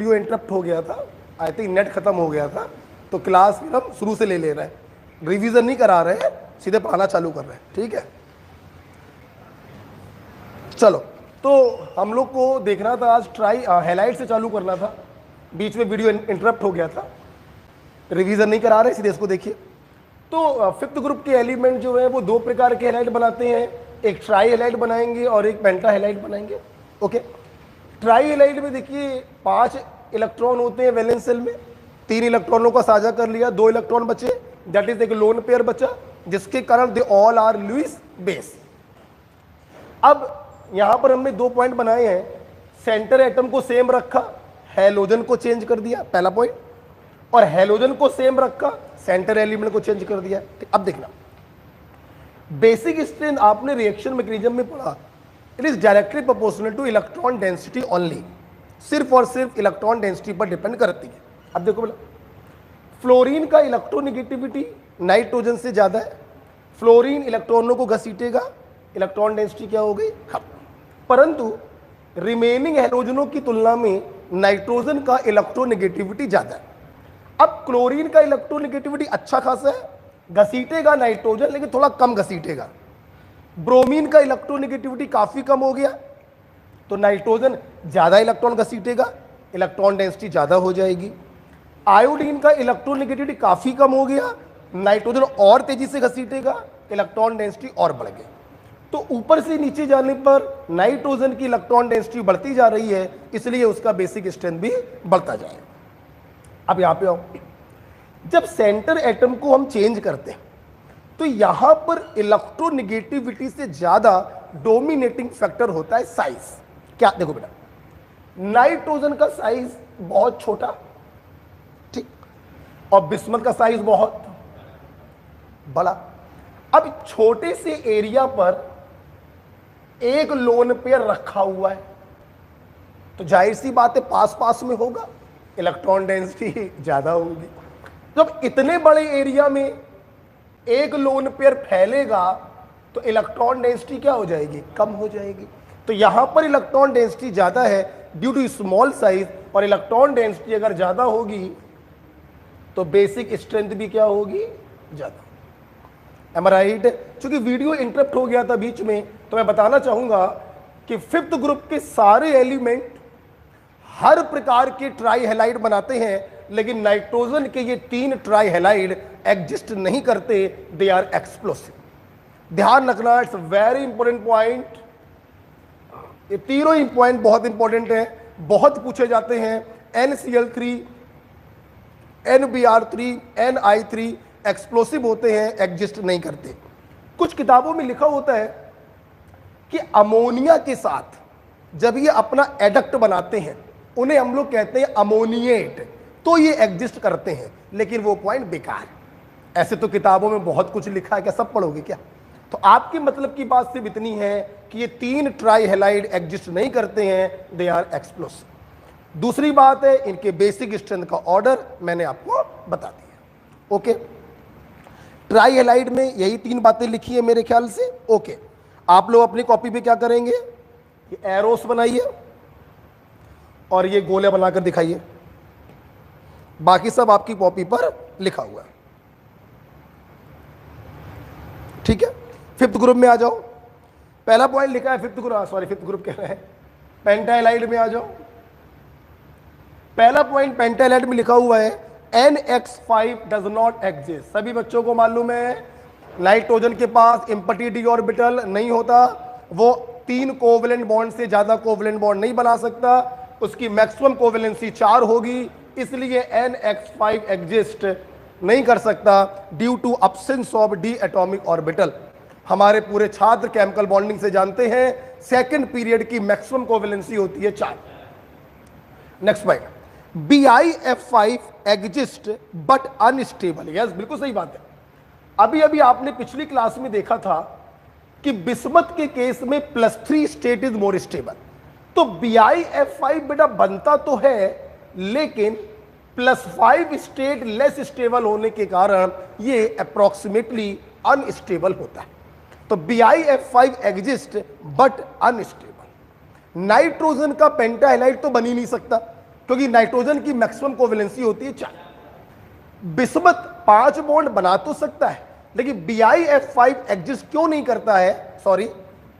Video interrupt हो गया था, आई थिंक नेट खत्म हो गया था, तो क्लास फिर हम शुरू से ले रहे हैं, रिवीजन नहीं करा रहे हैं, सीधे पढ़ाना चालू कर रहे हैं, ठीक है। चलो, तो हम लोग को देखना था आज ट्राई हैलाइट से चालू करना था, बीच में वीडियो इंटरप्ट हो गया था, रिवीजन नहीं करा रहे, सीधे इसको देखिए। तो फिफ्थ ग्रुप के एलिमेंट जो है वो दो प्रकार के हैलाइड बनाते हैं, एक ट्राई हैलाइड बनाएंगे और एक पेंटा हैलाइड बनाएंगे। ओके, ट्राई हैलाइड में देखिए 5 इलेक्ट्रॉन होते हैं वैलेंस शेल में, 3 इलेक्ट्रॉनों का साझा कर लिया, 2 इलेक्ट्रॉन बचे, दैट इज एक लोन पेयर बचा, जिसके कारण they all are Lewis base. अब यहां पर हमने 2 पॉइंट बनाए हैं, सेंटर एटम को सेम रखा, हैलोजन को चेंज कर दिया, पहला पॉइंट, और हैलोजन को सेम रखा, सेंटर एलिमेंट को चेंज कर दिया। अब देखना, बेसिक स्ट्रेंथ आपने रिएक्शन मैकेनिज्म में पढ़ा, it is directly proportional two electron density only, सिर्फ और सिर्फ इलेक्ट्रॉन डेंसिटी पर डिपेंड करती है। अब देखो बोला, फ्लोरीन का इलेक्ट्रोनेगेटिविटी नाइट्रोजन से ज्यादा है, फ्लोरीन इलेक्ट्रॉनों को घसीटेगा, इलेक्ट्रॉन डेंसिटी क्या हो गई कम, परंतु रिमेनिंग हैलोजनों की तुलना में नाइट्रोजन का इलेक्ट्रोनेगेटिविटी ज्यादा है। अब क्लोरीन का इलेक्ट्रोनेगेटिविटी अच्छा खासा है, घसीटेगा नाइट्रोजन लेकिन थोड़ा कम घसीटेगा। ब्रोमीन का इलेक्ट्रोनेगेटिविटी काफी कम हो गया, तो नाइट्रोजन ज्यादा इलेक्ट्रॉन घसीटेगा, इलेक्ट्रॉन डेंसिटी ज्यादा हो जाएगी। आयोडीन का इलेक्ट्रोनेगेटिविटी काफी कम हो गया, नाइट्रोजन और तेजी से घसीटेगा, इलेक्ट्रॉन डेंसिटी और बढ़ गई। तो ऊपर से नीचे जाने पर नाइट्रोजन की इलेक्ट्रॉन डेंसिटी बढ़ती जा रही है, इसलिए उसका बेसिक स्ट्रेंथ भी बढ़ता जाएगा। अब यहां पे आओ, जब सेंटर एटम को हम चेंज करते हैं तो यहां पर इलेक्ट्रोनेगेटिविटी से ज्यादा डोमिनेटिंग फैक्टर होता है साइज। क्या देखो बेटा, नाइट्रोजन का साइज बहुत छोटा, ठीक, और बिस्मथ का साइज बहुत बड़ा। अब छोटे से एरिया पर एक लोन पेयर रखा हुआ है, तो जाहिर सी बात है पास पास में होगा, इलेक्ट्रॉन डेंसिटी ज्यादा होगी। जब इतने बड़े एरिया में एक लोन पेयर फैलेगा तो इलेक्ट्रॉन डेंसिटी क्या हो जाएगी, कम हो जाएगी। तो यहां पर इलेक्ट्रॉन डेंसिटी ज्यादा है ड्यू टू स्मॉल साइज, और इलेक्ट्रॉन डेंसिटी अगर ज्यादा होगी तो बेसिक स्ट्रेंथ भी क्या होगी, ज्यादा। एम आई राइट? चूंकि वीडियो इंटरप्ट हो गया था बीच में, तो मैं बताना चाहूंगा कि फिफ्थ ग्रुप के सारे एलिमेंट हर प्रकार के ट्राई हैलाइड बनाते हैं, लेकिन नाइट्रोजन के ये 3 ट्राई हैलाइड एग्जिस्ट नहीं करते, दे आर एक्सप्लोसिव। ध्यान रखना, इट्स वेरी इंपॉर्टेंट पॉइंट। ये तीनों ही पॉइंट बहुत इंपॉर्टेंट है, बहुत पूछे जाते हैं। NCl3, NBr3, Ni3 एक्सप्लोसिव होते हैं, एग्जिस्ट नहीं करते। कुछ किताबों में लिखा होता है कि अमोनिया के साथ जब ये अपना एडक्ट बनाते हैं, उन्हें हम लोग कहते हैं अमोनिएट, तो ये एग्जिस्ट करते हैं, लेकिन वो पॉइंट बेकार है। ऐसे तो किताबों में बहुत कुछ लिखा है, क्या सब पढ़ोगे क्या? तो आपके मतलब की बात सिर्फ इतनी है कि ये 3 ट्राई हैलाइड एग्जिस्ट नहीं करते हैं, दे आर एक्सप्लोसिव। दूसरी बात है, इनके बेसिक स्ट्रेंथ का ऑर्डर मैंने आपको बता दिया। ओके, ट्राई हैलाइड में यही 3 बातें लिखी है मेरे ख्याल से। ओके, आप लोग अपनी कॉपी पे क्या करेंगे, ये एरोस बनाइए और ये गोले बनाकर दिखाइए, बाकी सब आपकी कॉपी पर लिखा हुआ है, ठीक है। फिफ्थ ग्रुप में आ जाओ, पहला पॉइंट लिखा है फिफ्थ ग्रुप कह रहे हैं, पेंटाइलाइड में आ जाओ। पहला पॉइंट पेंटाइलाइड में लिखा हुआ है NX5 डज नॉट एग्जिस्ट। सभी बच्चों को मालूम है नाइट्रोजन के पास एम्प्टी d ऑर्बिटल नहीं होता, वो 3 कोवेलेंट बॉन्ड से ज्यादा कोवेलेंट बॉन्ड नहीं बना सकता, उसकी मैक्सिमम कोवेलेंसी 4 होगी, इसलिए NX5 एग्जिस्ट नहीं कर सकता due to absence of d atomic orbital. हमारे पूरे छात्र केमिकल बॉन्डिंग से जानते हैं सेकंड पीरियड की मैक्सिमम कोवेलेंसी होती है 4। Next point, BiF5 exist but unstable. Yes, बिल्कुल सही बात है। अभी अभी आपने पिछली क्लास में देखा था कि बिस्मथ के केस में +3 स्टेट इज मोर स्टेबल, तो BiF5 बेटा बनता तो है, लेकिन +5 स्टेट लेस स्टेबल होने के कारण ये अप्रोक्सीमेटली अनस्टेबल होता है। तो BiF5 exist but unstable. Nitrogen का पेंटाहाइलाइड तो बन ही नहीं सकता, क्योंकि नाइट्रोजन की मैक्सिमम कोवेलेंसी होती है 4। बिस्मथ 5 बॉन्ड बना तो सकता है, लेकिन BiF5 एग्जिस्ट क्यों नहीं करता है, सॉरी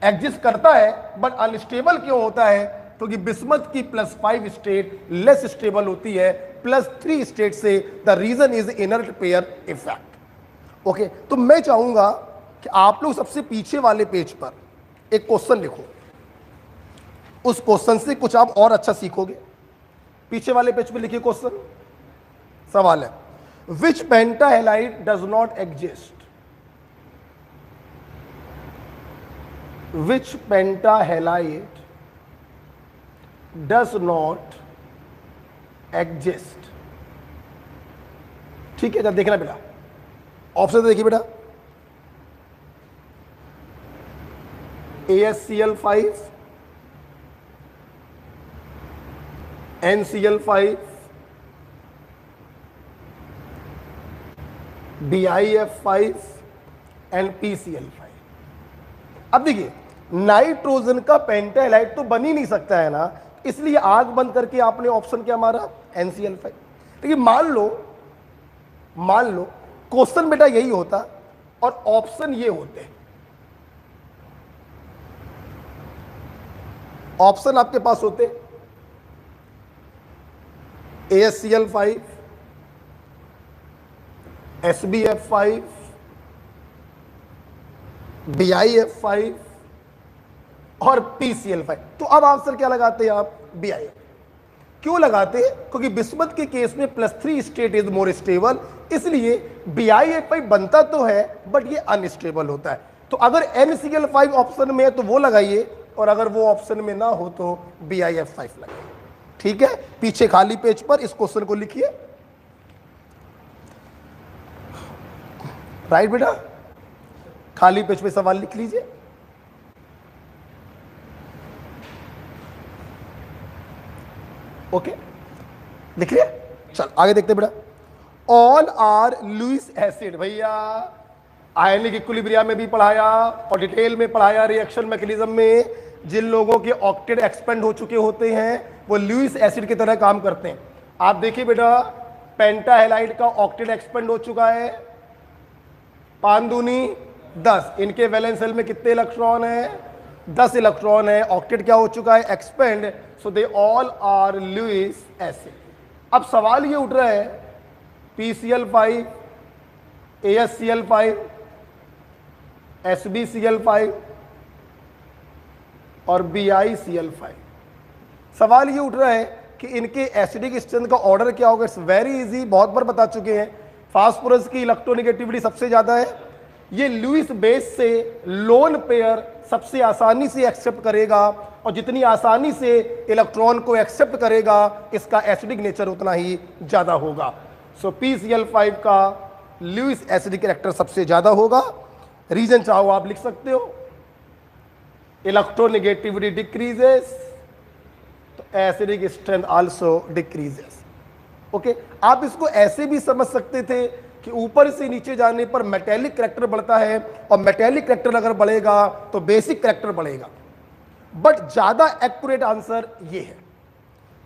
एग्जिस्ट करता है बट अनस्टेबल क्यों होता है, क्योंकि बिस्मथ की +5 स्टेट लेस स्टेबल होती है +3 स्टेट से। The reason is inert pair effect. Okay, तो मैं चाहूंगा कि आप लोग सबसे पीछे वाले पेज पर एक क्वेश्चन लिखो, उस क्वेश्चन से कुछ आप और अच्छा सीखोगे। पीछे वाले पेज पे लिखिए क्वेश्चन। सवाल है, which pentahalide does not exist, which pentahalide does not exist. ठीक है, जब देखना बेटा, ऑप्शन देखिए बेटा, AsCl5, NCl5, BiF5 and PCl5। अब देखिए, नाइट्रोजन का पेंटाहेलाइड तो बन ही नहीं सकता है ना, इसलिए आग बंद करके आपने ऑप्शन क्या मारा, NCl5। लेकिन मान लो क्वेश्चन बेटा यही होता और ऑप्शन ये होते, ऑप्शन आपके पास होते AsCl5, SbF5, BiF5 और PCl5। तो अब आंसर क्या लगाते हैं आप, BiF। क्यों लगाते हैं, क्योंकि बिस्मथ के केस में +3 स्टेट इज मोर स्टेबल, इसलिए BiF5 बनता तो है बट ये अनस्टेबल होता है। तो अगर NCl5 ऑप्शन में है तो वो लगाइए, और अगर वो ऑप्शन में ना हो तो BiF5 लगाइए। ठीक है, पीछे खाली पेज पर इस क्वेश्चन को लिखिए। राइट बेटा, खाली पेज पे सवाल लिख लीजिए। ओके, लिख लिया, चल आगे देखते बेटा। ऑल आर लुईस एसिड, भैया आयनिक इक्विलिब्रियम में भी पढ़ाया और डिटेल में पढ़ाया रिएक्शन मैकेनिज्म में। जिन लोगों के ऑक्टेट एक्सपेंड हो चुके होते हैं वो लुईस एसिड की तरह काम करते हैं। आप देखिए बेटा, पेंटाहेलाइड का ऑक्टेट एक्सपेंड हो चुका है 5 दूनी 10। इनके वैलेंस शेल में कितने इलेक्ट्रॉन है, 10 इलेक्ट्रॉन है। ऑक्टेट क्या हो चुका है, expand. So they all are Lewis acid. अब सवाल ये उठ रहा है, PCl5, AsCl5, SbCl5 और BiCl5। सवाल ये उठ रहा है कि इनके एसिडिक स्ट्रेंथ का ऑर्डर क्या होगा। इट्स वेरी इजी, बहुत बार बता चुके हैं। फास्फोरस की इलेक्ट्रोनेगेटिविटी सबसे ज्यादा है, ये लुईस बेस से लोन पेयर सबसे आसानी से एक्सेप्ट करेगा, और जितनी आसानी से इलेक्ट्रॉन को एक्सेप्ट करेगा इसका एसिडिक नेचर उतना ही ज्यादा होगा। सो PCl5 का लुईस एसिडिक कैरेक्टर सबसे ज्यादा होगा। रीजन चाहो आप लिख सकते हो, इलेक्ट्रोनेगेटिविटी डिक्रीजेस तो acidic strength also decreases. Okay, आप इसको ऐसे भी समझ सकते थे कि ऊपर से नीचे जाने पर मेटेलिक करैक्टर बढ़ता है, और मेटेलिक करैक्टर अगर बढ़ेगा तो बेसिक करैक्टर बढ़ेगा। बट ज्यादा एक्यूरेट आंसर ये है,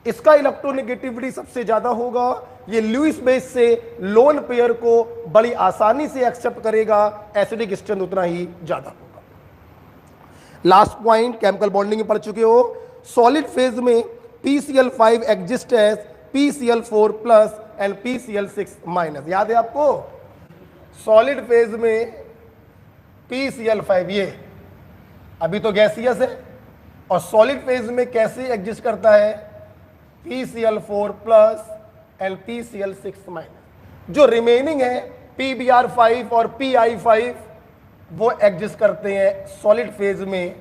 इसका इलेक्ट्रोनेगेटिविटी सबसे ज्यादा होगा। ये लुईस बेस से लोन पेयर को बड़ी आसानी से एक्सेप्ट करेगा, एसिडिक स्ट्रेंथ उतना ही ज्यादा होगा। लास्ट पॉइंट, केमिकल बॉन्डिंग में पढ़ चुके हो। सॉलिड फेज में PCl5 exist as PCl4 plus and PCl6 minus. याद है आपको, सॉलिड फेज में PCl5 ये अभी तो गैसियस है, और सॉलिड फेज में कैसे एग्जिस्ट करता है, PCl4 plus and PCl6 minus. जो रिमेनिंग है PBr5 और PI5 वो एग्जिस्ट करते हैं सॉलिड फेज में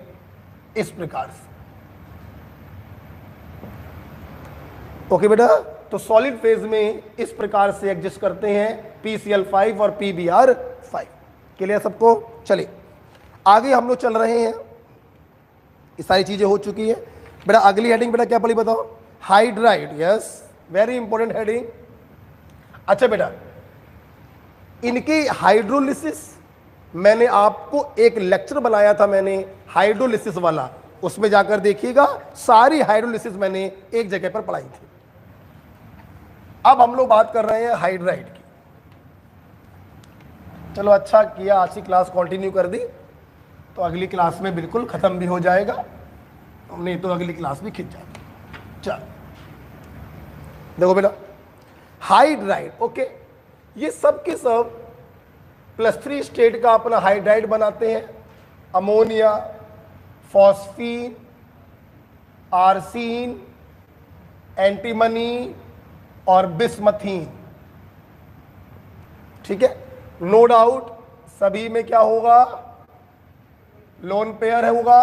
इस प्रकार से। ओके बेटा, तो सॉलिड फेज में इस प्रकार से एग्जिस्ट करते हैं PCl5 और PBr5। क्लियर सबको? चलिए आगे हम लोग चल रहे हैं, ये सारी चीजें हो चुकी है बेटा। अगली हेडिंग बेटा क्या पढ़ी बताओ, hydride. Yes, very important heading. अच्छा बेटा, इनकी हाइड्रोलिसिस मैंने आपको एक लेक्चर बनाया था मैंने हाइड्रोलिसिस वाला, उसमें जाकर देखिएगा, सारी हाइड्रोलिसिस मैंने एक जगह पर पढ़ाई थी। अब हम लोग बात कर रहे हैं हाइड्राइड की। चलो अच्छा किया आज की क्लास कंटिन्यू कर दी, तो अगली क्लास में बिल्कुल खत्म भी हो जाएगा, नहीं तो अगली क्लास भी खिंच जाएगी। चल देखो बेटा, हाइड्राइड, ओके, ये सब के सब +3 स्टेट का अपना हाइड्राइड बनाते हैं। अमोनिया, फॉस्फीन, आर्सीन, एंटीमनी और बिस्मथीन। ठीक है, नो डाउट सभी में क्या होगा, लोन पेयर होगा,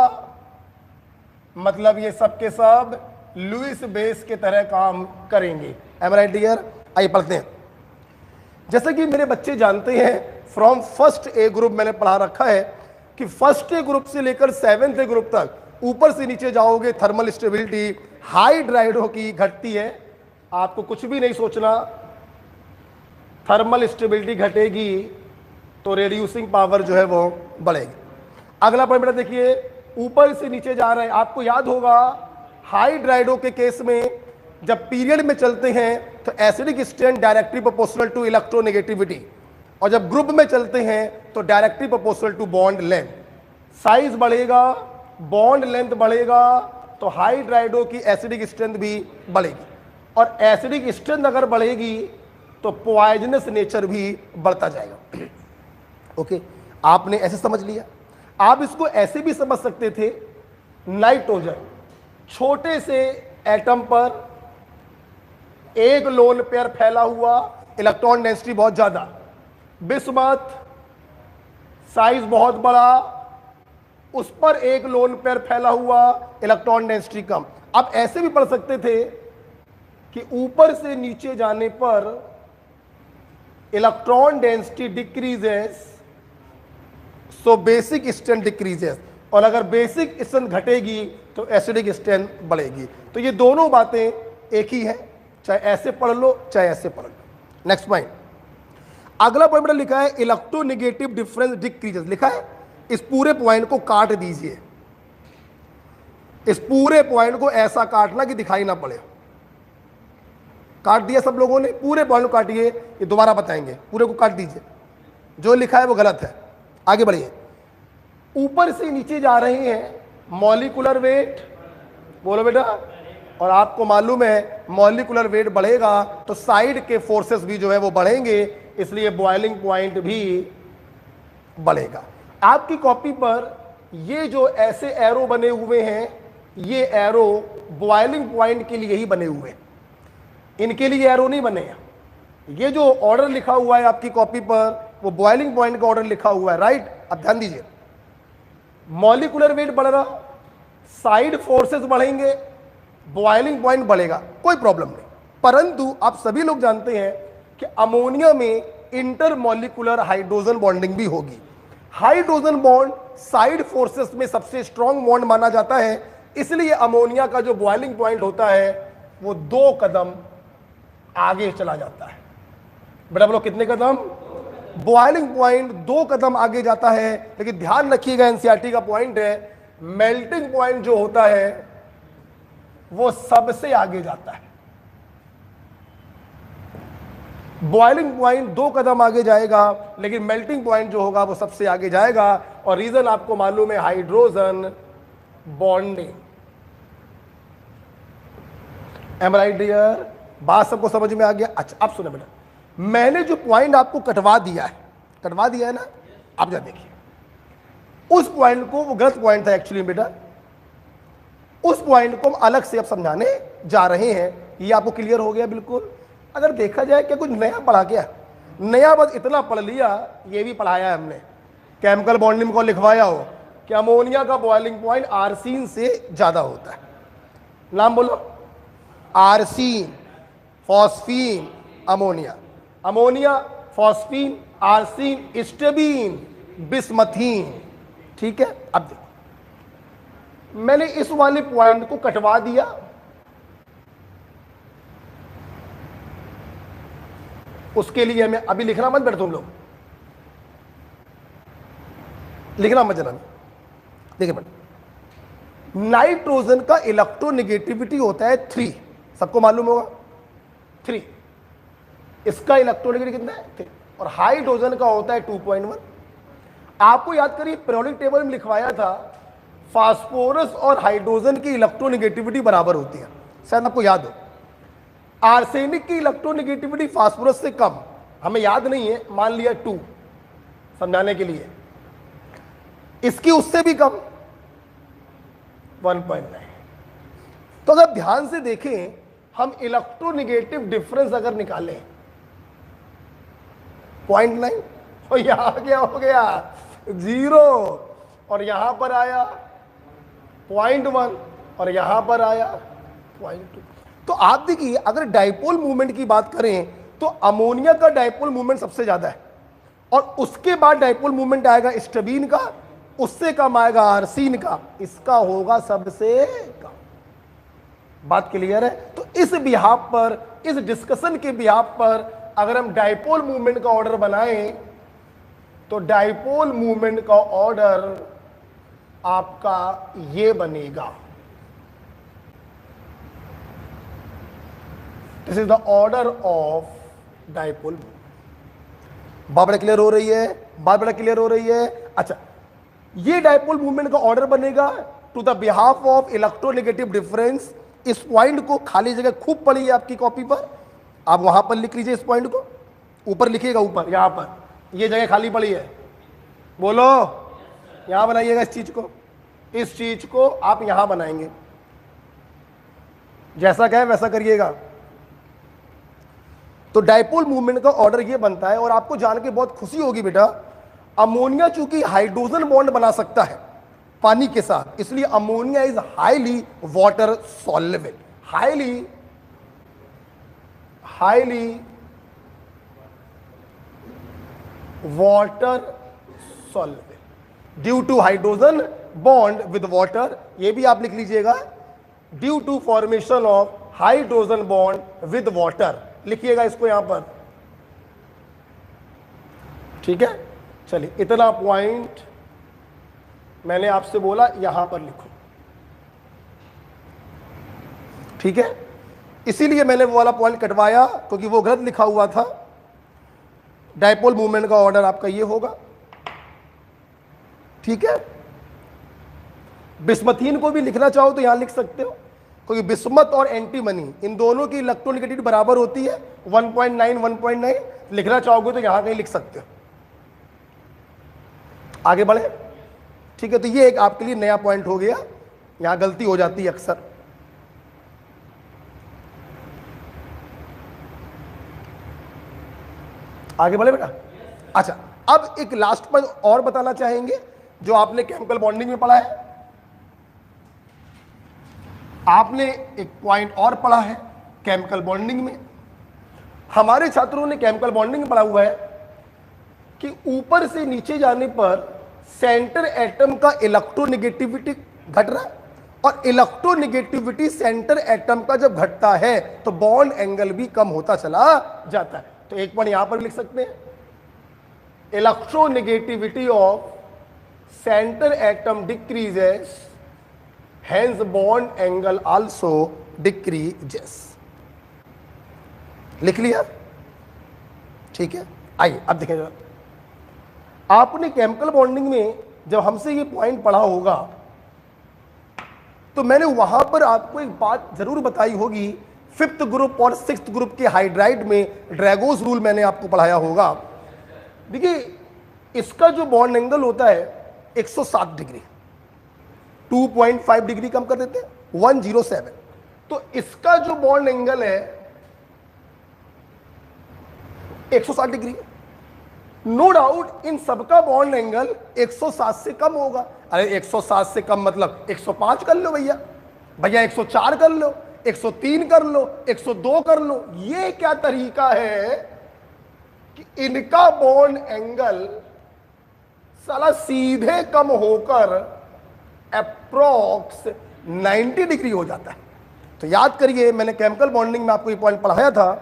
मतलब ये सब के सब लुईस बेस के तरह काम करेंगे। Am right dear? आइए पढ़ते हैं। जैसे कि मेरे बच्चे जानते हैं, फ्रॉम फर्स्ट ए ग्रुप मैंने पढ़ा रखा है कि फर्स्ट ए ग्रुप से लेकर 7th ए ग्रुप तक ऊपर से नीचे जाओगे थर्मल स्टेबिलिटी हाइड्राइडों की घटती है। आपको कुछ भी नहीं सोचना, थर्मल स्टेबिलिटी घटेगी तो रेड्यूसिंग पावर जो है वो बढ़ेगी। अगला पॉइंट बेटा देखिए, ऊपर से नीचे जा रहे हैं। आपको याद होगा हाइड्राइडों के केस में जब पीरियड में चलते हैं तो acidic strength directly proportional to electronegativity, और जब ग्रुप में चलते हैं तो directly proportional to bond length. Size बढ़ेगा, बॉन्ड लेंथ बढ़ेगा, तो हाइड्राइडों की एसिडिक स्ट्रेंथ भी बढ़ेगी, और एसिडिक स्ट्रेंथ अगर बढ़ेगी तो पॉइजनस नेचर भी बढ़ता जाएगा। ओके, आपने ऐसे समझ लिया। आप इसको ऐसे भी समझ सकते थे, नाइट्रोजन छोटे से एटम पर एक लोन पेयर फैला हुआ, इलेक्ट्रॉन डेंसिटी बहुत ज्यादा। बिस्मथ साइज बहुत बड़ा, उस पर एक लोन पेयर फैला हुआ, इलेक्ट्रॉन डेंसिटी कम। आप ऐसे भी पढ़ सकते थे कि ऊपर से नीचे जाने पर electron density decreases, so basic strength decreases, और अगर बेसिक स्ट्रेंथ घटेगी तो एसिडिक स्ट्रेंथ बढ़ेगी। तो ये दोनों बातें एक ही हैं, चाहे ऐसे पढ़ लो चाहे ऐसे पढ़ लो। नेक्स्ट पॉइंट, अगला पॉइंट लिखा है इलेक्ट्रोनेगेटिव डिफरेंस डिक्रीजेस, लिखा है। इस पूरे पॉइंट को काट दीजिए, इस पूरे पॉइंट को ऐसा काटना कि दिखाई ना पड़े। काट दिया सब लोगों ने, पूरे पॉइंट को काटिए, ये दोबारा बताएंगे, पूरे को काट दीजिए, जो लिखा है वो गलत है। आगे बढ़िए, ऊपर से नीचे जा रहे हैं मॉलिक्यूलर वेट, बोलो बेटा, और आपको मालूम है मॉलिक्यूलर वेट बढ़ेगा तो साइड के फोर्सेस भी जो है वो बढ़ेंगे, इसलिए बॉइलिंग पॉइंट भी बढ़ेगा। आपकी कॉपी पर ये जो ऐसे एरो बने हुए हैं, ये एरो बॉइलिंग पॉइंट के लिए ही बने हुए हैं, इनके लिए एरो नहीं बने हैं। ये जो ऑर्डर लिखा हुआ है आपकी कॉपी पर वो बॉइलिंग पॉइंट का ऑर्डर लिखा हुआ है, राइट। अब ध्यान दीजिए, मॉलिक्यूलर वेट बढ़ रहा, साइड फोर्सेस बढ़ेंगे, बॉइलिंग पॉइंट बढ़ेगा, कोई प्रॉब्लम नहीं। परंतु आप सभी लोग जानते हैं कि अमोनिया में इंटरमॉलिक्यूलर हाइड्रोजन बॉन्डिंग भी होगी। हाइड्रोजन बॉन्ड साइड फोर्सेस में सबसे स्ट्रॉन्ग बॉन्ड माना जाता है, इसलिए अमोनिया का जो बॉइलिंग पॉइंट होता है वो 2 कदम आगे चला जाता है। बेटा बोलो कितने कदम? बॉइलिंग पॉइंट 2 कदम आगे जाता है। लेकिन ध्यान रखिएगा, एनसीईआरटी का पॉइंट है, मेल्टिंग पॉइंट जो होता है वो सबसे आगे जाता है। बॉइलिंग पॉइंट 2 कदम आगे जाएगा, लेकिन मेल्टिंग पॉइंट जो होगा वो सबसे आगे जाएगा, और रीजन आपको मालूम है, hydrogen bonding. Am right dear? बात सबको समझ में आ गया? अच्छा, अब सुनो बेटा, मैंने जो पॉइंट आपको कटवा दिया है ना, आप जरा देखिए उस पॉइंट को, वो गलत पॉइंट था एक्चुअली बेटा, उस पॉइंट को हम अलग से अब समझाने जा रहे हैं। ये आपको क्लियर हो गया बिल्कुल? अगर देखा जाए क्या कुछ नया पढ़ा क्या? नया बस इतना पढ़ लिया, ये भी पढ़ाया है हमने, केमिकल बॉन्डिंग को लिखवाया हो कि अमोनिया का बॉइलिंग पॉइंट आर्सीन से ज्यादा होता है। नाम बोलो, आर्सीन, फॉस्फीन, अमोनिया, अमोनिया, फॉस्फीन, आर्सीन, स्टेबीन, बिस्मथीन। ठीक है, अब देखो मैंने इस वाले पॉइंट को कटवा दिया, उसके लिए मैं अभी लिखना मत बैठो, तुम लोग लिखना मत जरा। देखिए बेटा, नाइट्रोजन का इलेक्ट्रोनेगेटिविटी होता है 3, सबको मालूम होगा 3। इसका इलेक्ट्रोनेगेटिव कितना है 3, और हाइड्रोजन का होता है 2.1। आपको याद करिए पीरियोडिक टेबल में लिखवाया था फास्फोरस और हाइड्रोजन की इलेक्ट्रोनेगेटिविटी बराबर होती है, शायद आपको याद हो। आर्सेनिक की इलेक्ट्रोनेगेटिविटी फास्फोरस से कम, हमें याद नहीं है, मान लिया 2 समझाने के लिए। इसकी उससे भी कम 1.9। तो अगर ध्यान से देखें, हम इलेक्ट्रोनेगेटिव डिफरेंस अगर निकालें 0.9, और यहां क्या हो गया 0, और यहां पर आया 0.1, और यहां पर आया 0.2। तो आप देखिए अगर डाइपोल मूवमेंट की बात करें तो अमोनिया का डाइपोल मूवमेंट सबसे ज्यादा है, और उसके बाद डाइपोल मूवमेंट आएगा स्टेबीन का, उससे कम आएगा आर्सीन का, इसका होगा सबसे कम। बात क्लियर है? तो इस बिहाफ पर, इस डिस्कशन के बिहाफ पर अगर हम डाइपोल मूवमेंट का ऑर्डर बनाएं तो डाइपोल मूवमेंट का ऑर्डर आपका ये बनेगा, this is the order of dipole. बात बड़ा क्लियर हो रही है? बात बड़ा क्लियर हो रही है? अच्छा, ये डाइपोल मूवमेंट का ऑर्डर बनेगा to the behalf of electronegative difference. इस पॉइंट को खाली जगह खूब पढ़िए आपकी कॉपी पर, आप वहां पर लिख लीजिए, इस पॉइंट को ऊपर लिखिएगा, ऊपर यहां पर ये जगह खाली पड़ी है, बोलो यहां बनाइएगा इस चीज को आप यहां बनाएंगे, जैसा कहे वैसा करिएगा। तो डाइपोल मूवमेंट का ऑर्डर ये बनता है, और आपको जान के बहुत खुशी होगी बेटा, अमोनिया चूंकि हाइड्रोजन बॉन्ड बना सकता है पानी के साथ, इसलिए ammonia is highly water soluble, highly water soluble due to hydrogen bond with water. ये भी आप लिख लीजिएगा, due to formation of hydrogen bond with water, लिखिएगा इसको यहां पर, ठीक है। चलिए इतना पॉइंट मैंने आपसे बोला यहां पर लिखो, ठीक है। इसीलिए मैंने वो वाला पॉइंट कटवाया क्योंकि वो गलत लिखा हुआ था। डाइपोल मूवमेंट का ऑर्डर आपका ये होगा, ठीक है। बिस्मथीन को भी लिखना चाहो तो यहां लिख सकते हो, क्योंकि बिस्मथ और एंटीमनी इन दोनों की इलेक्ट्रोनेगेटिविटी बराबर होती है 1.9 1.9। लिखना चाहोगे तो यहां कहीं लिख सकते हो। आगे बढ़े, ठीक है। तो ये एक आपके लिए नया पॉइंट हो गया, यहां गलती हो जाती है अक्सर। आगे बढ़े बेटा। अच्छा, अब एक लास्ट पॉइंट और बताना चाहेंगे जो आपने केमिकल बॉन्डिंग में पढ़ा है। आपने एक पॉइंट और पढ़ा है केमिकल बॉन्डिंग में, हमारे छात्रों ने केमिकल बॉन्डिंग में पढ़ा हुआ है कि ऊपर से नीचे जाने पर सेंटर एटम का इलेक्ट्रोनेगेटिविटी घट रहा है, और इलेक्ट्रोनेगेटिविटी सेंटर एटम का जब घटता है तो बॉन्ड एंगल भी कम होता चला जाता है। तो एक पॉइंट यहां पर लिख सकते हैं, electronegativity of centre atom decreases, hence bond angle also decreases. लिख लिया, ठीक है। आइए अब देखें जरा, आपने केमिकल बॉन्डिंग में जब हमसे ये पॉइंट पढ़ा होगा तो मैंने वहां पर आपको एक बात जरूर बताई होगी, 5th ग्रुप और 6th ग्रुप के हाइड्राइड में ड्रैगोस रूल मैंने आपको पढ़ाया होगा। देखिए इसका जो बॉन्ड एंगल होता है 107 डिग्री, 2.5 डिग्री कम कर देते हैं 107। तो इसका जो बॉन्ड एंगल है 160 डिग्री। नो डाउट इन सबका बॉन्ड एंगल 107 से कम होगा। अरे 107 से कम मतलब 105 कर लो भैया, 104 कर लो, 103 कर लो, 102 कर लो। ये क्या तरीका है कि इनका बॉन्ड एंगल साला सीधे कम होकर अप्रोक्स 90 डिग्री हो जाता है। तो याद करिए मैंने केमिकल बॉन्डिंग में आपको ये पॉइंट पढ़ाया था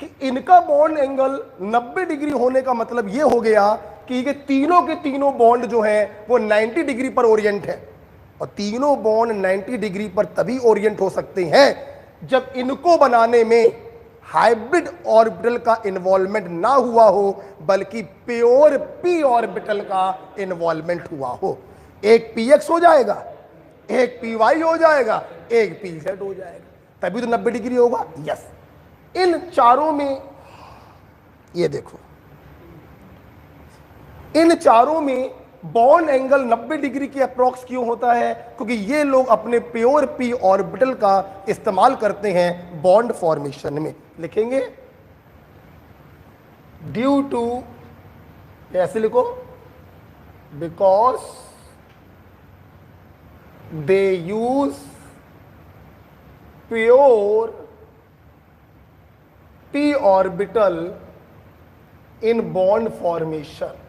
कि इनका बॉन्ड एंगल 90 डिग्री होने का मतलब ये हो गया कि ये तीनों के तीनों बॉन्ड जो हैं वो 90 डिग्री पर ओरिएंट है, और तीनों बॉन्ड 90 डिग्री पर तभी ओरिएंट हो सकते हैं जब इनको बनाने में हाइब्रिड ऑर्बिटल का इन्वॉल्वमेंट ना हुआ हो, बल्कि प्योर पी ऑर्बिटल का इन्वॉल्वमेंट हुआ हो। एक px हो जाएगा, एक py हो जाएगा, एक pz हो जाएगा, तभी तो 90 डिग्री होगा। यस, इन चारों में, ये देखो, इन चारों में बॉन्ड एंगल 90 डिग्री के अप्रॉक्स क्यों होता है? क्योंकि ये लोग अपने प्योर पी ऑर्बिटल का इस्तेमाल करते हैं बॉन्ड फॉर्मेशन में। लिखेंगे ड्यू टू, ऐसे लिखो, because they use pure P orbital in bond formation.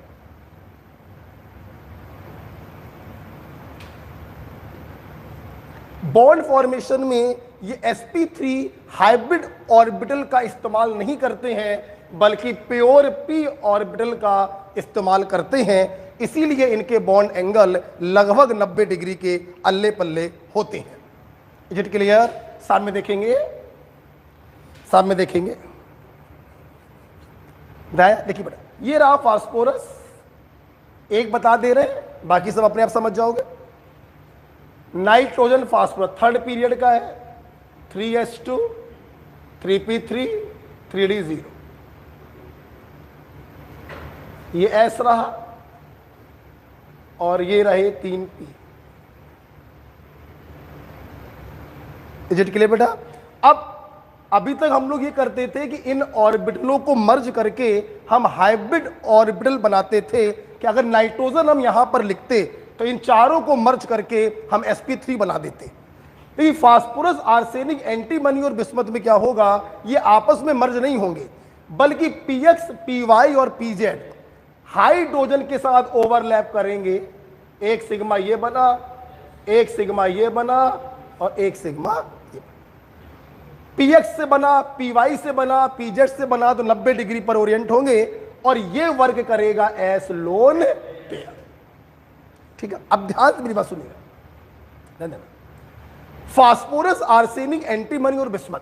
Bond formation में ये sp3 हाइब्रिड ऑर्बिटल का इस्तेमाल नहीं करते हैं, बल्कि प्योर पी ऑर्बिटल का इस्तेमाल करते हैं। इसीलिए इनके बॉन्ड एंगल लगभग 90 डिग्री के अल्ले पल्ले होते हैं। Is it clear? सामने देखेंगे, सामने देखेंगे, देखिए बेटा, ये रहा फास्फोरस, एक बता दे रहे हैं, बाकी सब अपने आप समझ जाओगे। नाइट्रोजन फास्फोरस थर्ड पीरियड का है, 3s2 3p3 3d0, ये S रहा और ये रहे 3p। इज इट क्लियर बेटा? अब अभी तक हम लोग ये करते थे कि इन ऑर्बिटलों को मर्ज करके हम हाइब्रिड ऑर्बिटल बनाते थे, कि अगर नाइट्रोजन हम यहां पर लिखते तो इन चारों को मर्ज करके हम sp3 बना देते। लेकिन फास्फोरस, आर्सेनिक, एंटीमनी और बिस्मथ में क्या होगा, ये आपस में मर्ज नहीं होंगे, बल्कि px, py और pz हाइड्रोजन के साथ ओवरलैप करेंगे। एक सिग्मा ये बना, एक सिग्मा ये बना और एक सिग्मा ये बना। px से बना, py से बना, pz से बना, तो 90 डिग्री पर ओरिएंट होंगे और ये वर्क करेगा एस लोन पेयर। ठीक है, अब ध्यान से मेरी बात सुनिएगा। फास्फोरस, आर्सेनिक, एंटीमनी और बिस्मथ,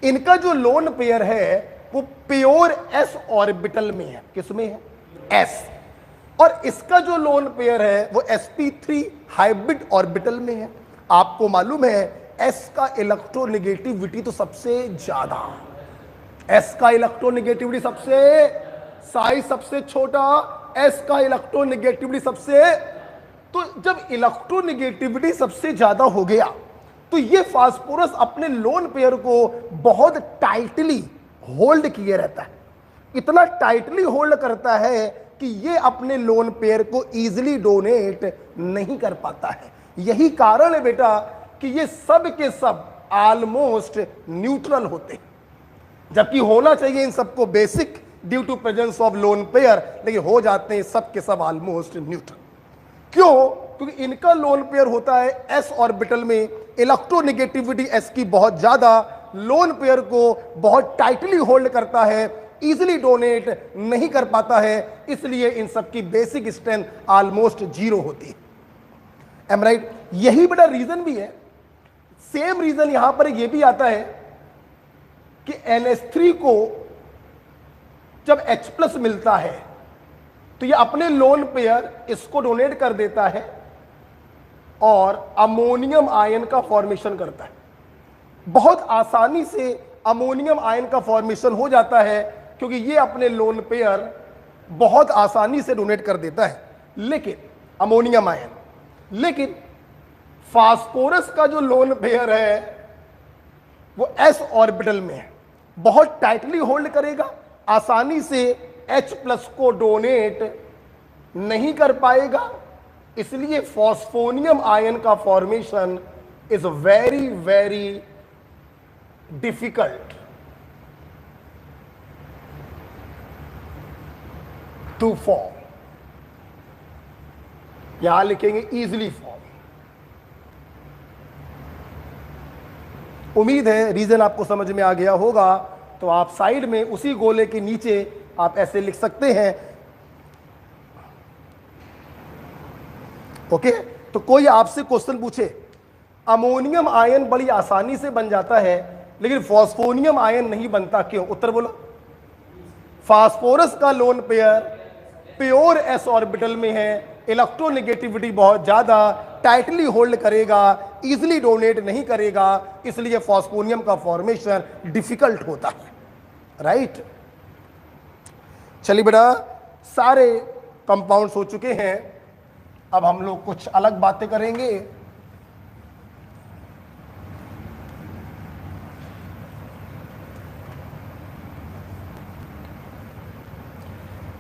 इनका जो लोन पेयर है वो प्योर s ऑर्बिटल में है। किसमें है? s। और इसका जो लोन पेयर है वो sp3 हाइब्रिड ऑर्बिटल में है। आपको मालूम है s का इलेक्ट्रोनेगेटिविटी तो सबसे ज्यादा, s का इलेक्ट्रोनेगेटिविटी सबसे, साइज सबसे छोटा, s का इलेक्ट्रोनेगेटिविटी सबसे, तो जब इलेक्ट्रोनेगेटिविटी सबसे ज्यादा हो गया तो ये फास्फोरस अपने लोन पेयर को बहुत टाइटली होल्ड किए रहता है। इतना टाइटली होल्ड करता है कि ये अपने लोन पेयर को इजीली डोनेट नहीं कर पाता है। यही कारण है बेटा कि ये सब के सब ऑलमोस्ट न्यूट्रल होते हैं, जबकि होना चाहिए इन सबको basic due to presence of lone pair, लेकिन हो जाते हैं सब के सब ऑलमोस्ट न्यूट्रल। क्यों? क्योंकि इनका लोन पेयर होता है s ऑर्बिटल में, इलेक्ट्रोनेगेटिविटी s की बहुत ज्यादा, लोन पेयर को बहुत टाइटली होल्ड करता है, इजीली डोनेट नहीं कर पाता है, इसलिए इन सब की बेसिक स्ट्रेंथ ऑलमोस्ट 0 होती है। Am right? यही बड़ा रीजन भी है। सेम रीजन यहां पर यह भी आता है कि NH3 को जब H+ मिलता है तो ये अपने लोन पेयर इसको डोनेट कर देता है और अमोनियम आयन का फॉर्मेशन करता है। बहुत आसानी से अमोनियम आयन का फॉर्मेशन हो जाता है क्योंकि ये अपने लोन पेयर बहुत आसानी से डोनेट कर देता है। लेकिन अमोनियम आयन, लेकिन फास्फोरस का जो लोन पेयर है वो s ऑर्बिटल में है, बहुत टाइटली होल्ड करेगा, आसानी से H+ को डोनेट नहीं कर पाएगा, इसलिए फॉस्फोनियम आयन का formation is very very difficult to form. यहां लिखेंगे इजिली फॉर्म। उम्मीद है रीजन आपको समझ में आ गया होगा। तो आप साइड में उसी गोले के नीचे आप ऐसे लिख सकते हैं। ओके, तो कोई आपसे क्वेश्चन पूछे, अमोनियम आयन बड़ी आसानी से बन जाता है, लेकिन फॉस्फोनियम आयन नहीं बनता, क्यों? उत्तर बोलो। फास्फोरस का lone pair pure S orbital में है, इलेक्ट्रोनेगेटिविटी बहुत ज्यादा, टाइटली होल्ड करेगा, इजिली डोनेट नहीं करेगा, इसलिए फॉस्फोनियम का फॉर्मेशन डिफिकल्ट होता है, राइट? चलिए बेटा, सारे कंपाउंड्स हो चुके हैं, अब हम लोग कुछ अलग बातें करेंगे।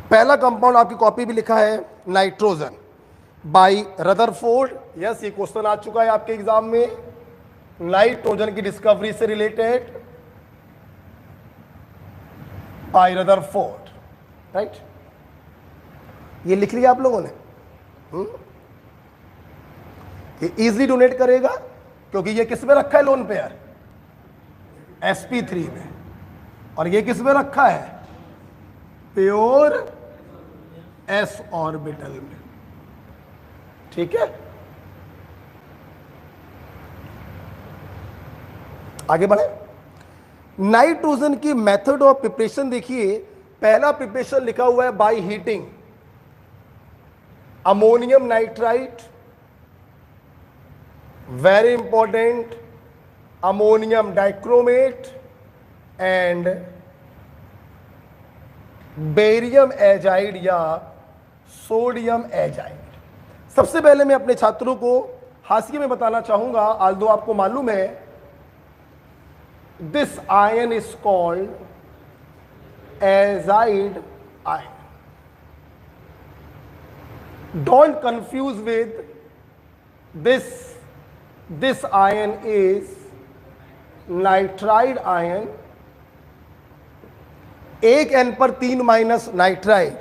पहला कंपाउंड आपकी कॉपी भी लिखा है नाइट्रोजन बाय रदरफोर्ड। यस, ये क्वेश्चन आ चुका है आपके एग्जाम में, नाइट्रोजन की डिस्कवरी से रिलेटेड बाय रदरफोर्ड, राइट? ये लिख लिया आप लोगों ने। ये इजीली डोनेट करेगा क्योंकि ये किस में रखा है लोन पेयर? sp3 में। और ये किस में रखा है? प्योर s ऑर्बिटल में, ठीक है? आगे बढ़े। नाइट्रोजन की मेथड ऑफ प्रिपरेशन देखिए, पहला प्रिपरेशन लिखा हुआ है by heating ammonium nitrite, very important, ammonium dichromate and barium azide या सोडियम एजाइड। सबसे पहले मैं अपने छात्रों को हाशिए में बताना चाहूंगा, आल्दो आपको मालूम है, this ion is called azide ion. Don't confuse with this ion is nitride ion. एक एन पर 3 माइनस नाइट्राइड,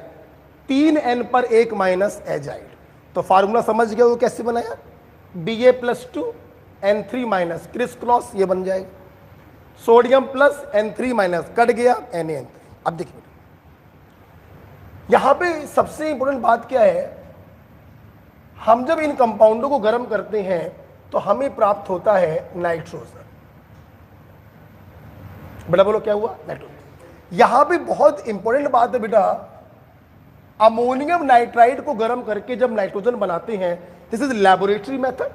3 एन पर 1 माइनस एजाइड। तो फार्मूला समझ गया वो कैसे बनाया? Ba+2 N3 minus criss cross, ये बन जाएगा। Sodium plus N3 minus cut गया Na। अब देखिए यहां पे सबसे इंपॉर्टेंट बात क्या है, हम जब इन कंपाउंडों को गर्म करते हैं तो हमें प्राप्त होता है नाइट्रोजन। बेटा बोलो क्या हुआ? नाइट्रोजन। यहां पे बहुत इंपॉर्टेंट बात है बेटा, अमोनियम नाइट्राइड को गर्म करके जब नाइट्रोजन बनाते हैं, this is laboratory method.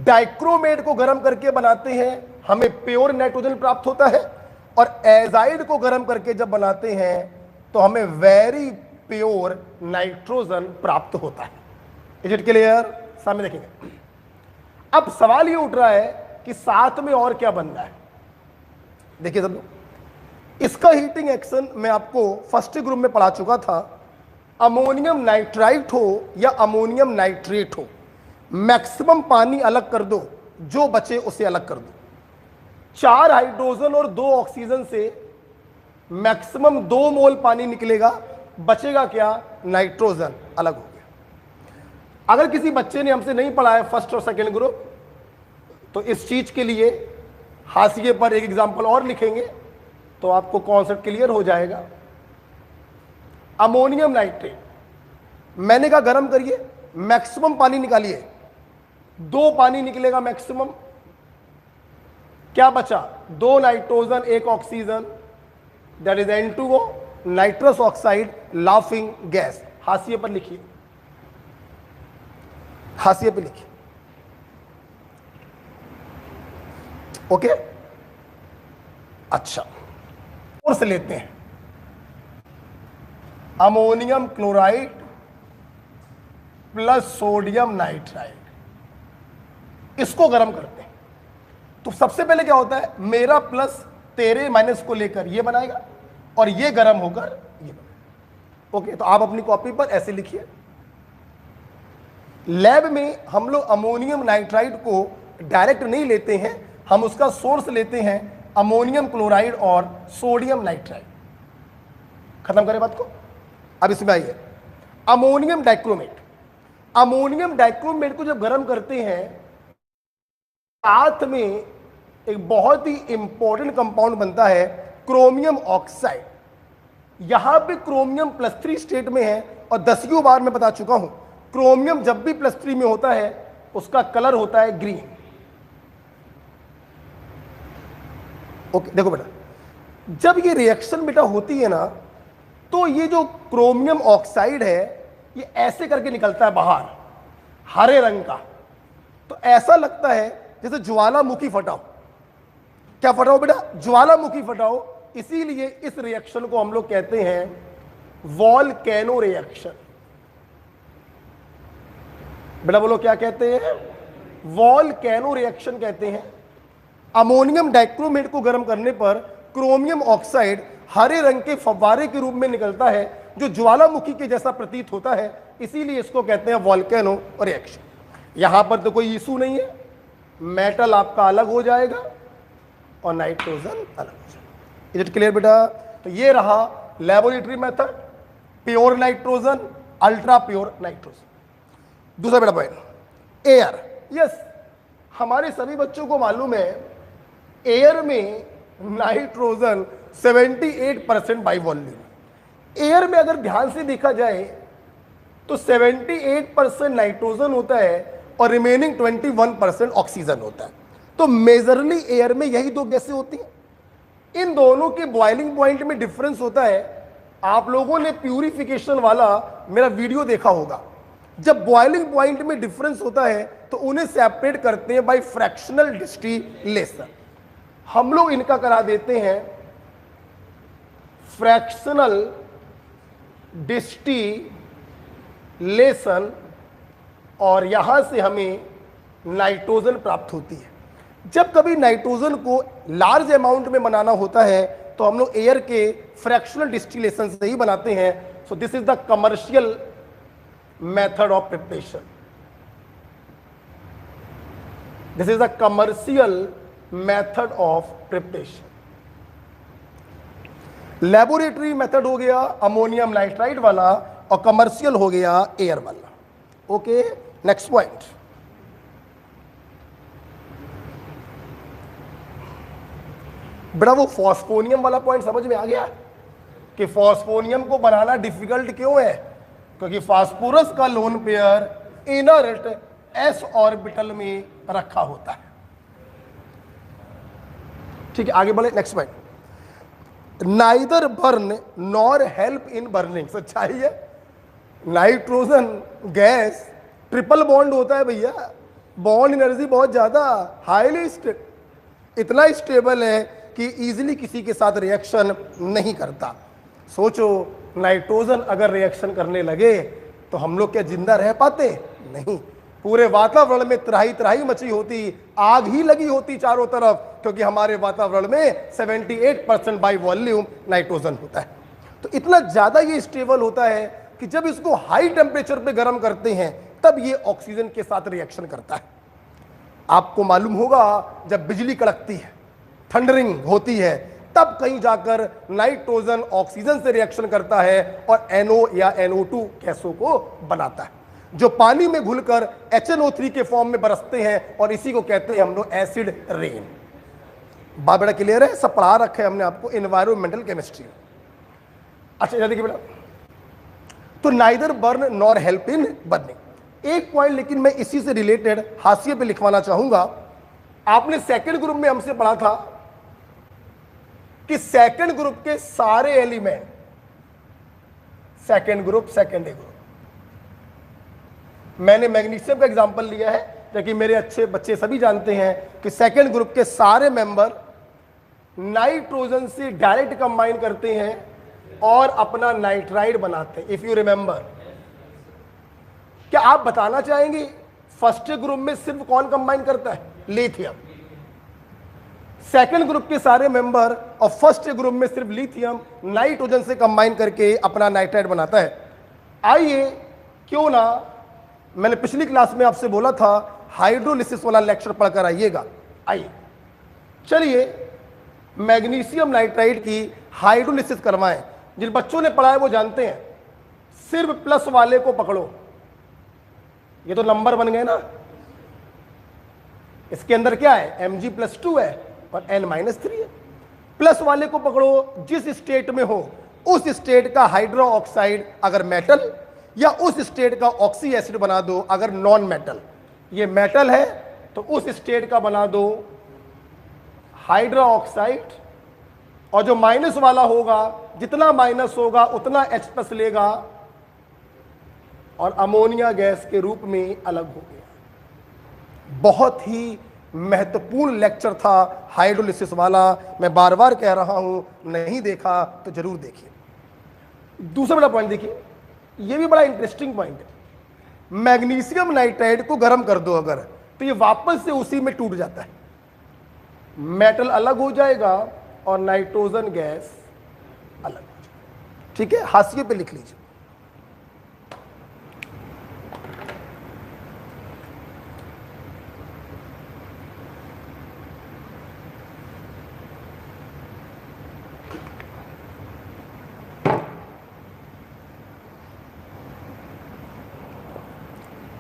Dichromate को गर्म करके बनाते हैं, हमें प्योर नाइट्रोजन प्राप्त होता है, और एजाइड को गर्म करके जब बनाते हैं तो हमें वेरी प्योर नाइट्रोजन प्राप्त होता है। Is it clear? सामने देखेंगे। अब सवाल ये उठ रहा है कि साथ में और क्या बन रहा है। देखिए सब लोग, इसका हीटिंग एक्शन मैं आपको फर्स्ट ग्रुप में पढ़ा चुका था। अमोनियम नाइट्राइट हो या अमोनियम नाइट्रेट हो, मैक्सिमम पानी अलग कर दो, जो बचे उसे अलग कर दो। 4 हाइड्रोजन और 2 ऑक्सीजन से मैक्सिमम 2 मोल पानी निकलेगा, बचेगा क्या? नाइट्रोजन अलग हो गया। अगर किसी बच्चे ने हमसे नहीं पढ़ा है फर्स्ट और सेकेंड ग्रुप, तो इस चीज के लिए हाशिए पर एक एग्जांपल और लिखेंगे तो आपको कॉन्सेप्ट क्लियर हो जाएगा। अमोनियम नाइट्रेट मैंने कहा गर्म करिए, मैक्सिमम पानी निकालिए, 2 पानी निकलेगा मैक्सिमम। क्या बचा? 2 nitrogen 1 oxygen, that is N2O, nitrous oxide, laughing gas. हाशिए पर लिखिए, हाशिए पे लिखिए, ओके? अच्छा, और से लेते हैं ammonium chloride plus sodium nitride, इसको गर्म करते हैं। तो सबसे पहले क्या होता है, मेरा प्लस तेरे माइनस को लेकर ये बनाएगा और ये गर्म होकर ये बनाएगा। ओके, तो आप अपनी कॉपी पर ऐसे लिखिए। लैब में हम लोग अमोनियम नाइट्राइड को डायरेक्ट नहीं लेते हैं, हम उसका सोर्स लेते हैं अमोनियम क्लोराइड और सोडियम नाइट्राइड। खत्म करें बात को। अब इसमें आइए अमोनियम डाइक्रोमेट। अमोनियम डाइक्रोमेट को जब गर्म करते हैं, साथ में एक बहुत ही इंपॉर्टेंट कंपाउंड बनता है क्रोमियम ऑक्साइड। यहां पे क्रोमियम +3 स्टेट में है, और 10वीं बार मैं बता चुका हूं, क्रोमियम जब भी +3 में होता है उसका कलर होता है ग्रीन। ओके देखो बेटा, जब ये रिएक्शन बेटा होती है ना, तो ये जो क्रोमियम ऑक्साइड है ये ऐसे करके निकलता है बाहर हरे रंग का। तो ऐसा लगता है जैसे ज्वालामुखी फटा हो। क्या फटा हो बेटा? ज्वालामुखी फटा हो। इसीलिए इस रिएक्शन को हम लोग कहते हैं वोल्केनो रिएक्शन। बेटा बोलो क्या कहते हैं? वोल्केनो रिएक्शन कहते हैं। अमोनियम डाइक्रोमेट को गर्म करने पर क्रोमियम ऑक्साइड हरे रंग के फव्वारे के रूप में निकलता है जो ज्वालामुखी के जैसा प्रतीत होता है, इसीलिए इसको कहते हैं वोल्केनो रिएक्शन। यहां पर तो कोई इशू नहीं है, मेटल आपका अलग हो जाएगा और नाइट्रोजन अलग हो जाएगा। इज इट क्लियर बेटा? तो ये रहा laboratory method, pure nitrogen, ultra pure nitrogen. दूसरा बेटा पॉइंट, एयर। यस, हमारे सभी बच्चों को मालूम है एयर में नाइट्रोजन 78% बाई वॉल्यूम। एयर में अगर ध्यान से देखा जाए तो 78% नाइट्रोजन होता है और रिमेनिंग 21% ऑक्सीजन होता है। तो मेजरली एयर में यही दो गैसें होती हैं। इन दोनों के बॉइलिंग पॉइंट में डिफरेंस होता है। आप लोगों ने प्यूरिफिकेशन वाला मेरा वीडियो देखा होगा। जब बॉइलिंग पॉइंट में डिफरेंस होता है तो उन्हें सेपरेट करते हैं बाय फ्रैक्शनल डिस्टिलेशन। हम लोग इनका करा देते हैं फ्रैक्शनल डिस्टिलेशन और यहां से हमें नाइट्रोजन प्राप्त होती है। जब कभी नाइट्रोजन को लार्ज अमाउंट में बनाना होता है तो हम लोग एयर के फ्रैक्शनल डिस्टिलेशन से ही बनाते हैं। So this is the commercial method of preparation. This is the commercial method of preparation. Laboratory method हो गया अमोनियम नाइट्राइड वाला और कमर्शियल हो गया एयर वाला। Okay, next point. बेटा वो फॉस्फोनियम वाला पॉइंट समझ में आ गया कि फॉस्फोनियम को बनाना डिफिकल्ट क्यों है? क्योंकि फास्फोरस का lone pair inert S orbital में रखा होता है। ठीक है, आगे बढ़े, next point. Neither burn nor help in burning. सच्चाई है, नाइट्रोजन गैस ट्रिपल बॉन्ड होता है भैया। बॉन्ड एनर्जी बहुत ज्यादा, हाईली इतना स्टेबल है कि इजीली किसी के साथ रिएक्शन नहीं करता। सोचो नाइट्रोजन अगर रिएक्शन करने लगे तो हम लोग क्या जिंदा रह पाते? नहीं, पूरे वातावरण में त्राही त्राही मची होती, आग ही लगी होती चारों तरफ, क्योंकि हमारे वातावरण में 78% बाई वॉल्यूम नाइट्रोजन होता है। तो इतना ज्यादा ये स्टेबल होता है कि जब इसको हाई टेम्परेचर पे गर्म करते हैं तब ये ऑक्सीजन के साथ रिएक्शन करता है। आपको मालूम होगा जब बिजली कड़कती है, थंडरिंग होती है, तब कहीं जाकर नाइट्रोजन ऑक्सीजन से रिएक्शन करता है और NO या NO2 गैसों को बनाता है, जो पानी में घुलकर HNO3 के फॉर्म में बरसते हैं और इसी को कहते हैं हम लोग एसिड रेन। बात बड़ा क्लियर है, सब पढ़ा रखे हमने आपको एनवायरमेंटल केमिस्ट्री। अच्छा देखिए बेटा, तो neither burn nor help in burning. एक पॉइंट लेकिन मैं इसी से रिलेटेड हाशिए पे लिखवाना चाहूंगा। आपने सेकंड ग्रुप में हमसे पढ़ा था कि सेकंड ग्रुप के सारे element, second group secondary group, मैंने मैग्नीशियम का एग्जांपल लिया है ताकि मेरे अच्छे बच्चे सभी जानते हैं कि सेकंड ग्रुप के सारे मेंबर नाइट्रोजन से डायरेक्ट कंबाइन करते हैं और अपना नाइट्राइड बनाते हैं। इफ यू रिमेंबर, क्या आप बताना चाहेंगे फर्स्ट ग्रुप में सिर्फ कौन कंबाइन करता है? लिथियम। सेकंड ग्रुप के सारे मेंबर और फर्स्ट ग्रुप में सिर्फ लिथियम नाइट्रोजन से कंबाइन करके अपना नाइट्राइड बनाता है। आइए क्यों ना, मैंने पिछली क्लास में आपसे बोला था हाइड्रोलिसिस वाला लेक्चर पढ़कर आइएगा। आइए चलिए मैग्नीशियम नाइट्राइड की हाइड्रोलिसिस करवाएं। जिन बच्चों ने पढ़ा है वो जानते हैं, सिर्फ प्लस वाले को पकड़ो। ये तो नंबर बन गए ना, इसके अंदर क्या है? Mg+2 है और N-3 है। प्लस वाले को पकड़ो, जिस स्टेट में हो उस स्टेट का हाइड्रो ऑक्साइड अगर मेटल, या उस स्टेट का ऑक्सी एसिड बना दो अगर नॉन मेटल। ये मेटल है तो उस स्टेट का बना दो हाइड्रो ऑक्साइड और जो माइनस वाला होगा, जितना माइनस होगा उतना H+ लेगा और अमोनिया गैस के रूप में अलग हो गया। बहुत ही महत्वपूर्ण लेक्चर था हाइड्रोलिसिस वाला, मैं बार बार कह रहा हूं, नहीं देखा तो जरूर देखिए। दूसरा बड़ा पॉइंट देखिए, यह भी बड़ा इंटरेस्टिंग पॉइंट है। मैग्नीशियम नाइट्राइड को गर्म कर दो अगर, तो ये वापस से उसी में टूट जाता है, मेटल अलग हो जाएगा और नाइट्रोजन गैस अलग हो जाएगा। ठीक है, हाशिए पे लिख लीजिए।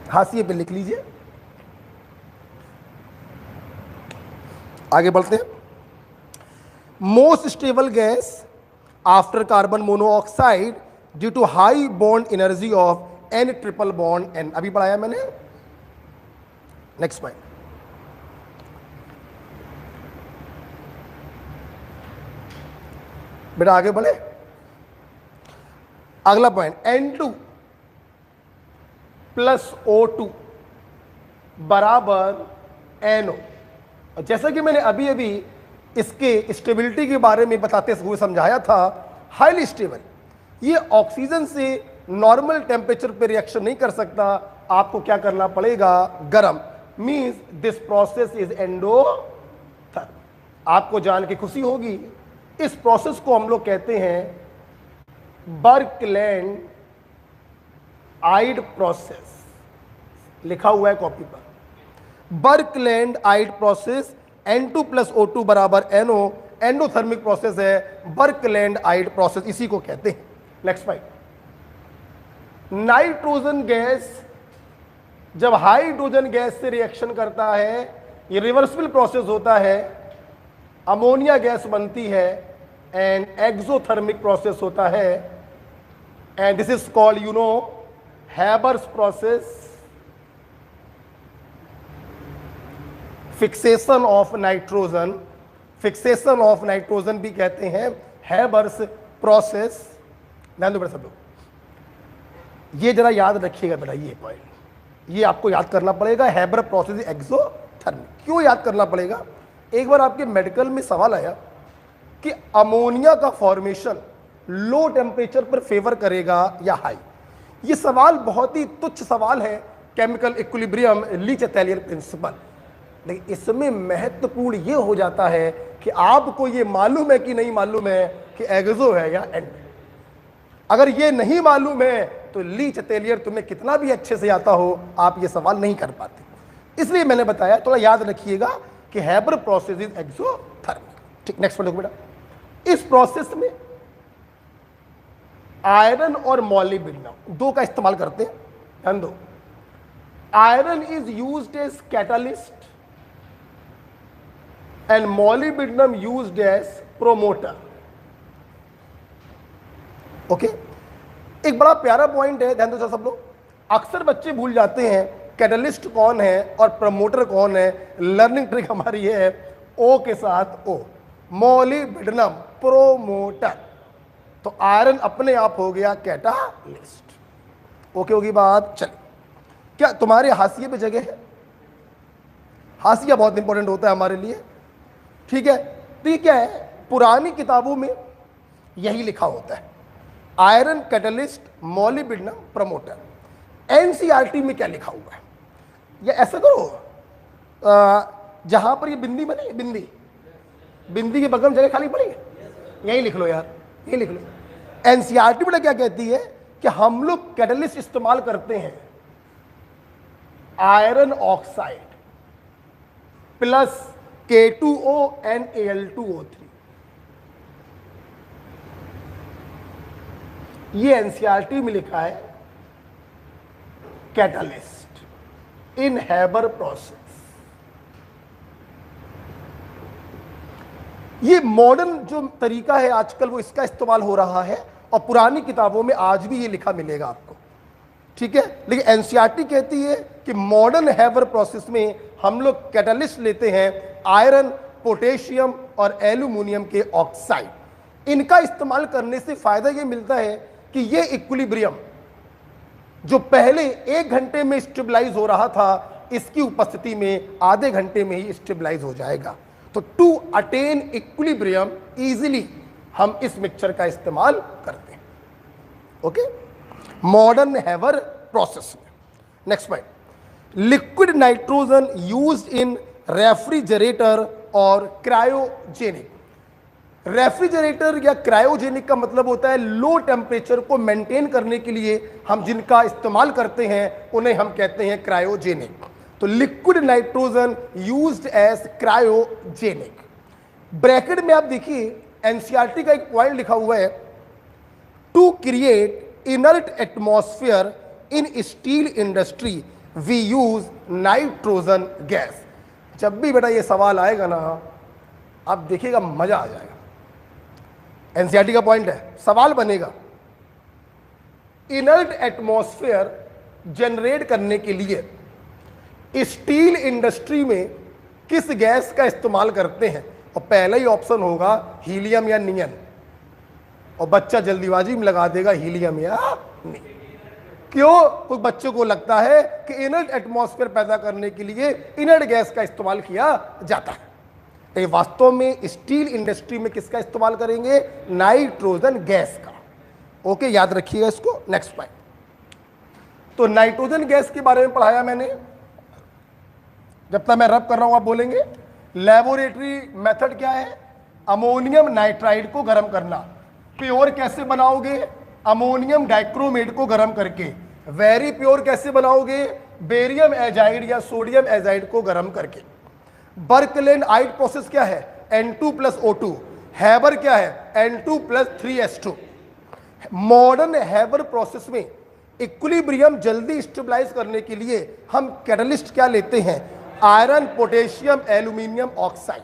हाशिए पे लिख लीजिए। आगे बढ़ते हैं। Most stable gas after carbon monoxide due to high bond energy of N triple bond N, अभी पढ़ाया मैंने। नेक्स्ट पॉइंट, बेटा आगे बढ़े। अगला पॉइंट, N2 + O2 बराबर NO। जैसा कि मैंने अभी अभी इसके स्टेबिलिटी के बारे में बताते हुए समझाया था, हाईली स्टेबल, ये ऑक्सीजन से नॉर्मल टेम्परेचर पे रिएक्शन नहीं कर सकता, आपको क्या करना पड़ेगा, गर्म। Means this process is endotherm. आपको जान के खुशी होगी, इस प्रोसेस को हम लोग कहते हैं बर्कलैंड आइड प्रोसेस। लिखा हुआ है कॉपी पर, बर्कलैंड आइड प्रोसेस। N2 + O2 बराबर NO, एंडोथर्मिक प्रोसेस है, बर्कलैंड आइड प्रोसेस, इसी को कहते हैं। नेक्स्ट पॉइंट, नाइट्रोजन गैस जब हाइड्रोजन गैस से रिएक्शन करता है, ये रिवर्सिबल प्रोसेस होता है, अमोनिया गैस बनती है एंड एक्सोथर्मिक प्रोसेस होता है, and this is called Haber's process. Fixation of nitrogen, fixation of nitrogen भी कहते हैं हैबर्स प्रोसेस। ध्यान दो बेटा सब लोग, ये जरा याद रखिएगा बेटा, ये पॉइंट ये आपको याद करना पड़ेगा। हैबर प्रोसेस एक्सोथर्मिक क्यों याद करना पड़ेगा? एक बार आपके मेडिकल में सवाल आया कि अमोनिया का फॉर्मेशन लो टेम्परेचर पर फेवर करेगा या हाई। ये सवाल बहुत ही तुच्छ सवाल है, केमिकल इक्विलिब्रियम ली चैटेलियर प्रिंसिपल, लेकिन इसमें महत्वपूर्ण ये हो जाता है कि आपको ये मालूम है कि नहीं मालूम है कि एक्सो है या एंड। अगर ये नहीं मालूम है तो ली चैटेलियर तुम्हें कितना भी अच्छे से आता हो, आप ये सवाल नहीं कर पाते। इसलिए मैंने बताया, थोड़ा याद रखिएगा कि हैबर प्रोसेस इज एक्सोथर्मिक। ठीक, नेक्स्ट पढ़ो बेटा। इस प्रोसेस में आयरन और मॉलिब्डेनम दो का इस्तेमाल करते हैं, ध्यान दो। Iron is used as catalyst and molybdenum used as promoter। Okay, एक बड़ा प्यारा पॉइंट है, ध्यान दो सब लोग। अक्सर बच्चे भूल जाते हैं कैटलिस्ट कौन है और प्रमोटर कौन है। लर्निंग ट्रिक हमारी है ओ के साथ ओ, मॉलिब्डेनम प्रोमोटर, तो आयरन अपने आप हो गया कैटालिस्ट। ओके होगी बात। चलिए, क्या तुम्हारे हाशिए पे जगह है? हाशिया बहुत इंपॉर्टेंट होता है हमारे लिए, ठीक है। तो ये क्या है, पुरानी किताबों में यही लिखा होता है, iron catalyst molybdenum promoter. NCERT में क्या लिखा हुआ है, या ऐसा करो, जहां पर ये बिंदी बने, बिंदी के बगल में जगह खाली पड़ी है, यही लिख लो यार, यही लिख लो। एनसीईआरटी में क्या कहती है कि हम लोग कैटलिस्ट इस्तेमाल करते हैं iron oxide plus K2O and Al2O3। ये एनसीईआरटी में लिखा है कैटलिस्ट इन हैबर प्रोसेस। ये मॉडर्न जो तरीका है आजकल वो इसका इस्तेमाल हो रहा है, और पुरानी किताबों में आज भी ये लिखा मिलेगा आपको, ठीक है। लेकिन एनसीईआरटी कहती है कि मॉडर्न हैबर प्रोसेस में हम लोग कैटलिस्ट लेते हैं आयरन, पोटेशियम और एल्यूमिनियम के ऑक्साइड। इनका इस्तेमाल करने से फायदा ये मिलता है कि ये इक्विलिब्रियम जो पहले 1 घंटे में स्टेबलाइज हो रहा था, इसकी उपस्थिति में आधे घंटे में ही स्टेबलाइज हो जाएगा। तो टू अटेन इक्विलिब्रियम इजीली हम इस मिक्सचर का इस्तेमाल करते हैं। Okay, modern haber process. Next point, liquid nitrogen used in refrigerator और क्रायोजेनिक। रेफ्रिजरेटर या क्रायोजेनिक का मतलब होता है लो टेम्परेचर को मेंटेन करने के लिए हम जिनका इस्तेमाल करते हैं उन्हें हम कहते हैं क्रायोजेनिक। तो liquid nitrogen used as cryogenic. Bracket में आप देखिए एनसीईआरटी का एक पॉइंट लिखा हुआ है, to create inert atmosphere in steel industry we use nitrogen gas. जब भी बेटा ये सवाल आएगा ना, आप देखिएगा मजा आ जाएगा। एनसीईआरटी का पॉइंट है, सवाल बनेगा इनर्ट एटमॉस्फेयर जनरेट करने के लिए स्टील इंडस्ट्री में किस गैस का इस्तेमाल करते हैं, और पहला ही ऑप्शन होगा हीलियम या नियन, और बच्चा जल्दीबाजी में लगा देगा हीलियम या नियन। क्यों? कुछ बच्चों को लगता है कि इनर्ट एटमॉस्फेयर पैदा करने के लिए इनर्ट गैस का इस्तेमाल किया जाता है। तो वास्तव में स्टील इंडस्ट्री में किसका इस्तेमाल करेंगे? नाइट्रोजन गैस का। ओके, याद रखिएगा इसको। नेक्स्ट पॉइंट, तो नाइट्रोजन गैस के बारे में पढ़ाया मैंने। जब तक मैं रब कर रहा हूं आप बोलेंगे। लेबोरेटरी मेथड क्या है? अमोनियम नाइट्राइड को गर्म करना। प्योर कैसे बनाओगे? अमोनियम डाइक्रोमेट को गर्म करके। वेरी प्योर कैसे बनाओगे? बेरियम एजाइड या सोडियम एजाइड को गर्म करके। बर्कलैंड आइड प्रोसेस क्या है? N2+O2। हैबर क्या है? N2+3S2। मॉडर्न हैबर प्रोसेस में इक्विलिब्रियम जल्दी स्टेबलाइज करने के लिए हम कैटलिस्ट क्या लेते हैं? Iron, potassium, aluminium oxide.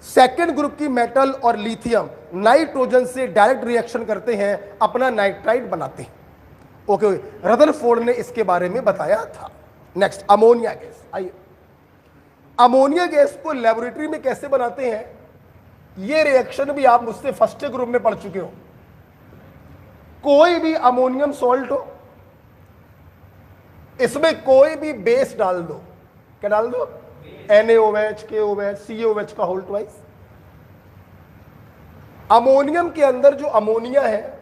Second group की मेटल और लिथियम नाइट्रोजन से डायरेक्ट रिएक्शन करते हैं, अपना नाइट्राइड बनाते हैं। ओके, रदरफोर्ड ने इसके बारे में बताया था। Next, ammonia gas. आइए, अमोनिया गैस को लेबोरेटरी में कैसे बनाते हैं? ये रिएक्शन भी आप मुझसे फर्स्ट ग्रुप में पढ़ चुके हो। कोई भी अमोनियम सॉल्ट हो, इसमें कोई भी बेस डाल दो। क्या डाल दो? NaOH, KOH, COH का होल ट्वाइस। अमोनियम के अंदर जो अमोनिया है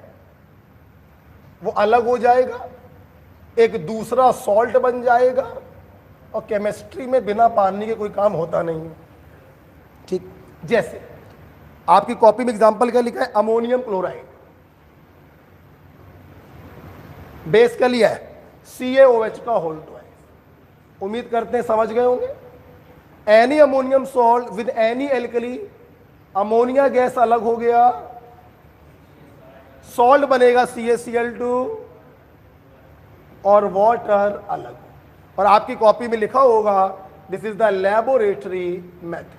वो अलग हो जाएगा, एक दूसरा सॉल्ट बन जाएगा, और केमिस्ट्री में बिना पानी के कोई काम होता नहीं है। ठीक, जैसे आपकी कॉपी में एग्जांपल क्या लिखा है? Ammonium chloride. बेस क्या लिया है? CaOH का होल ट्वाइस। उम्मीद करते हैं समझ गए होंगे। Any ammonium salt with any alkali, ammonia gas अलग हो गया, सॉल्ट बनेगा CaCl2, और वाटर अलग। और आपकी कॉपी में लिखा होगा this is the laboratory method.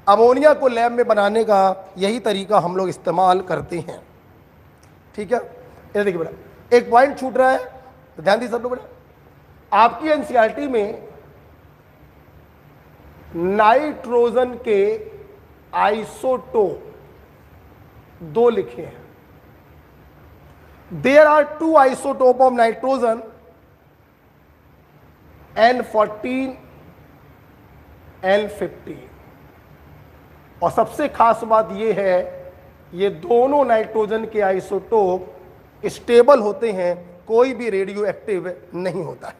Ammonia को लैब में बनाने का यही तरीका हम लोग इस्तेमाल करते हैं। ठीक है, ये देखिए बेटा, एक पॉइंट छूट रहा है, तो ध्यान दीजिए सब लोग बेटा। आपकी एनसीईआरटी में नाइट्रोजन के आइसोटोप 2 लिखे हैं। There are 2 isotope of nitrogen, N14, N15। और सबसे खास बात यह है, ये दोनों नाइट्रोजन के आइसोटोप स्टेबल होते हैं, कोई भी रेडियो एक्टिव नहीं होता है।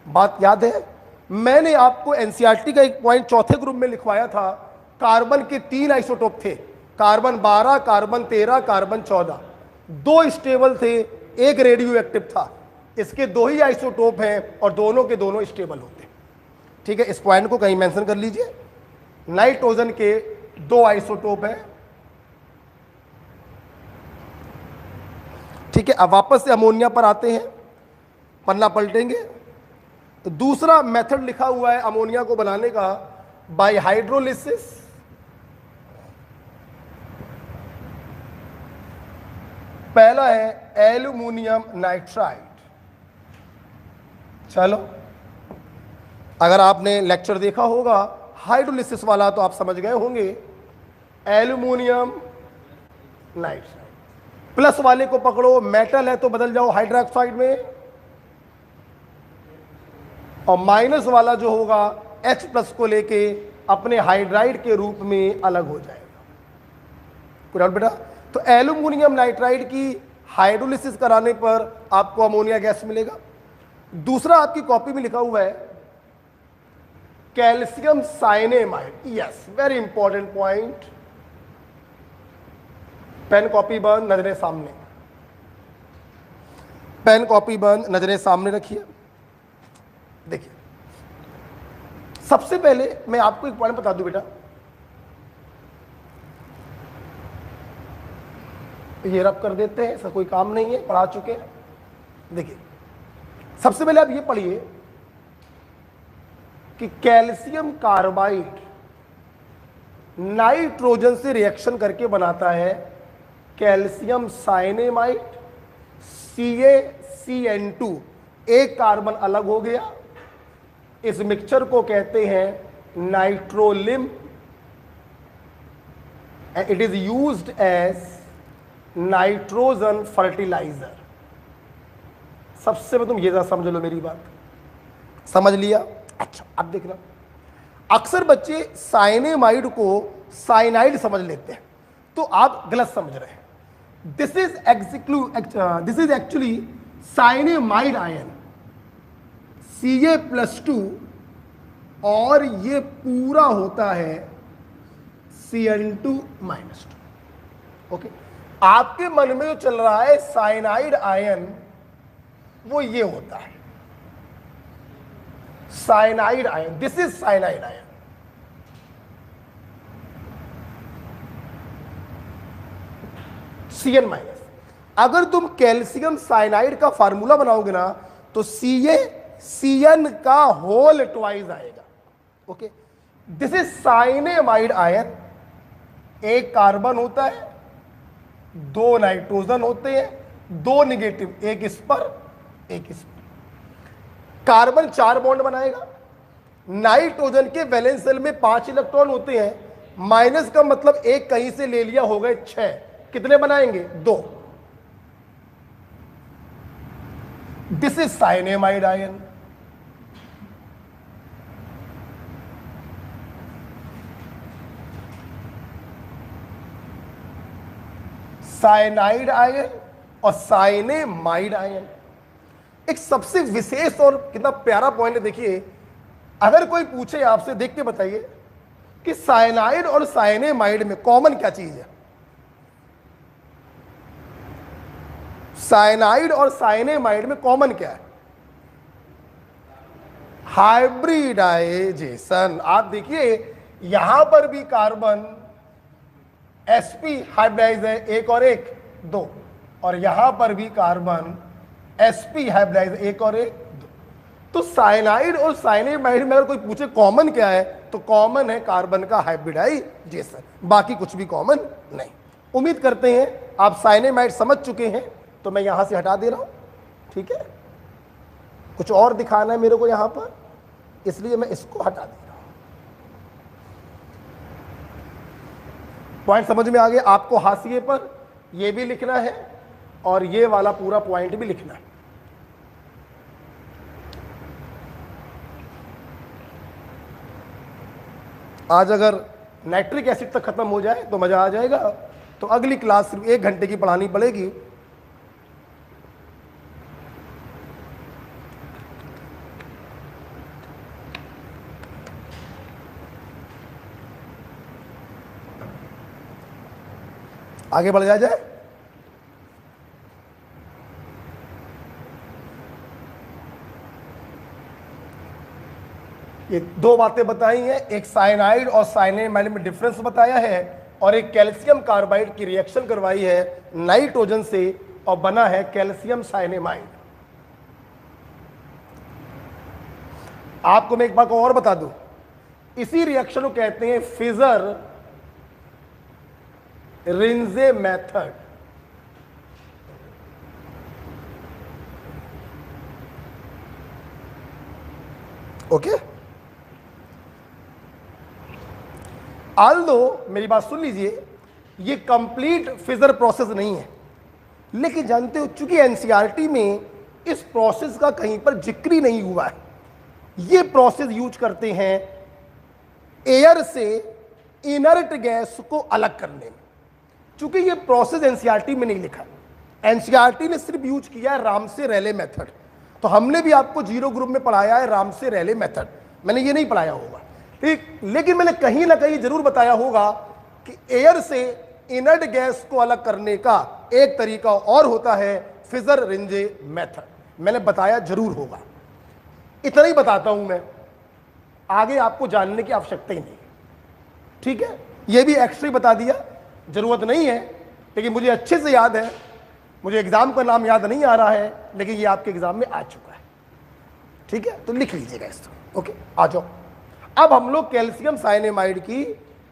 बात याद है? मैंने आपको एनसीईआरटी का एक पॉइंट चौथे ग्रुप में लिखवाया था। कार्बन के 3 आइसोटोप थे, कार्बन 12, कार्बन 13, कार्बन 14। 2 स्टेबल थे, एक रेडियो एक्टिव था। इसके 2 ही आइसोटोप हैं और दोनों के दोनों स्टेबल होते हैं। ठीक है, इस पॉइंट को कहीं मेंशन कर लीजिए। नाइट्रोजन के 2 आइसोटोप हैं। ठीक है, अब वापस से अमोनिया पर आते हैं, पन्ना पलटेंगे। तो दूसरा मेथड लिखा हुआ है अमोनिया को बनाने का, बाय हाइड्रोलिसिस। पहला है एल्यूमिनियम नाइट्राइड। चलो, अगर आपने लेक्चर देखा होगा हाइड्रोलिसिस वाला तो आप समझ गए होंगे एल्यूमिनियम नाइट्राइड। प्लस वाले को पकड़ो, मेटल है तो बदल जाओ हाइड्रोक्साइड में, और माइनस वाला जो होगा H प्लस को लेके अपने हाइड्राइड के रूप में अलग हो जाएगा। कोई डाउट बेटा? तो एल्यूमिनियम नाइट्राइड की हाइड्रोलिसिस कराने पर आपको अमोनिया गैस मिलेगा। दूसरा आपकी कॉपी में लिखा हुआ है calcium cyanamide. Yes, very important point. Pen copy बंद, नजरें सामने। पेन कॉपी बंद, नजरें सामने रखिए। देखिए, सबसे पहले मैं आपको एक पॉइंट बता दूं बेटा, ये रब कर देते हैं, ऐसा कोई काम नहीं है, पढ़ा चुके हैं। देखिए, सबसे पहले आप ये पढ़िए कि कैल्शियम कार्बाइड नाइट्रोजन से रिएक्शन करके बनाता है कैल्शियम साइनेमाइड, CaCN2, एक कार्बन अलग हो गया। इस मिक्सचर को कहते हैं nitrolim, and it is used as nitrogen fertiliser. सबसे पहले तुम ये जरा समझ लो मेरी बात, समझ लिया? अच्छा, अब देखना, अक्सर बच्चे साइनेमाइड को साइनाइड समझ लेते हैं, तो आप गलत समझ रहे हैं। This is actually cyanamide ion Ca+2, और ये पूरा होता है Cn2-2। ओके, आपके मन में जो चल रहा है साइनाइड आयन, वो ये होता है cyanide ion. This is cyanide ion. Cn-। अगर तुम कैल्शियम साइनाइड का फार्मूला बनाओगे ना, तो CaCN का होल ट्वाइस आएगा। Okay, this is cyanamide ion. एक कार्बन होता है, दो नाइट्रोजन होते हैं, दो निगेटिव, एक इस पर एक इस पर। कार्बन 4 बॉन्ड बनाएगा। नाइट्रोजन के वैलेंस शेल में 5 इलेक्ट्रॉन होते हैं, माइनस का मतलब एक कहीं से ले लिया, हो गए 6। कितने बनाएंगे? 2। This is cyanamide ion. Cyanide ion और साइनेमाइड आयन। एक सबसे विशेष और कितना प्यारा पॉइंट है, देखिए, अगर कोई पूछे आपसे, देख के बताइए कि साइनाइड और साइनेमाइड में कॉमन क्या चीज है? साइनाइड और साइनेमाइड में कॉमन क्या है? हाइब्रिडाइजेशन। आप देखिए, यहां पर भी कार्बन sp हाइब्रिडाइज है, एक और एक 2, और यहां पर भी कार्बन sp हाइब्रिडाइज, एक और एक 2। तो साइनाइड और साइनेमाइड में अगर कोई पूछे कॉमन क्या है, तो कॉमन है कार्बन का हाइब्रिडाइजेशन, बाकी कुछ भी कॉमन नहीं। उम्मीद करते हैं आप साइनेमाइड समझ चुके हैं, तो मैं यहां से हटा दे रहा हूं, ठीक है? कुछ और दिखाना है मेरे को यहां पर, इसलिए मैं इसको हटा दे रहा हूं। पॉइंट समझ में आ गया? आपको हाशिए पर ये भी लिखना है और ये वाला पूरा पॉइंट भी लिखना है। आज अगर नाइट्रिक एसिड तक खत्म हो जाए तो मजा आ जाएगा, तो अगली क्लास सिर्फ 1 घंटे की पढ़ानी पड़ेगी। आगे बढ़ जाए। ये 2 बातें बताई हैं, एक साइनाइड और साइनेमाइड में डिफरेंस बताया है, और एक कैल्शियम कार्बाइड की रिएक्शन करवाई है नाइट्रोजन से और बना है कैल्शियम साइनेमाइड। आपको मैं एक बात को और बता दूं, इसी रिएक्शन को कहते हैं फिजर रिंजे मेथड। ओके, आल्दो मेरी बात सुन लीजिए, ये कंप्लीट फिजर प्रोसेस नहीं है, लेकिन जानते हो चूंकि एनसीईआरटी में इस प्रोसेस का कहीं पर जिक्र ही नहीं हुआ है। ये प्रोसेस यूज करते हैं एयर से इनर्ट गैस को अलग करने में। चूंकि ये प्रोसेस एनसीईआरटी में नहीं लिखा, एनसीईआरटी ने सिर्फ यूज किया है रामसे रेले मेथड। तो हमने भी आपको जीरो ग्रुप में पढ़ाया है रामसे रेले मेथड, मैंने ये नहीं पढ़ाया होगा, ठीक, लेकिन मैंने कहीं ना कहीं जरूर बताया होगा कि एयर से इनर्ट गैस को अलग करने का एक तरीका और होता है फिजर रिंजे मेथड, मैंने बताया जरूर होगा। इतना ही बताता हूं मैं, आगे आपको जानने की आवश्यकता ही नहीं, ठीक है। ये भी एक्स्ट्रा बता दिया, जरूरत नहीं है, लेकिन मुझे अच्छे से याद है, मुझे एग्जाम का नाम याद नहीं आ रहा है, लेकिन ये आपके एग्जाम में आ चुका है, ठीक है, तो लिख लीजिएगा इसको। ओके, आ जाओ। अब हम लोग कैल्शियम साइनेमाइड की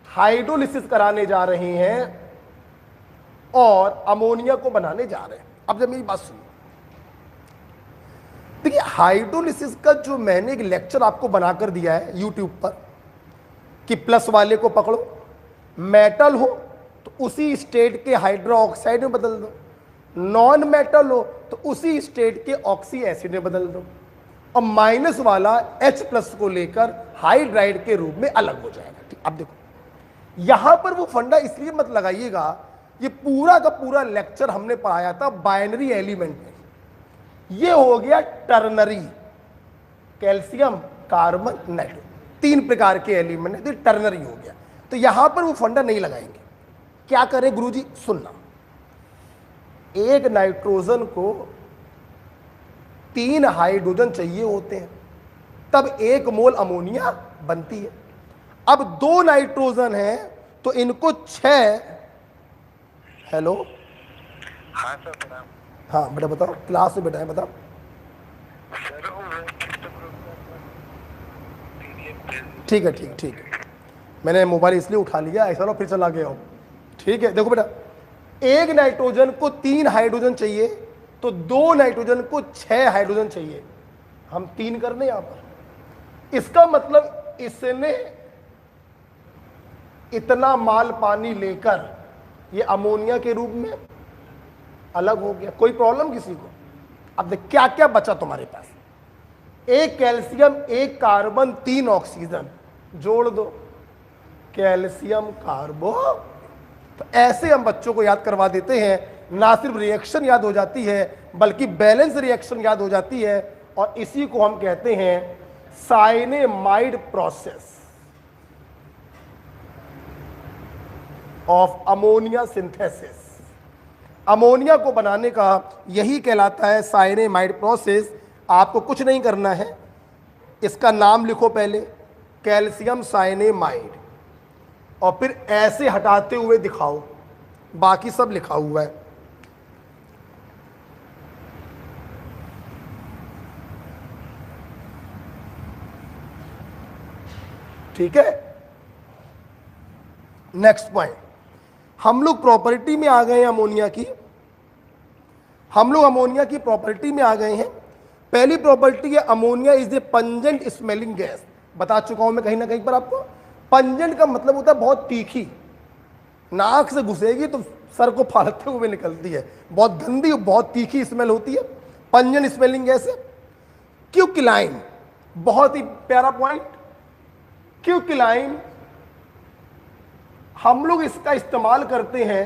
हाइड्रोलिसिस कराने जा रहे हैं और अमोनिया को बनाने जा रहे हैं। अब जब मेरी बात सुनिए, देखिए हाइड्रोलिसिस का जो मैंने एक लेक्चर आपको बनाकर दिया है यूट्यूब पर कि प्लस वाले को पकड़ो, मेटल हो तो उसी स्टेट के हाइड्रोक्साइड में बदल दो, नॉन मेटल हो तो उसी स्टेट के ऑक्सी एसिड में बदल दो, और माइनस वाला H+ को लेकर हाइड्राइड के रूप में अलग हो जाएगा। ठीक, अब देखो यहां पर वो फंडा इसलिए मत लगाइएगा, ये पूरा का पूरा लेक्चर हमने पढ़ाया था बाइनरी एलिमेंट में, ये हो गया टर्नरी, कैल्शियम कार्बन नाइट्रोजन, 3 प्रकार के एलिमेंट है, तो टर्नरी हो गया। तो यहां पर वो फंडा नहीं लगाएंगे। क्या करें गुरुजी, सुनना, एक नाइट्रोजन को 3 हाइड्रोजन चाहिए होते हैं, तब 1 मोल अमोनिया बनती है। अब 2 नाइट्रोजन है तो इनको 6, हेलो, हाँ सर प्रणाम। हाँ बेटा बताओ, क्लास में बेटा है, बताओ। सर वो ठीक है, ठीक ठीक है, मैंने मोबाइल इसलिए उठा लिया, ऐसा ना फिर चला गया हो। ठीक है, देखो बेटा, एक नाइट्रोजन को 3 हाइड्रोजन चाहिए तो 2 नाइट्रोजन को 6 हाइड्रोजन चाहिए, हम 3 करने यहां पर। इसका मतलब इसने इतना माल पानी लेकर ये अमोनिया के रूप में अलग हो गया। कोई प्रॉब्लम किसी को? अब देख क्या क्या बचा तुम्हारे पास, 1 कैल्शियम, 1 कार्बन, 3 ऑक्सीजन, जोड़ दो कैल्शियम कार्बो। तो ऐसे हम बच्चों को याद करवा देते हैं, ना सिर्फ रिएक्शन याद हो जाती है बल्कि बैलेंस रिएक्शन याद हो जाती है, और इसी को हम कहते हैं cyanamide process of ammonia synthesis. Ammonia को बनाने का यही कहलाता है साइनेमाइड प्रोसेस। आपको कुछ नहीं करना है, इसका नाम लिखो पहले, कैल्शियम साइनेमाइड, और फिर ऐसे हटाते हुए दिखाओ, बाकी सब लिखा हुआ है। ठीक है, नेक्स्ट पॉइंट, हम लोग प्रॉपर्टी में आ गए हैं अमोनिया की, हम लोग अमोनिया की प्रॉपर्टी में आ गए हैं। पहली प्रॉपर्टी है ammonia is A pungent smelling gas. बता चुका हूं मैं कहीं ना कहीं पर आपको। पंजेंट का मतलब होता है बहुत तीखी, नाक से घुसेगी तो सर को फाड़ते हुए निकलती है, बहुत गंदी और बहुत तीखी स्मेल होती है, पंजेंट स्मेलिंग गैस है। क्विकलाइन, बहुत ही प्यारा पॉइंट, क्विकलाइन हम लोग इसका इस्तेमाल करते हैं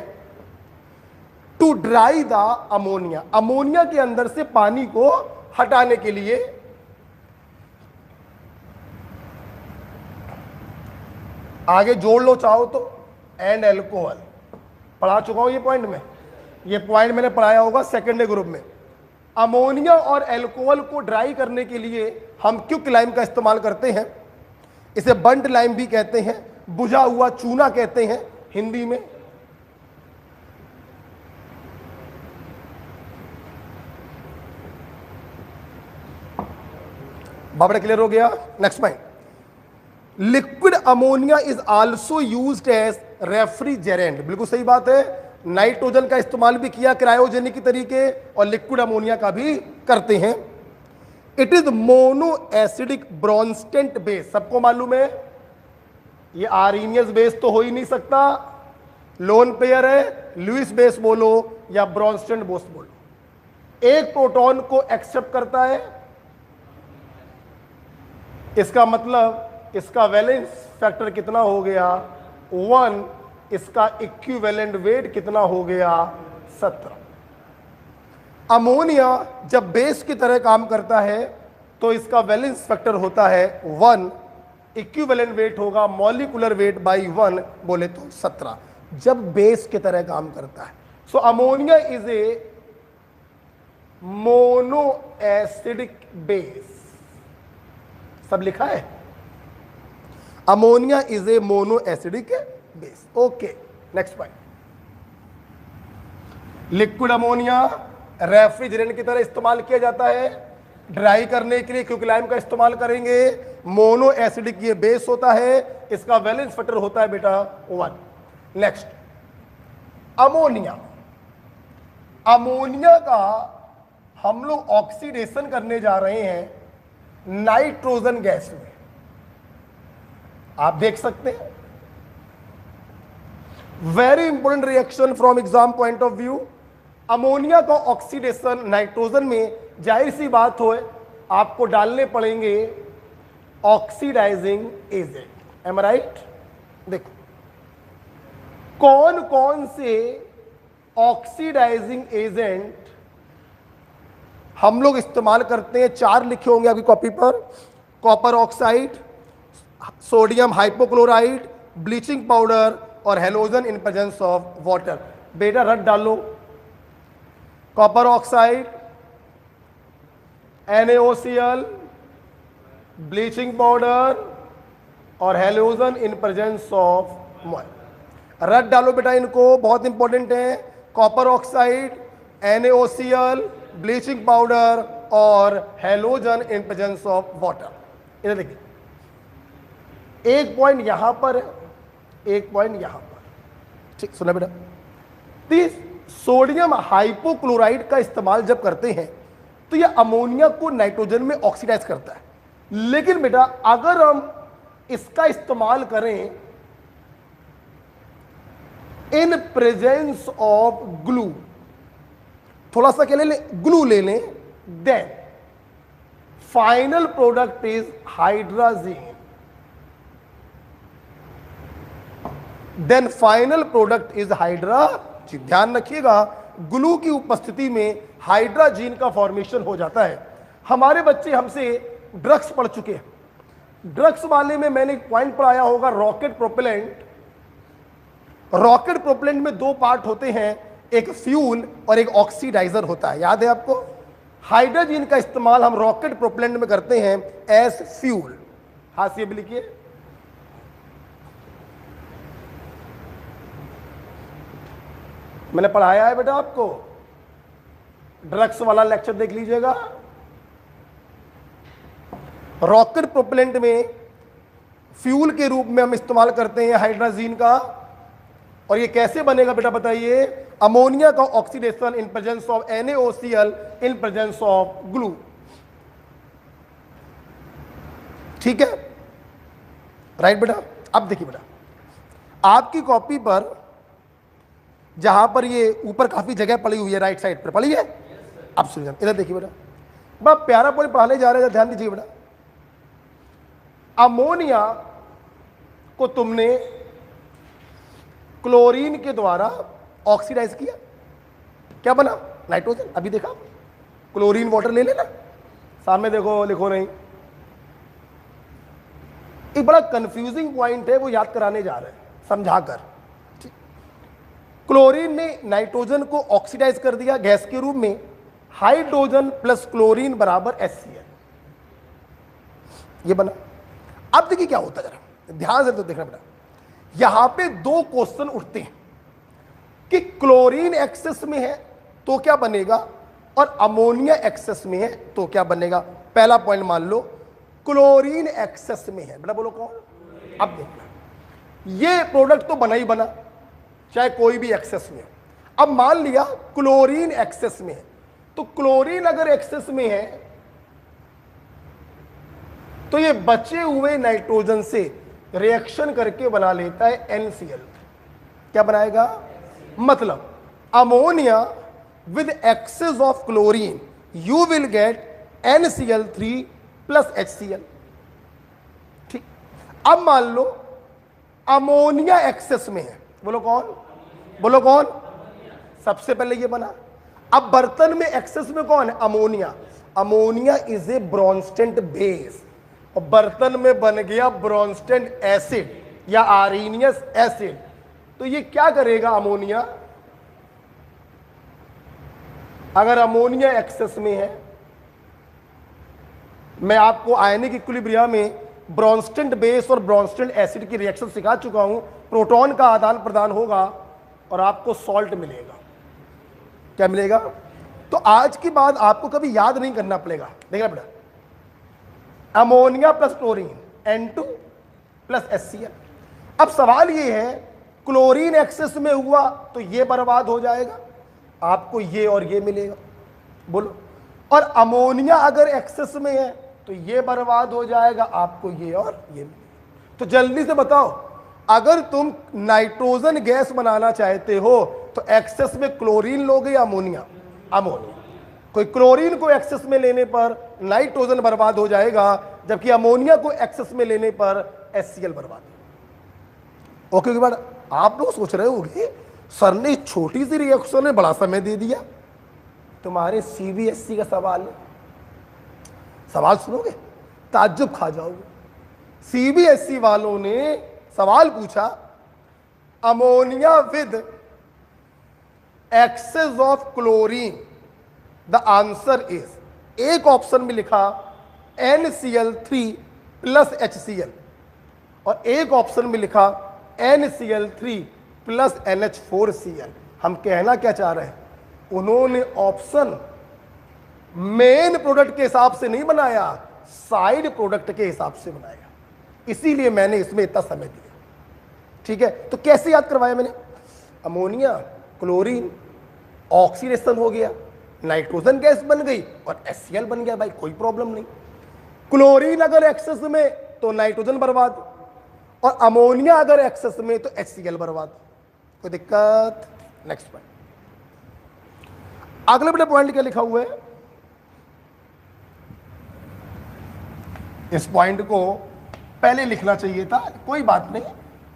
to dry the ammonia, ammonia के अंदर से पानी को हटाने के लिए। आगे जोड़ लो चाहो तो, एंड एल्कोहल, पढ़ा चुका हूं ये पॉइंट में, ये पॉइंट मैंने पढ़ाया होगा सेकेंडरी ग्रुप में। अमोनिया और एल्कोहल को ड्राई करने के लिए हम क्विकलाइन का इस्तेमाल करते हैं, इसे बंट लाइम भी कहते हैं, बुझा हुआ चूना कहते हैं हिंदी में। बाबड़ा क्लियर हो गया? Next point, liquid ammonia is also used as refrigerant. बिल्कुल सही बात है, नाइट्रोजन का इस्तेमाल भी किया क्रायोजेनिक के तरीके, और लिक्विड अमोनिया का भी करते हैं। It is mono acidic Bronsted base, सबको मालूम है ये आर्रीनियस बेस तो हो ही नहीं सकता, लोन पेयर है, लुईस बेस बोलो या ब्रॉन्स्टन बेस बोलो। एक प्रोटॉन को एक्सेप्ट करता है, इसका मतलब इसका वैलेंस फैक्टर कितना हो गया 1, इसका इक्विवेलेंट वेट कितना हो गया 17। अमोनिया जब बेस की तरह काम करता है तो इसका वैलेंस फैक्टर होता है 1, इक्विवेलेंट वेट होगा मॉलिक्यूलर वेट बाई 1 बोले तो 17 जब बेस की तरह काम करता है। So ammonia is a mono acidic base, सब लिखा है, ammonia is a mono acidic base. Okay, next point. Liquid ammonia refrigerant की तरह इस्तेमाल किया जाता है, ड्राई करने के लिए क्विकलाइम का इस्तेमाल करेंगे। मोनो एसिडिक ये बेस होता है, इसका वैलेंस फैक्टर होता है बेटा 1। Next, ammonia. अमोनिया का हम लोग ऑक्सीडेशन करने जा रहे हैं नाइट्रोजन गैस में, आप देख सकते हैं। Very important reaction from exam point of view. Ammonia का ऑक्सीडेशन नाइट्रोजन में, जाहिर सी बात हो आपको डालने पड़ेंगे ऑक्सीडाइजिंग एजेंट, एम राइट। देखो कौन कौन से ऑक्सीडाइजिंग एजेंट हम लोग इस्तेमाल करते हैं, 4 लिखे होंगे आपकी कॉपी पर। Copper oxide, sodium hypochlorite, bleaching powder और halogen in presence of water. बेटा रट डालो, copper oxide, NaOCl, bleaching powder और halogen in presence of moisture. रट डालो बेटा इनको, बहुत इंपॉर्टेंट है। Copper oxide, NaOCl, bleaching powder और halogen in presence of water. इधर देखिए, एक पॉइंट यहां पर है, एक पॉइंट यहां पर, ठीक सुना बेटा। सोडियम हाइपोक्लोराइड का इस्तेमाल जब करते हैं तो यह अमोनिया को नाइट्रोजन में ऑक्सीडाइज करता है, लेकिन बेटा अगर हम इसका इस्तेमाल करें इन प्रेजेंस ऑफ ग्लू, थोड़ा सा क्या ले लें, ग्लू ले लें, then final product is hydrazine, then final product is hydrazine. ध्यान रखिएगा, ग्लू की उपस्थिति में हाइड्राजीन का फॉर्मेशन हो जाता है। हमारे बच्चे हमसे ड्रग्स पढ़ चुके हैं, ड्रग्स वाले में मैंने एक पॉइंट पढ़ाया होगा, रॉकेट प्रोपेलेंट। रॉकेट प्रोपेलेंट में 2 पार्ट होते हैं, एक फ्यूल और एक ऑक्सीडाइजर होता है, याद है आपको। हाइड्रोजन का इस्तेमाल हम रॉकेट प्रोपेलेंट में करते हैं एज फ्यूल। हाथ से भी लिखिए, मैंने पढ़ाया है बेटा आपको, ड्रग्स वाला लेक्चर देख लीजिएगा। रॉकेट प्रोपेलेंट में फ्यूल के रूप में हम इस्तेमाल करते हैं हाइड्रोजन का। और ये कैसे बनेगा बेटा बताइए, अमोनिया का oxidation in presence of NaOCl in presence of glue, ठीक है राइट बेटा। अब देखिए बेटा, आपकी कॉपी पर जहां पर ये ऊपर काफी जगह पड़ी हुई है, राइट साइड पर पड़ी है, अब सुनिए इधर देखिए बेटा, बड़ा प्यारा पॉइंट पढ़ाने जा रहे हैं, ध्यान दीजिए बेटा। अमोनिया को तुमने क्लोरीन के द्वारा ऑक्सीडाइज किया, क्या बना, नाइट्रोजन। अभी देखा, क्लोरीन वाटर ले लेना, सामने देखो, लिखो नहीं। एक बड़ा कंफ्यूजिंग पॉइंट है, वो याद कराने जा रहे हैं समझाकर। क्लोरीन ने नाइट्रोजन को ऑक्सीडाइज कर दिया गैस के रूप में, हाइड्रोजन प्लस क्लोरीन बराबर HCl, ये बना। अब देखिए क्या होता है, जरा ध्यान से तो देखना बेटा, यहां पे 2 क्वेश्चन उठते हैं कि क्लोरीन एक्सेस में है तो क्या बनेगा और अमोनिया एक्सेस में है तो क्या बनेगा। पहला पॉइंट मान लो क्लोरीन एक्सेस में है, बेटा बोलो कौन। अब देखना, ये प्रोडक्ट तो बना ही बना, चाहे कोई भी एक्सेस में। अब मान लिया क्लोरीन एक्सेस में है, तो क्लोरीन अगर एक्सेस में है तो ये बचे हुए नाइट्रोजन से रिएक्शन करके बना लेता है NCl। क्या बनाएगा? मतलब ammonia with excess of chlorine you will get NCl3 plus HCl। ठीक, अब मान लो अमोनिया एक्सेस में है, बोलो कौन? बोलो कौन? सबसे पहले ये बना। अब बर्तन में एक्सेस में कौन है? Ammonia. Ammonia is a Bronsted base और बर्तन में बन गया ब्रोंस्टेंट एसिड या आर्सेनियस एसिड। तो ये क्या करेगा अमोनिया? अगर अमोनिया एक्सेस में है, मैं आपको आयनिक इक्विलिब्रियम में ब्रोंस्टेंट बेस और ब्रोंस्टेंट एसिड की रिएक्शन सिखा चुका हूं। प्रोटॉन का आदान प्रदान होगा और आपको सॉल्ट मिलेगा। क्या मिलेगा? तो आज की बात आपको कभी याद नहीं करना पड़ेगा। देखना बेटा, ammonia plus chlorine N2 plus HCl। अब सवाल ये है, क्लोरीन एक्सेस में हुआ तो ये बर्बाद हो जाएगा, आपको ये और ये मिलेगा। बोलो। और अमोनिया अगर एक्सेस में है तो ये बर्बाद हो जाएगा, आपको ये और ये मिलेगा। तो जल्दी से बताओ, अगर तुम नाइट्रोजन गैस बनाना चाहते हो तो एक्सेस में क्लोरीन लोगे या अमोनिया? अमोनिया। कोई क्लोरीन को एक्सेस में लेने पर नाइट्रोजन बर्बाद हो जाएगा, जबकि अमोनिया को एक्सेस में लेने पर HCl बर्बाद हो। ओके बात, आप लोग सोच रहे होंगे सर ने छोटी सी रिएक्शन में बड़ा समय दे दिया। तुम्हारे CBSE का सवाल है, सवाल सुनोगे ताज्जुब खा जाओगे। CBSE वालों ने सवाल पूछा, ammonia with excess of chlorine, the answer is, एक ऑप्शन में लिखा NCl3 प्लस HCl और एक ऑप्शन में लिखा NCl3 प्लस NH4Cl। हम कहना क्या चाह रहे हैं? उन्होंने ऑप्शन मेन प्रोडक्ट के हिसाब से नहीं बनाया, साइड प्रोडक्ट के हिसाब से बनाया, इसीलिए मैंने इसमें इतना समय दिया। ठीक है, तो कैसे याद करवाया मैंने? अमोनिया क्लोरीन ऑक्सीडेशन हो गया, नाइट्रोजन गैस बन गई और HCl बन गया। भाई कोई प्रॉब्लम नहीं। क्लोरीन अगर एक्सेस में तो नाइट्रोजन बर्बाद, और अमोनिया अगर एक्सेस में तो HCl बर्बाद। कोई दिक्कत? Next point. अगले बड़े पॉइंट क्या लिखा हुआ है? इस पॉइंट को पहले लिखना चाहिए था, कोई बात नहीं,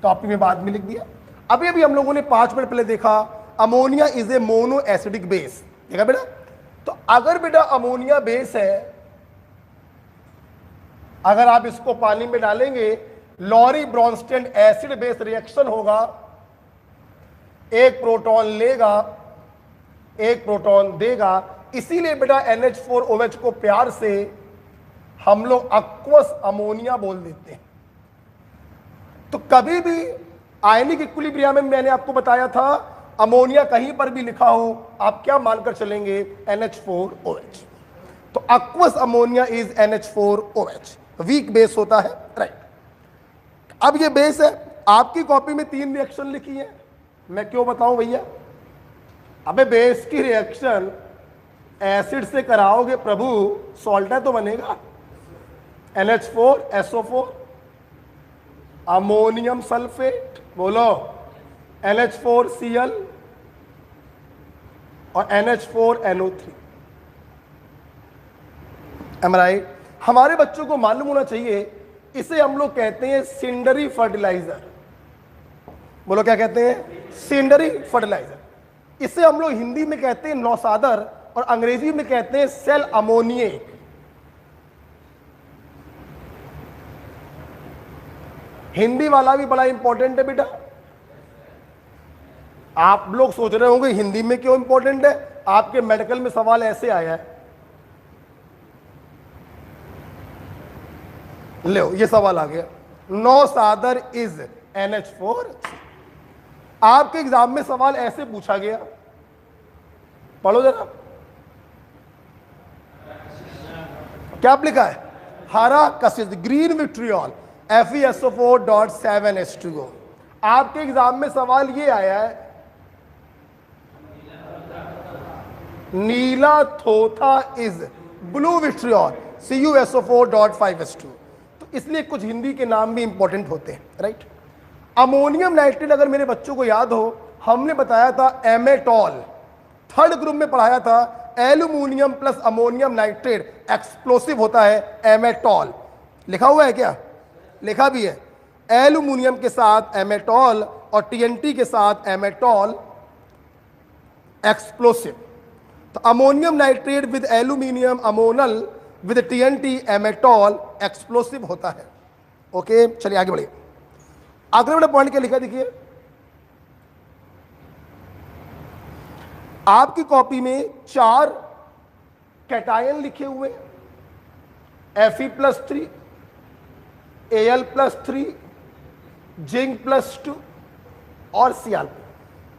टॉपिक में बाद में लिख दिया। अभी अभी हम लोगों ने 5 मिनट पहले देखा ammonia is a mono acidic base. देखा बेटा? तो अगर बेटा अमोनिया बेस है, अगर आप इसको पानी में डालेंगे, लॉरी ब्रोंस्टेंट एसिड बेस रिएक्शन होगा, एक प्रोटॉन लेगा एक प्रोटॉन देगा। इसीलिए बेटा NH4OH को प्यार से हम लोग अक्वस अमोनिया बोल देते हैं। तो कभी भी आयनिक इक्विलिब्रियम में मैंने आपको बताया था, अमोनिया कहीं पर भी लिखा हो, आप क्या मानकर चलेंगे? NH4OH। तो अक्वस ammonia is NH4OH, weak base होता है, राइट। अब ये बेस है, आपकी कॉपी में 3 रिएक्शन लिखी है, मैं क्यों बताऊं भैया? अबे बेस की रिएक्शन एसिड से कराओगे प्रभु, सॉल्ट है तो बनेगा। NH4SO4 अमोनियम सल्फेट, बोलो NH4Cl और NH4NO3। Am right? हमारे बच्चों को मालूम होना चाहिए, इसे हम लोग कहते हैं सिंडरी फर्टिलाइजर। बोलो क्या कहते हैं? सिंडरी फर्टिलाइजर। इसे हम लोग हिंदी में कहते हैं नौसादर और अंग्रेजी में कहते हैं सेल अमोनिएट। हिंदी वाला भी बड़ा इंपॉर्टेंट है बेटा। आप लोग सोच रहे होंगे हिंदी में क्यों इंपॉर्टेंट है, आपके मेडिकल में सवाल ऐसे आया है, लो ये सवाल आ गया, नौसादर इज NH4। आपके एग्जाम में सवाल ऐसे पूछा गया, पढ़ो जरा, क्या लिखा है? हरा कसिस ग्रीन विट्रियोल FeSO4.7H2O। आपके एग्जाम में सवाल ये आया है, नीला थोथा इज ब्लू विट्रियोल CuSO4.5H2। तो तो इसलिए कुछ हिंदी के नाम भी इंपॉर्टेंट होते हैं, राइट। अमोनियम नाइट्रेट अगर मेरे बच्चों को याद हो, हमने बताया था एमेटॉल, थर्ड ग्रुप में पढ़ाया था aluminium plus ammonium nitrate explosive होता है एमेटॉल। लिखा हुआ है क्या? लिखा भी है, एल्यूमिनियम के साथ एमेटॉल और टीएनटी के साथ एमेटॉल एक्सप्लोसिव। तो ammonium nitrate with aluminium ammonal with TNT amatol explosive होता है। ओके, चलिए आगे बढ़िए। अगले वाला पॉइंट क्या लिखा देखिए, आपकी कॉपी में 4 कैटायन लिखे हुए, Fe+3, Al+3, जिंक+2 और Cl।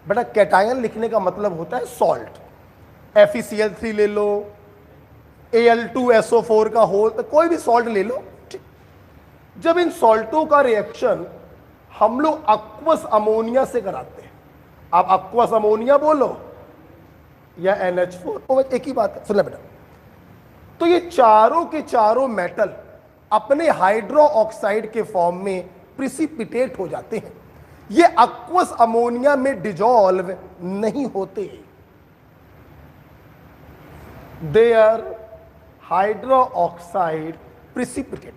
बेटा कैटायन लिखने का मतलब होता है सॉल्ट, FeCl3 ले लो, Al2SO4 का होल, तो कोई भी सॉल्ट ले लो, ठीक। जब इन सॉल्टों का रिएक्शन हम लोग अक्वस अमोनिया से कराते हैं, आप अक्वस अमोनिया बोलो या NH4, एक ही बात है, सुन ले बेटा। तो ये चारों के चारों मेटल अपने हाइड्रो ऑक्साइड के फॉर्म में प्रिसिपिटेट हो जाते हैं, ये अक्वस अमोनिया में डिजॉल्व नहीं होते, they are hydro oxide precipitate.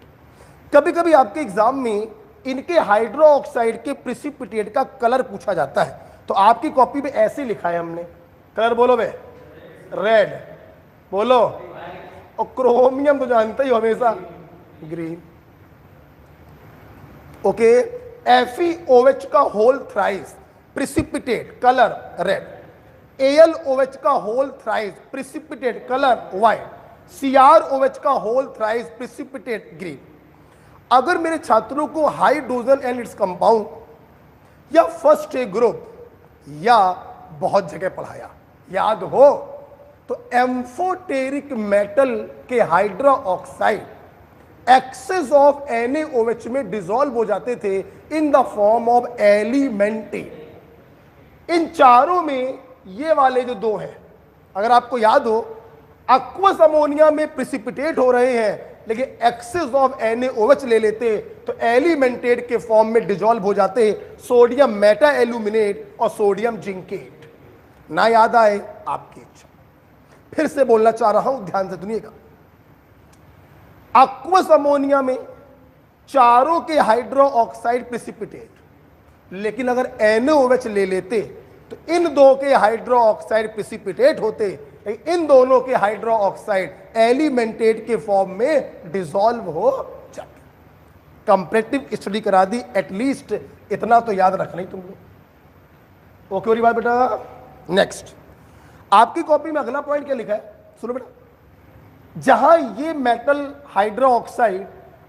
कभी कभी आपके एग्जाम में इनके हाइड्रो ऑक्साइड के प्रिसिपिटेट का कलर पूछा जाता है, तो आपकी कॉपी में ऐसे लिखा है हमने, कलर बोलो बे, रेड बोलो, और क्रोमियम तो जानते ही हो हमेशा ग्रीन। ओके, FeOH का whole thrice precipitate colour red, AlOH का whole thrice precipitate colour white, CrOH का होल थ्राइस प्रिसिपिटेट ग्रीन। अगर मेरे छात्रों को हाइड्रोजन एंड इट्स कंपाउंड या फर्स्ट ए ग्रुप या बहुत जगह पढ़ाया याद हो, तो एम्फोटेरिक मेटल के hydro oxide excess of NaOH में डिसॉल्व हो जाते थे इन द फॉर्म ऑफ एलिमेंटेट। इन चारों में ये वाले जो दो हैं, अगर आपको याद हो, अक्वस अमोनिया में प्रिसिपिटेट हो रहे हैं, लेकिन एक्सेस ऑफ NaOH ले लेते तो एलिमेंटेट के फॉर्म में डिसॉल्व हो जाते, सोडियम मेटा एल्यूमिनेट और सोडियम जिंकेट। ना याद आए आपकी इच्छा, फिर से बोलना चाह रहा हूं, ध्यान से सुनिएगा। अक्वस अमोनिया में चारों के हाइड्रो ऑक्साइड प्रिसिपिटेट, लेकिन अगर NaOH ले लेते तो इन दो के हाइड्रो ऑक्साइड प्रिसिपिटेट होते, इन दोनों के हाइड्रो ऑक्साइड एलिमेंटेट के फॉर्म में डिसॉल्व हो जाते। कंपैरेटिव स्टडी करा दी, एटलीस्ट इतना तो याद रखना ही तुम लोग। ओके वाली बात बेटा। नेक्स्ट, आपकी कॉपी में अगला पॉइंट क्या लिखा है, सुनो बेटा। जहां ये मेटल हाइड्रो ऑक्साइड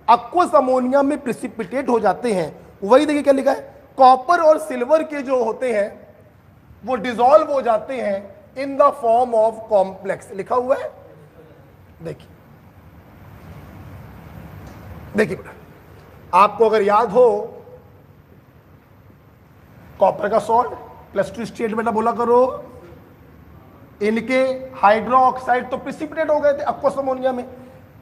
अक्वस अमोनिया में प्रिसिपिटेट हो जाते हैं, वही देखिए क्या लिखा है, कॉपर और सिल्वर के जो होते हैं वो डिसॉल्व हो जाते हैं इन द फॉर्म ऑफ कॉम्प्लेक्स। लिखा हुआ है, देखिए देखिए बेटा, आपको अगर याद हो, कॉपर का सॉल्ट +2 स्टेट बेटा बोला करो, इनके हाइड्रो ऑक्साइड तो प्रिसिपिटेट हो गए थे अक्वस अमोनिया में।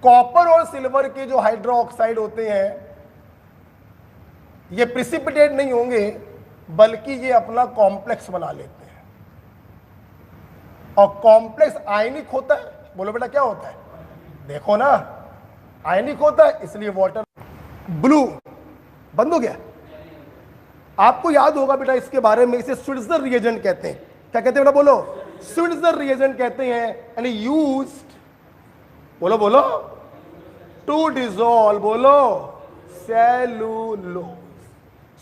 कॉपर और सिल्वर के जो हाइड्रो ऑक्साइड होते हैं ये प्रिसिपिटेट नहीं होंगे, बल्कि ये अपना कॉम्प्लेक्स बना लेते हैं, और कॉम्प्लेक्स आयनिक होता है। बोलो बेटा क्या होता है, देखो ना, आयनिक होता है, इसलिए वाटर ब्लू बंद हो गया। आपको याद होगा बेटा इसके बारे में, इसे स्विट्जर रिएजेंट कहते हैं। क्या कहते हैं बेटा, बोलो, स्विट्जर रिएजेंट कहते हैं, यानी यूज्ड, बोलो बोलो, टू डिसॉल्व, बोलो, सेलुलोज।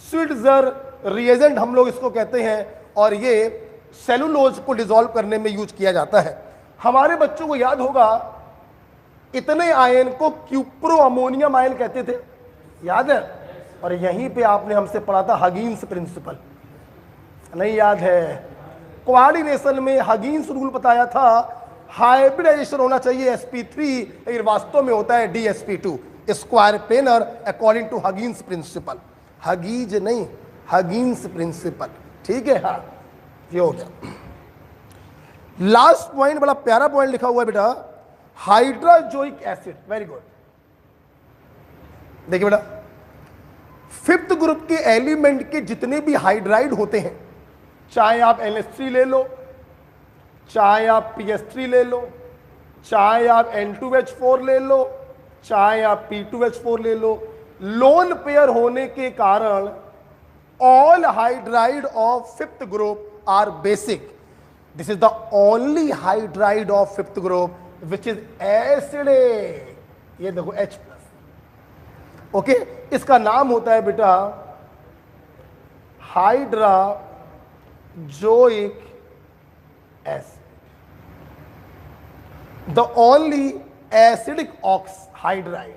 स्विट्जर रिएजेंट हम लोग इसको कहते हैं, और ये सेलुलोज को डिसॉल्व करने में यूज किया जाता है। हमारे बच्चों को याद होगा, इतने आयन को क्यूप्रो अमोनियम आयन कहते थे, याद है। और यहीं पे आपने हमसे पढ़ा था हगिंस प्रिंसिपल, नहीं याद है? कोऑर्डिनेशन में हगिंस रूल बताया था, हाइब्रिडाइजेशन होना चाहिए sp3, लेकिन वास्तव में होता है dsp2, square planar according to Huggins principle. Huggies नहीं, हगिंस प्रिंसिपल, ठीक है। हाँ, ये हो गया। लास्ट पॉइंट बड़ा प्यारा पॉइंट लिखा हुआ है बेटा, हाइड्रोजोइक एसिड, वेरी गुड। देखिए बेटा, फिफ्थ ग्रुप के एलिमेंट के जितने भी हाइड्राइड होते हैं, चाहे आप NH3 ले लो, चाहे आप PS3 ले लो, चाहे आप N2H4 ले लो, चाहे आप P2H4 ले लो, लोन पेयर होने के कारण all hydride of fifth group are basic. This is the only hydride of fifth group which is acidic. ये देखो H+. ओके, इसका नाम होता है बेटा hydrazoic acid, the only acidic ox hydride.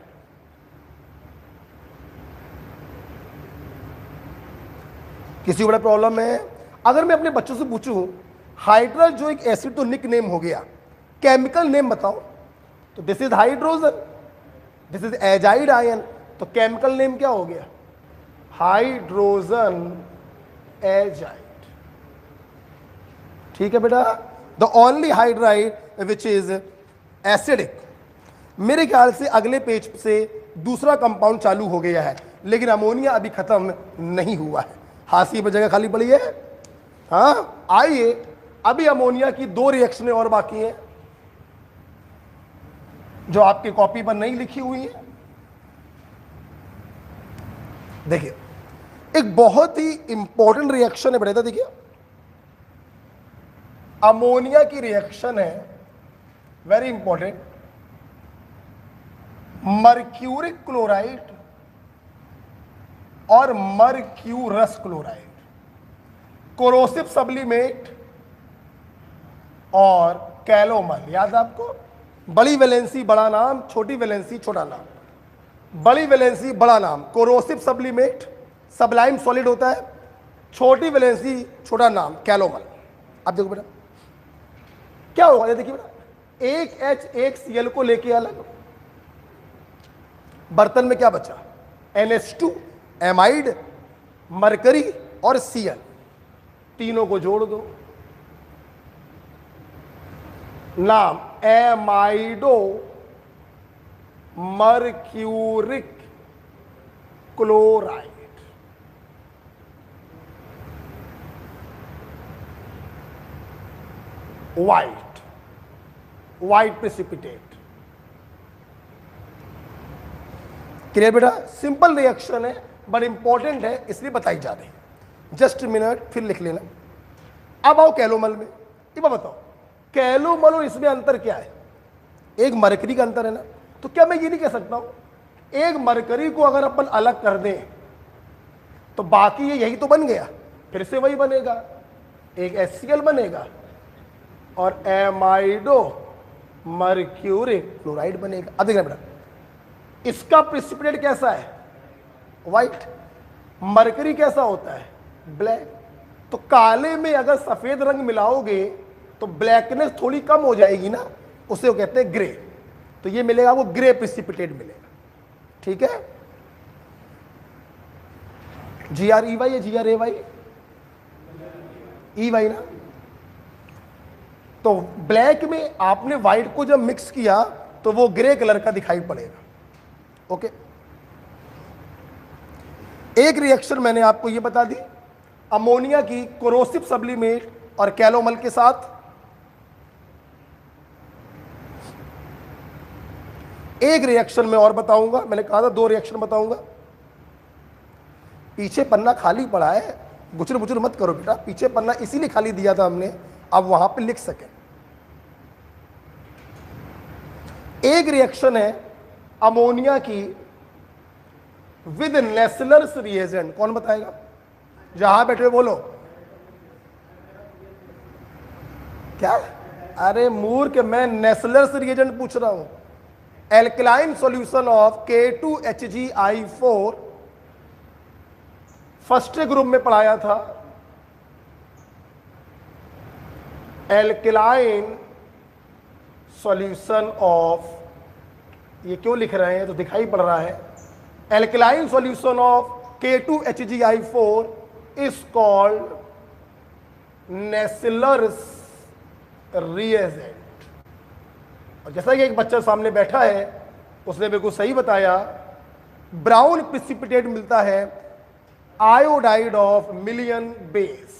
किसी को बड़ा प्रॉब्लम है? अगर मैं अपने बच्चों से पूछूं हाइड्राजोइक एसिड तो निक नेम हो गया, केमिकल नेम बताओ, तो this is hydrogen, this is azide ion, तो केमिकल नेम क्या हो गया? Hydrogen azide. ठीक है बेटा, the only hydride which is acidic. मेरे ख्याल से अगले पेज से दूसरा कंपाउंड चालू हो गया है, लेकिन अमोनिया अभी खत्म नहीं हुआ है. हाशिए पर जगह खाली पड़ी है. हाँ आइए, अभी अमोनिया की 2 रिएक्शनें और बाकी हैं जो आपकी कॉपी पर नहीं लिखी हुई है. देखिए, एक बहुत ही इंपॉर्टेंट रिएक्शन है बेटा. देखिए, अमोनिया की रिएक्शन है, वेरी इंपॉर्टेंट, मर्क्यूरिक क्लोराइड और मर्क्यूरस क्लोराइड, कोरोसिव सब्लिमेट और कैलोमल. याद है आपको? बड़ी वैलेंसी बड़ा नाम, छोटी वैलेंसी छोटा नाम. बड़ी वैलेंसी बड़ा नाम कोरोसिव सब्लिमेट, सबलाइम सॉलिड होता है. छोटी वैलेंसी छोटा नाम कैलोमल. अब देखो बेटा क्या होगा, ये देखिए बेटा, एक H एक Cl को लेके अलग, बर्तन में क्या बचा? NH2, एमाइड, मरकरी और Cl. तीनों को जोड़ दो, नाम amido mercuric chloride. White precipitate. Clear बेटा? सिंपल रिएक्शन है बट इंपॉर्टेंट है, इसलिए बताई जा रही है. जस्ट मिनट, फिर लिख लेना. अब आओ कैलोमल में. ये बताओ कैलोमल और इसमें अंतर क्या है? एक मरकरी का अंतर है ना, तो क्या मैं ये नहीं कह सकता हूं एक मरकरी को अगर अपन अलग कर दें तो बाकी ये यही तो बन गया, फिर से वही बनेगा, एक HCl बनेगा और एमाइडो मर्क्यूरिक क्लोराइड बनेगा. अब देखना बेटा, इसका प्रेसिपिटेट कैसा है? व्हाइट. मरकरी कैसा होता है? ब्लैक. तो काले में अगर सफेद रंग मिलाओगे तो ब्लैकनेस थोड़ी कम हो जाएगी ना, उसे वो कहते हैं ग्रे. तो ये मिलेगा, वो ग्रे प्रेसिपिटेट मिलेगा. ठीक है? GREY या GRAY? EY ना. तो ब्लैक में आपने व्हाइट को जब मिक्स किया तो वो ग्रे कलर का दिखाई पड़ेगा. ओके, एक रिएक्शन मैंने आपको ये बता दी अमोनिया की कोरोसिव सब्लिमेट और कैलोमल के साथ. एक रिएक्शन में और बताऊंगा, मैंने कहा था 2 रिएक्शन बताऊंगा. पीछे पन्ना खाली पड़ा है, गुचर बुचर मत करो बेटा, पीछे पन्ना इसीलिए खाली दिया था हमने, अब वहां पे लिख सके. एक रिएक्शन है अमोनिया की विद नेस्लर्स रिएजेंट. कौन बताएगा? जहां बैठे बोलो. क्या? अरे मूर्ख, मैं नेस्लर्स रिएजेंट पूछ रहा हूं. Alkaline solution of K2HgI4 first group में पढ़ाया था. एल्कलाइन सॉल्यूशन ऑफ, ये क्यों लिख रहे हैं तो दिखाई पड़ रहा है, alkaline solution of K2HgI4 is called Nessler's reagent. और जैसा कि एक बच्चा सामने बैठा है, उसने बिल्कुल सही बताया ब्राउन प्रिसिपिटेट मिलता है iodide of million base.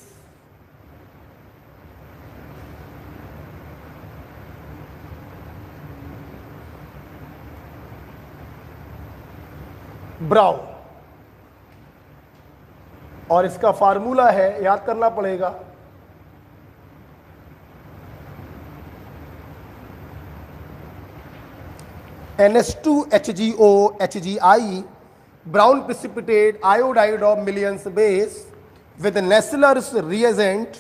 Brown, और इसका फार्मूला है, याद करना पड़ेगा, NH2HgO HgI, brown precipitate iodide of millions base with Nessler's reagent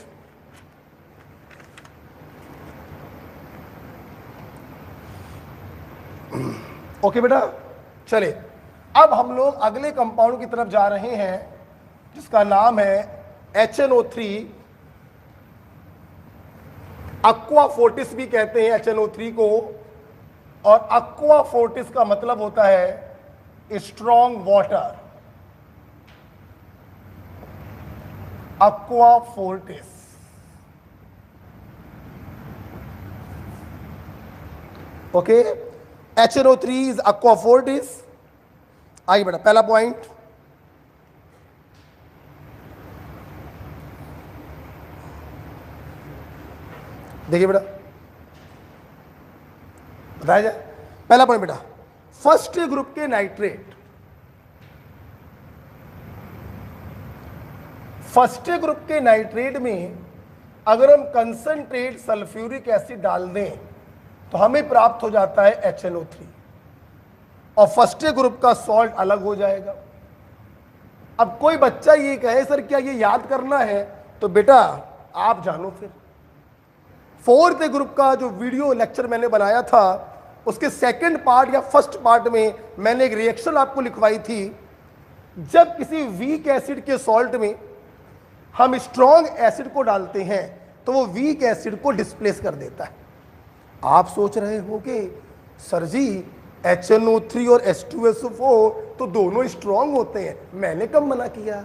okay बेटा, चले अब हम लोग अगले कंपाउंड की तरफ जा रहे हैं जिसका नाम है HNO3। अक्वा फोर्टिस भी कहते हैं HNO3 को, और अक्वा फोर्टिस का मतलब होता है strong water. Aqua Fortis, okay, HNO3 is aqua Fortis. आइए बेटा, पहला पॉइंट, देखिए बेटा, बताया जाए। पहला पॉइंट बेटा, फर्स्ट ग्रुप के नाइट्रेट, फर्स्ट ग्रुप के नाइट्रेट में अगर हम कंसंट्रेट सल्फ्यूरिक एसिड डाल दें तो हमें प्राप्त हो जाता है HNO3, और फर्स्ट ग्रुप का सॉल्ट अलग हो जाएगा। अब कोई बच्चा ये कहे सर क्या ये याद करना है, तो बेटा आप जानो फिर। फोर्थ ग्रुप का जो वीडियो लेक्चर मैंने बनाया था उसके सेकंड पार्ट या फर्स्ट पार्ट में मैंने एक रिएक्शन आपको लिखवाई थी। जब किसी वीक एसिड के सॉल्ट में हम स्ट्रॉन्ग एसिड को डालते हैं तो वो वीक एसिड को डिस्प्लेस कर देता है। आप सोच रहे हो कि सर जी HNO3 और H2SO4 तो दोनों स्ट्रॉन्ग होते हैं, मैंने कब मना किया,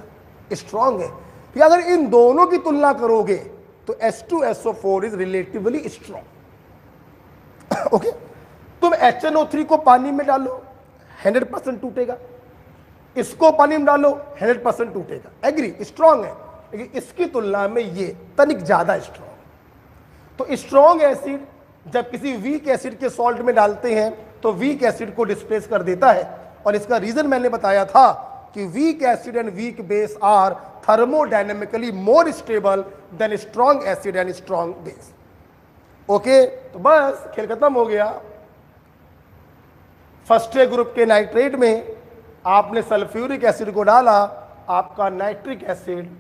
स्ट्रॉन्ग है। फिर अगर इन दोनों की तुलना करोगे तो H2SO4 is relatively strong. Okay, तुम HNO3 को पानी में डालो 100% टूटेगा, इसको पानी में डालो 100% टूटेगा, एग्री, स्ट्रॉन्ग है। लेकिन इसकी तुलना में ये तनिक ज्यादा स्ट्रॉन्ग। तो स्ट्रॉन्ग एसिड जब किसी वीक एसिड के सॉल्ट में डालते हैं तो वीक एसिड को डिस्प्लेस कर देता है, और इसका रीजन मैंने बताया था कि weak acid and weak base are thermodynamically more stable than strong acid and strong base. Okay, तो बस खेल खत्म हो गया। फर्स्ट ग्रुप के नाइट्रेट में आपने सल्फ्यूरिक एसिड को डाला, आपका नाइट्रिक एसिड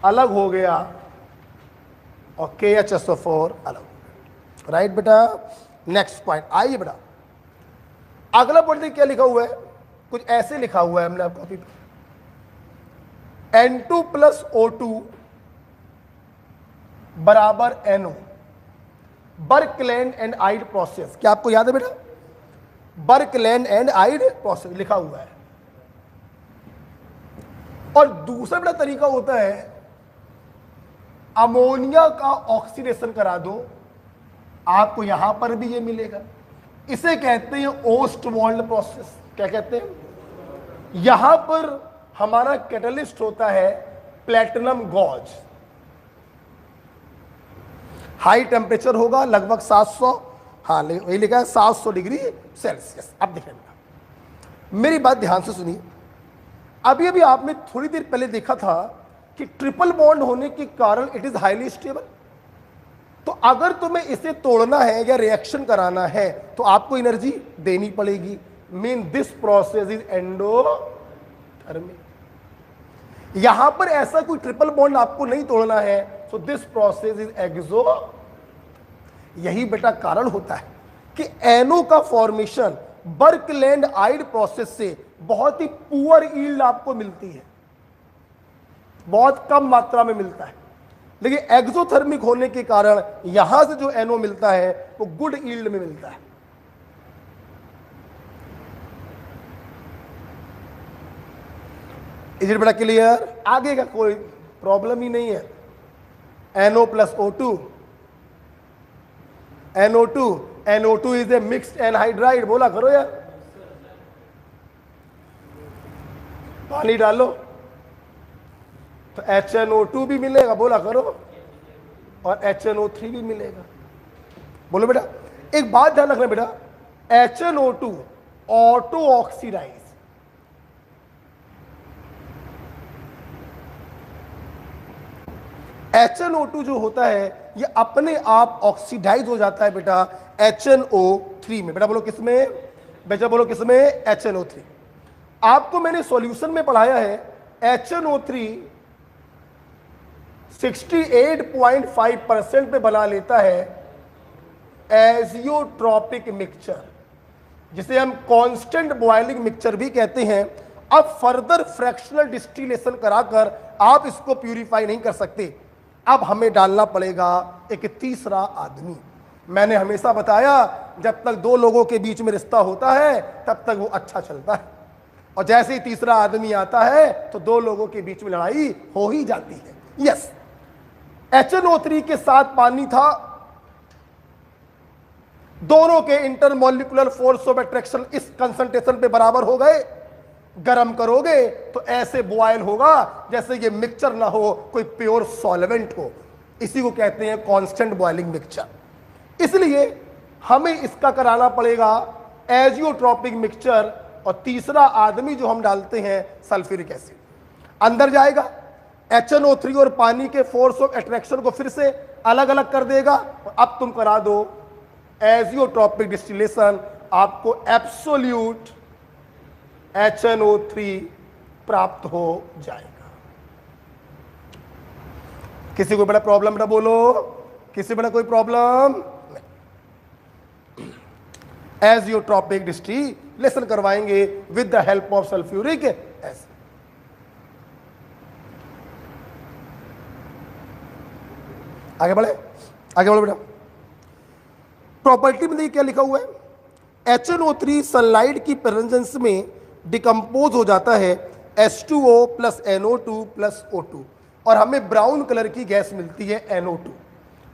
अलग हो गया और KHSO4 अलग। राइट बेटा, नेक्स्ट पॉइंट आइए बेटा, अगला पॉइंट देखिए क्या लिखा हुआ है, कुछ ऐसे लिखा हुआ है हमने आपको कॉपी पे, N2 + O2 बराबर NO, बर्कलैंड एंड आइड प्रोसेस। क्या आपको याद है बेटा, बर्कलैंड एंड आइड प्रोसेस लिखा हुआ है। और दूसरा बड़ा तरीका होता है अमोनिया का ऑक्सीडेशन करा दो, आपको यहां पर भी ये मिलेगा। इसे कहते हैं ओस्टवाल्ड प्रोसेस। क्या कहते हैं, यहां पर हमारा कैटलिस्ट होता है प्लैटिनम गॉज। हाई टेम्परेचर होगा लगभग 700, हाँ वही लिखा है 700 डिग्री सेल्सियस। अब देखिए मेरी बात ध्यान से सुनिए, अभी अभी आपने थोड़ी देर पहले देखा था कि ट्रिपल बॉन्ड होने के कारण इट इज हाईली स्टेबल। तो अगर तुम्हें इसे तोड़ना है या रिएक्शन कराना है तो आपको एनर्जी देनी पड़ेगी। Mean this process is endothermic. यहां पर ऐसा कोई ट्रिपल बॉन्ड आपको नहीं तोड़ना है, सो दिस प्रोसेस इज एक्सो। यही बेटा कारण होता है कि एनो का फॉर्मेशन बर्कलैंड आइड प्रोसेस से बहुत ही पुअर यील्ड आपको मिलती है, बहुत कम मात्रा में मिलता है। लेकिन एक्सोथर्मिक होने के कारण यहां से जो एनो मिलता है वो गुड यील्ड में मिलता है। इज इट बड़ा क्लियर, आगे का कोई प्रॉब्लम ही नहीं है। NO + O2, NO2 is a mixed anhydride. बोला करो यार, पानी डालो तो HNO2 भी मिलेगा, बोला करो, और HNO3 भी मिलेगा। बोलो बेटा, एक बात ध्यान रखना बेटा, HNO2 ऑटो ऑक्सीडाइज, HNO2 जो होता है ये अपने आप ऑक्सीडाइज हो जाता है बेटा HNO3 में। बेटा बोलो किसमें, बेटा बोलो किसमें, HNO3। आपको मैंने सॉल्यूशन में पढ़ाया है HNO3 68.5% पे बना लेता है एजियोट्रॉपिक मिक्सचर, जिसे हम कांस्टेंट बॉइलिंग मिक्सचर भी कहते हैं। अब फर्दर फ्रैक्शनल डिस्टिलेशन कराकर आप इसको प्यूरिफाई नहीं कर सकते, अब हमें डालना पड़ेगा एक तीसरा आदमी। मैंने हमेशा बताया जब तक दो लोगों के बीच में रिश्ता होता है तब तक वो अच्छा चलता है, और जैसे ही तीसरा आदमी आता है तो दो लोगों के बीच में लड़ाई हो ही जाती है। यस, HNO3 के साथ पानी था, दोनों के इंटरमॉलिक्यूलर फोर्स ऑफ अट्रैक्शन इस कंसंट्रेशन पे बराबर हो गए। गरम करोगे तो ऐसे बॉयल होगा जैसे ये मिक्सचर ना हो, कोई प्योर सॉल्वेंट हो। इसी को कहते हैं कांस्टेंट बॉइलिंग मिक्सचर। इसलिए हमें इसका कराना पड़ेगा एजियोट्रॉपिक मिक्सचर, और तीसरा आदमी जो हम डालते हैं सल्फ्यूरिक एसिड अंदर जाएगा, HNO3 और पानी के फोर्स ऑफ अट्रैक्शन को फिर से अलग अलग कर देगा। अब तुम करा दो एजियोट्रॉपिक डिस्टिलेशन, आपको एब्सोल्यूट HNO3 प्राप्त हो जाएगा। किसी को बड़ा प्रॉब्लम ना बोलो, किसी बड़ा कोई प्रॉब्लम? एजियोट्रॉपिक डिस्टिलेशन करवाएंगे with the help of sulphuric acid. आगे बढ़े, आगे बढ़ो बेटा। प्रॉपर्टी में देखिए क्या लिखा हुआ है, HNO3 सनलाइट की प्रेजेंस में डिकम्पोज हो जाता है H2O plus NO2 plus O2, और हमें ब्राउन कलर की गैस मिलती है NO2।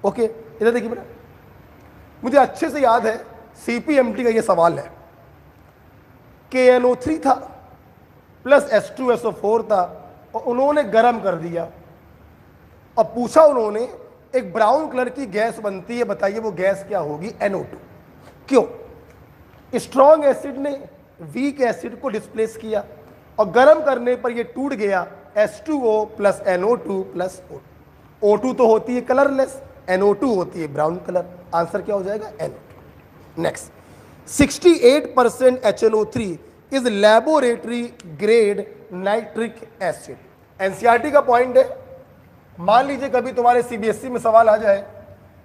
ओके, इधर देखिए बेटा, मुझे अच्छे से याद है CPMT का ये सवाल है, KNO3 था प्लस H2SO4 था, और उन्होंने गर्म कर दिया और पूछा उन्होंने एक ब्राउन कलर की गैस बनती है, बताइए वो गैस क्या होगी? NO2। क्यों? स्ट्रॉन्ग एसिड ने वीक एसिड को डिस्प्लेस किया और गर्म करने पर ये टूट गया H2O plus NO2 plus O2। O2 तो होती है कलरलेस, NO2 होती है ब्राउन कलर। आंसर क्या हो जाएगा? NO2। Next, 68% HNO3 is laboratory grade nitric acid. NCERT का पॉइंट है। मान लीजिए कभी तुम्हारे सीबीएसई में सवाल आ जाए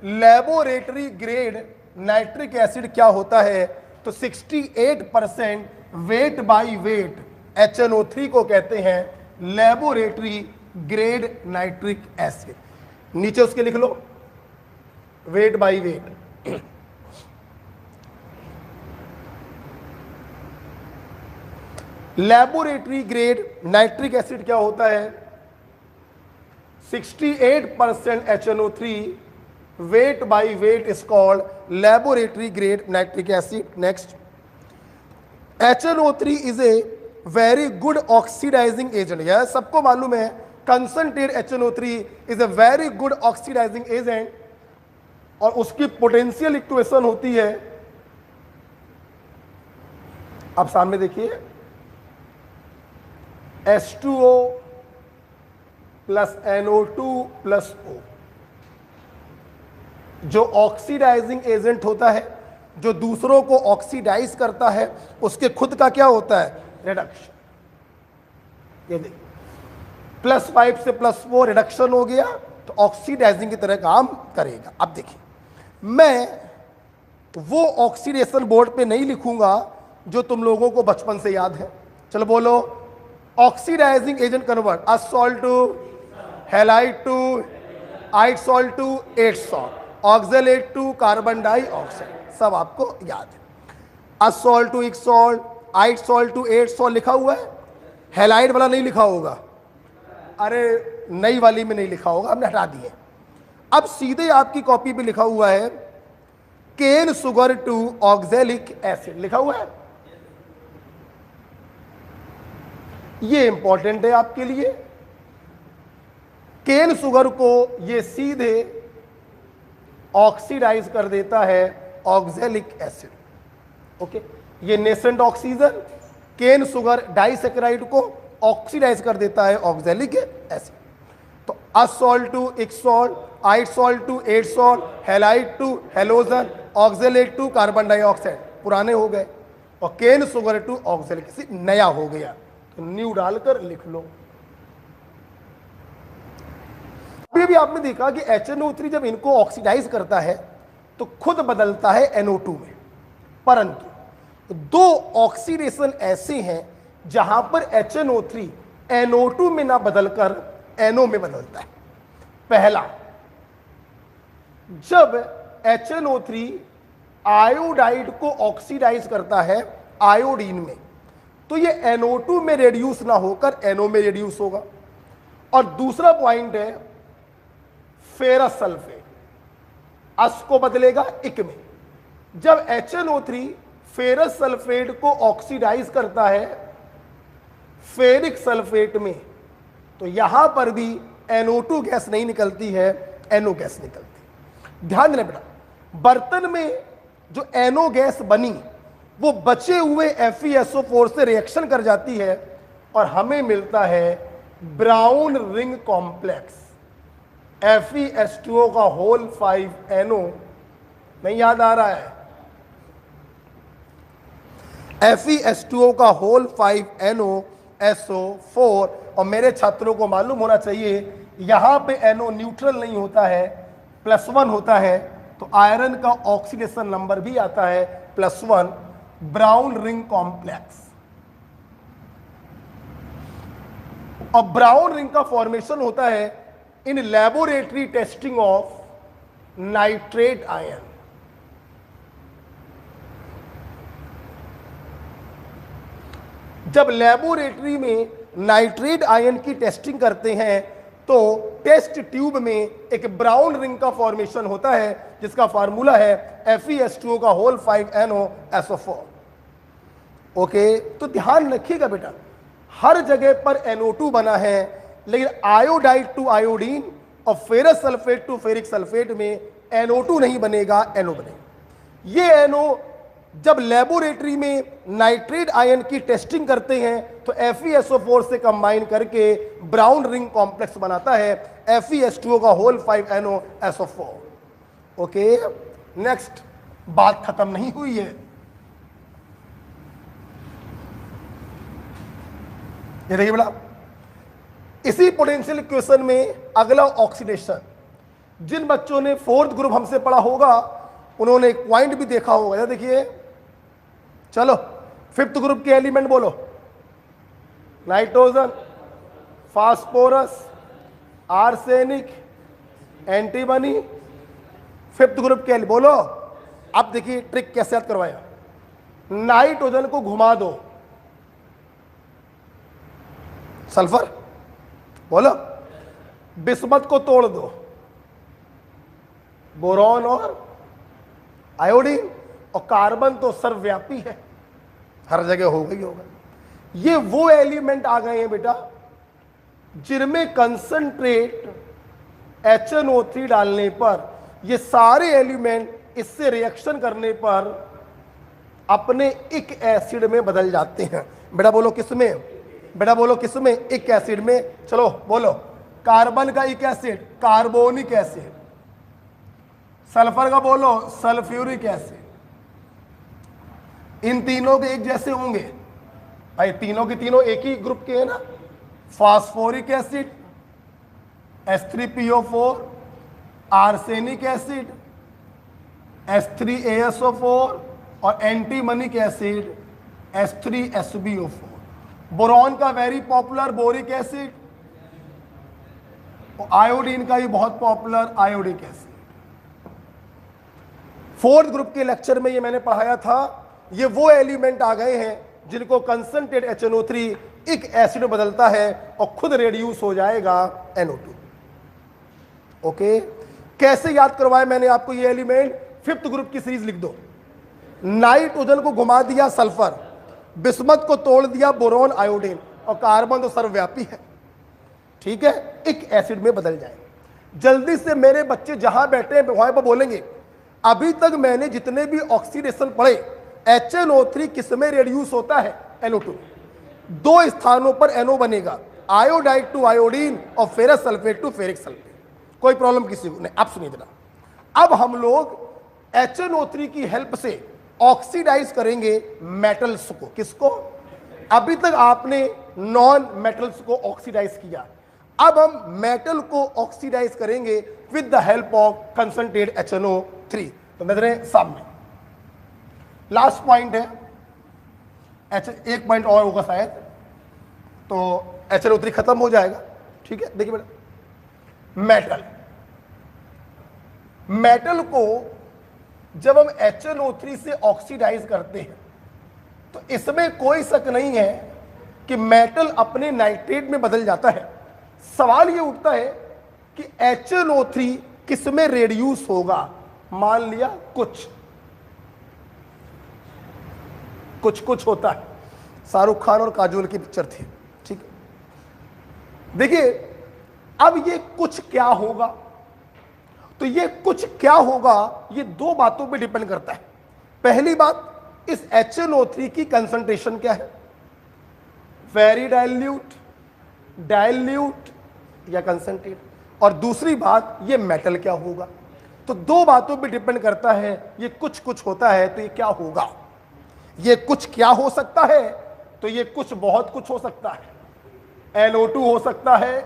लैबोरेटरी ग्रेड नाइट्रिक एसिड क्या होता है, तो 68% वेट बाय वेट HNO3 को कहते हैं लैबोरेटरी ग्रेड नाइट्रिक एसिड। नीचे उसके लिख लो wet by wet. Laboratory grade nitric acid क्या होता है? 68% HNO3 weight by weight is called laboratory grade nitric acid. Next, HNO3 is a very good oxidizing agent. यह सबको मालूम है, concentrated HNO3 is a very good oxidizing agent, और उसकी potential equation होती है, अब सामने देखिए, H2O plus NO2 plus O। जो ऑक्सीडाइजिंग एजेंट होता है, जो दूसरों को ऑक्सीडाइज करता है, उसके खुद का क्या होता है? रिडक्शन। ये देखिए, +5 से +4 रिडक्शन हो गया तो ऑक्सीडाइजिंग की तरह काम करेगा। अब देखिए, मैं वो ऑक्सीडेशन बोर्ड पे नहीं लिखूंगा जो तुम लोगों को बचपन से याद है। चलो बोलो, oxidising agent convert ous salt to halide to ite salt to ate salt, oxalate to carbon dioxide, सब आपको याद है। Ous salt to ic salt, ite salt to ate salt लिखा हुआ है, हैलाइड वाला नहीं लिखा होगा। अरे नई वाली में नहीं लिखा होगा, हमने हटा दिए। अब सीधे आपकी कॉपी पे लिखा हुआ है केन सुगर टू ऑक्सैलिक एसिड लिखा हुआ है। ये इंपॉर्टेंट है आपके लिए। केन शुगर को ये सीधे ऑक्सीडाइज कर देता है ऑक्सैलिक एसिड। ओके, ये nascent oxygen cane sugar disaccharide को ऑक्सीडाइज कर देता है ऑक्सैलिक एसिड। तो ous salt to ic salt, ite salt to ate salt, halide to halogen, oxalate to carbon dioxide पुराने हो गए, और cane sugar to oxalic acid नया हो गया। तो न्यू डालकर लिख लो। अभी भी आपने देखा कि HNO3 जब इनको ऑक्सीडाइज करता है तो खुद बदलता है NO2 में, परंतु दो ऑक्सीडेशन ऐसे हैं जहां पर HNO3 NO2 में ना बदलकर NO में बदलता है। पहला, जब HNO3 आयोडाइड को ऑक्सीडाइज करता है आयोडीन में, तो ये NO2 में रेड्यूस ना होकर NO में रेड्यूस होगा। और दूसरा पॉइंट है फेरस सल्फेट, अस को बदलेगा इक में। जब HNO3 फेरस सल्फेट को ऑक्सीडाइज करता है फेरिक सल्फेट में, तो यहां पर भी NO2 गैस नहीं निकलती है, NO गैस निकलती। ध्यान देना बेटा, बर्तन में जो NO गैस बनी वो बचे हुए FeSO4 से रिएक्शन कर जाती है और हमें मिलता है ब्राउन रिंग कॉम्प्लेक्स FeS2O का होल 5NO। नहीं याद आ रहा है? FeS2O का होल 5NO SO4। और मेरे छात्रों को मालूम होना चाहिए यहां पे NO न्यूट्रल नहीं होता है, +1 होता है, तो आयरन का ऑक्सीडेशन नंबर भी आता है +1, ब्राउन रिंग कॉम्प्लेक्स। और ब्राउन रिंग का फॉर्मेशन होता है in laboratory testing of nitrate ion. जब लैबोरेटरी में नाइट्रेट आयन की टेस्टिंग करते हैं तो टेस्ट ट्यूब में एक ब्राउन रिंग का फॉर्मेशन होता है जिसका फार्मूला है FeS2O का होल 5NO SO4। ओके, तो ध्यान रखिएगा बेटा, हर जगह पर NO2 बना है, लेकिन आयोडाइड टू आयोडीन और ferrous sulphate to ferric sulphate में NO2 नहीं बनेगा, NO बनेगा। ये NO जब लेबोरेटरी में नाइट्रेट आयन की टेस्टिंग करते हैं तो FeSO4 से कंबाइन करके ब्राउन रिंग कॉम्प्लेक्स बनाता है FeS2O का whole 5NO SO4। Okay, next, बात खत्म नहीं हुई है। ये देखिए बेटा, इसी पोटेंशियल इक्वेशन में अगला ऑक्सीडेशन, जिन बच्चों ने 4th ग्रुप हमसे पढ़ा होगा उन्होंने एक पॉइंट भी देखा होगा। देखिए, चलो 5th ग्रुप के एलिमेंट बोलो। Nitrogen, phosphorus, arsenic, antimony, 5th group के बोलो। अब देखिए ट्रिक कैसे याद करवाया। नाइट्रोजन को घुमा दो, सल्फर बोलो, बिस्मथ को तोड़ दो, बोरॉन और आयोडीन, और कार्बन तो सर्वव्यापी है, हर जगह होगा ही होगा। ये वो एलिमेंट आ गए हैं बेटा जिनमें कंसंट्रेट HNO3 डालने पर ये सारे एलिमेंट इससे रिएक्शन करने पर अपने इक एसिड में बदल जाते हैं। बेटा बोलो किसमें? बेटा बोलो किसमें? इक एसिड में। चलो बोलो, कार्बन का इक एसिड कार्बोनिक एसिड, सल्फर का बोलो सल्फ्यूरिक एसिड। इन तीनों के एक जैसे होंगे भाई, तीनों के तीनों एक ही ग्रुप के हैं ना। Phosphoric acid H3PO4, arsenic acid H3ASO4 और एंटीमनिक एसिड H3SbO4। बोरॉन का वेरी पॉपुलर बोरिक एसिड, और आयोडीन का भी बहुत popular iodic acid. 4th group के लेक्चर में ये मैंने पढ़ाया था। ये वो एलिमेंट आ गए हैं जिनको कंसंट्रेट HNO3 एक एसिड में बदलता है और खुद रेड्यूस हो जाएगा NO2। ओके, कैसे याद करवाया मैंने आपको ये एलिमेंट? 5th ग्रुप की सीरीज लिख दो। नाइट्रोजन को घुमा दिया सल्फर, बिस्मथ को तोड़ दिया बोरॉन आयोडीन, और कार्बन तो सर्वव्यापी है, ठीक है, एक एसिड में बदल जाए। जल्दी से मेरे बच्चे जहां बैठे हैं वहां पर बोलेंगे, अभी तक मैंने जितने भी ऑक्सीडेशन पढ़े, HNO3 किस में रेड्यूस होता है? NO2। दो स्थानों पर NO बनेगा, आयोडाइड टू आयोडीन और ferrous sulphate to ferric sulphate. कोई प्रॉब्लम किसी को नहीं। अब सुनिए जरा, अब हम लोग HNO3 की हेल्प से ऑक्सीडाइज करेंगे मेटल्स को। किसको? अभी तक आपने नॉन मेटल्स को ऑक्सीडाइज किया, अब हम मेटल को ऑक्सीडाइज करेंगे with the help of concentrate HNO3। तो नजरें सामने, लास्ट पॉइंट है, एक पॉइंट और होगा शायद, तो HNO3 खत्म हो जाएगा, ठीक है। देखिए बेटा, मेटल को जब हम HNO3 से ऑक्सीडाइज करते हैं तो इसमें कोई शक नहीं है कि मेटल अपने नाइट्रेट में बदल जाता है। सवाल ये उठता है कि HNO3 किस में रेड्यूस होगा? मान लिया कुछ कुछ होता है। शाहरुख खान और काजोल की पिक्चर थी, ठीक है। देखिए, अब ये कुछ क्या होगा? तो ये कुछ क्या होगा, ये दो बातों पे डिपेंड करता है। पहली बात, इस HNO3 की कंसंट्रेशन क्या है, वेरी डाइल्यूट, डाइल्यूट या कंसंट्रेट, और दूसरी बात, ये मेटल क्या होगा। तो दो बातों पे डिपेंड करता है। ये कुछ होता है तो ये क्या होगा? ये कुछ क्या हो सकता है? तो ये कुछ बहुत कुछ हो सकता है। NO2 हो सकता है,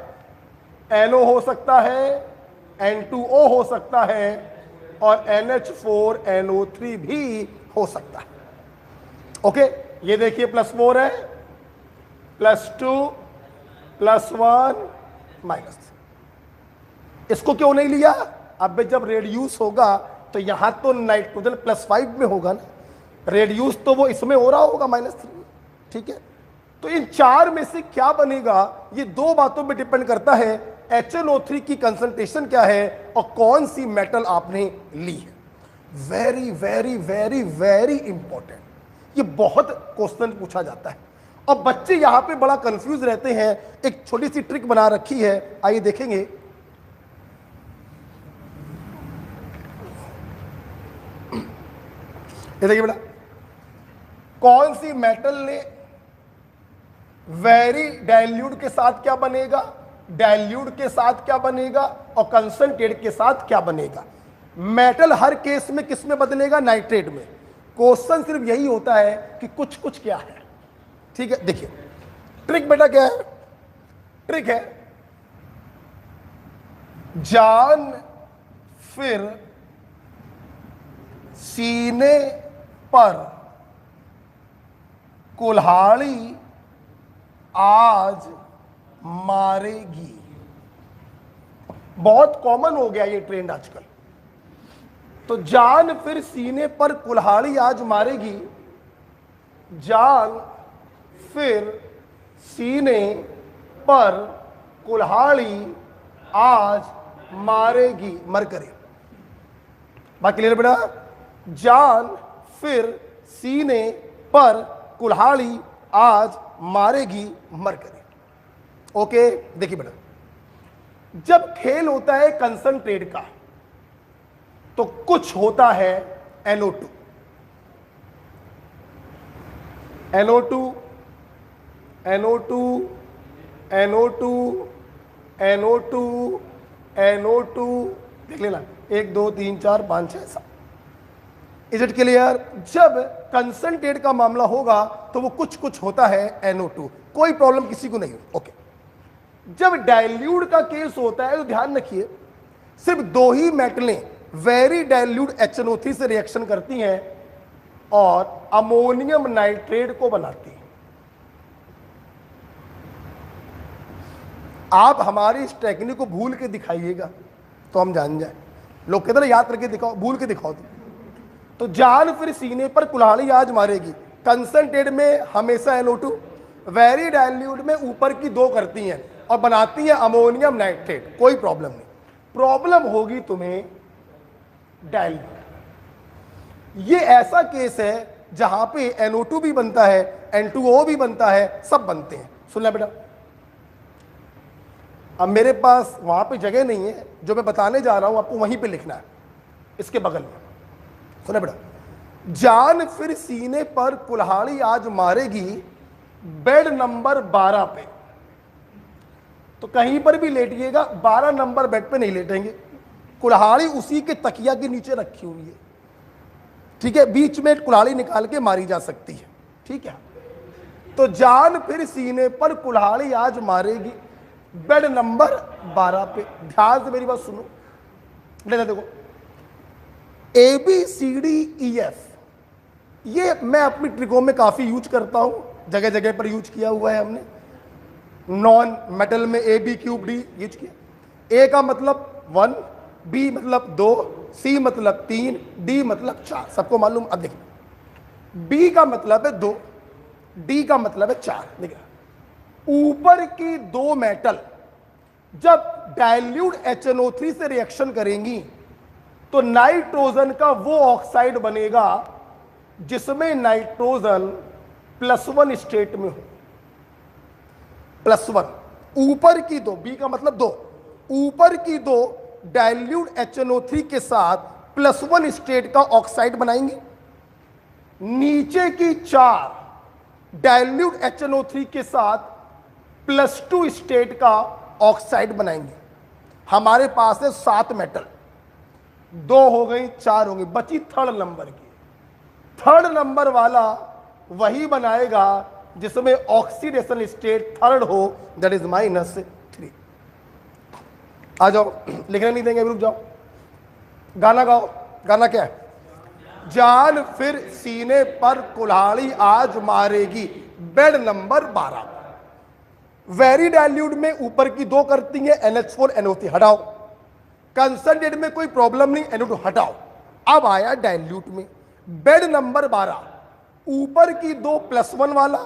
NO हो सकता है, N2O हो सकता है, और NH4NO3 भी हो सकता है। ओके, ये देखिए +4 है, +2, +1, माइनस। इसको क्यों नहीं लिया? अब जब रेड्यूस होगा तो यहां तो नाइट्रोजन +5 में होगा ना, रेड्यूस तो वो इसमें हो रहा होगा -3, ठीक है। तो इन चार में से क्या बनेगा, ये दो बातों पे डिपेंड करता है। HNO3 की कंसंट्रेशन क्या है और कौन सी मेटल आपने ली है। Very very very very important, ये बहुत क्वेश्चन पूछा जाता है और बच्चे यहां पे बड़ा कंफ्यूज रहते हैं। एक छोटी सी ट्रिक बना रखी है, आइए देखेंगे। ये देखिए बेटा, कौन सी मेटल ने वेरी डाइल्यूट के साथ क्या बनेगा, डाइल्यूट के साथ क्या बनेगा, और कंसंट्रेट के साथ क्या बनेगा। मेटल हर केस में किस में बदलेगा? नाइट्रेट में। क्वेश्चन सिर्फ यही होता है कि कुछ क्या है, ठीक है। देखिए ट्रिक बेटा क्या है, ट्रिक है जान फिर सीने पर कुल्हाड़ी आज मारेगी। बहुत कॉमन हो गया ये ट्रेंड आजकल। तो जान फिर सीने पर कुल्हाड़ी आज मारेगी, जान फिर सीने पर कुल्हाड़ी आज मारेगी। मरकरी, बात क्लियर बेटा? जान फिर सीने पर कुल्हाड़ी आज मारेगी, मरकरी। ओके, देखिए बेटा, जब खेल होता है कंसंट्रेट का तो कुछ होता है NO2, NO2, NO2, NO2, NO2, NO2, देख लेना 1 2 3 4 5 6 7। Is it clear? जब कंसंट्रेट का मामला होगा तो वो कुछ होता है NO2, कोई प्रॉब्लम किसी को नहीं। ओके, जब डाइल्यूट का केस होता है तो ध्यान रखिए, सिर्फ दो ही मेटलें वेरी डाइल्यूट HNO3 से रिएक्शन करती हैं और अमोनियम नाइट्रेट को बनाती हैं। आप हमारी इस टेक्निक को भूल के दिखाइएगा तो हम जान जाए। लोग कहते हैं याद करके दिखाओ, भूल के दिखाओ। तो जान फिर सीने पर कुल्हाड़ी आज मारेगी, कंसंट्रेट में हमेशा NO2, वेरी डाइल्यूट में ऊपर की दो करती हैं और बनाती हैं अमोनियम नाइट्रेट। कोई प्रॉब्लम नहीं। प्रॉब्लम होगी तुम्हें डाइल्यूट। ये ऐसा केस है जहां पे NO2 भी बनता है, N2O भी बनता है, सब बनते हैं। सुन ले बेटा, अब मेरे पास वहां पे जगह नहीं है, जो मैं बताने जा रहा हूं आपको वहीं पे लिखना है, इसके बगल में। सुना बेटा, जान फिर सीने पर कुल्हाड़ी आज मारेगी बेड नंबर 12 पे। तो कहीं पर भी लेटिएगा, 12 नंबर बेड पे नहीं लेटेंगे, कुल्हाड़ी उसी के तकिया के नीचे रखी हुई है, ठीक है, बीच में कुल्हाड़ी निकाल के मारी जा सकती है, ठीक है। तो जान फिर सीने पर कुल्हाड़ी आज मारेगी बेड नंबर 12 पे। ध्यान से मेरी बात सुनो, देखो ABCDEF, ये मैं अपनी ट्रिकों में काफी यूज करता हूं, जगह जगह पर यूज किया हुआ है हमने। नॉन मेटल में AB³ D यूज किया। A का मतलब 1, B मतलब 2, C मतलब 3, D मतलब 4, सबको मालूम। अब देखिए, B का मतलब है 2, D का मतलब है 4। देखिए, ऊपर की दो मेटल जब डाइल्यूट HNO3 से रिएक्शन करेंगी तो नाइट्रोजन का वो ऑक्साइड बनेगा जिसमें नाइट्रोजन +1 स्टेट में हो। +1 ऊपर की दो, B का मतलब 2, ऊपर की दो डाइल्यूट HNO3 के साथ +1 स्टेट का ऑक्साइड बनाएंगे, नीचे की 4 डाइल्यूट HNO3 के साथ +2 स्टेट का ऑक्साइड बनाएंगे। हमारे पास है 7 मेटल, 2 हो गई, 4 हो गई, बची थर्ड नंबर की। थर्ड नंबर वाला वही बनाएगा जिसमें ऑक्सीडेशन स्टेट थर्ड हो, दैट इज -3। आ जाओ, लिखने नहीं देंगे, रुक जाओ, गाना गाओ। गाना क्या है? जान फिर सीने पर कुल्हाड़ी आज मारेगी बेड नंबर 12। वेरी डाइल्यूट में ऊपर की 2 करती है NH4 NO3, हटाओ। कंसंट्रेट में कोई प्रॉब्लम नहीं, NO2 हटाओ। अब आया डाइल्यूट में बेड नंबर 12, ऊपर की 2 +1 वाला,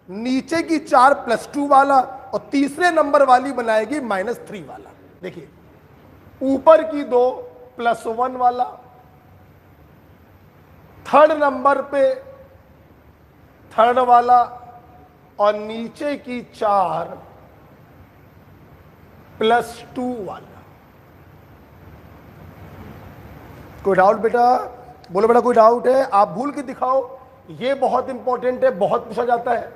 नीचे की 4 +2 वाला, और तीसरे नंबर वाली बनाएगी -3 वाला। देखिए, ऊपर की 2 +1 वाला, थर्ड नंबर पे थर्ड वाला, और नीचे की 4 +2 वाला। कोई डाउट बेटा? बोलो बेटा, कोई डाउट है? आप भूल के दिखाओ। ये बहुत इंपॉर्टेंट है, बहुत पूछा जाता है।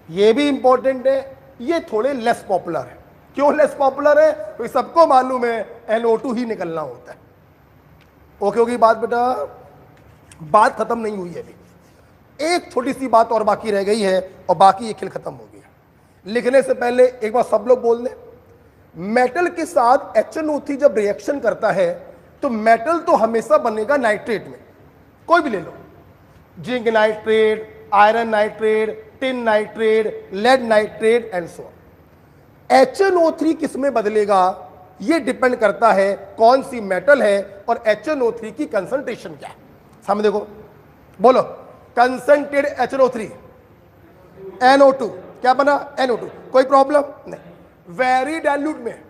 ये भी इंपॉर्टेंट है, ये थोड़े लेस पॉपुलर है। क्यों लेस पॉपुलर है? तो सबको मालूम है NO2 ही निकलना होता है। ओके होगी बात बेटा? बात खत्म नहीं हुई है अभी, एक छोटी सी बात और बाकी रह गई है, और बाकी ये खेल खत्म हो गया। लिखने से पहले एक बार सब लोग बोल दें, मेटल के साथ HNO3 जब रिएक्शन करता है तो मेटल तो हमेशा बनेगा नाइट्रेट में, कोई भी ले लो, zinc nitrate, iron nitrate, tin nitrate, lead nitrate and so on. HNO3 किस में बदलेगा ये डिपेंड करता है कौन सी मेटल है और HNO3 की कंसंट्रेशन क्या है। सामने देखो, बोलो, कंसंट्रेटेड HNO3 NO2 क्या बना? NO2। कोई प्रॉब्लम नहीं। वेरी डाइल्यूट में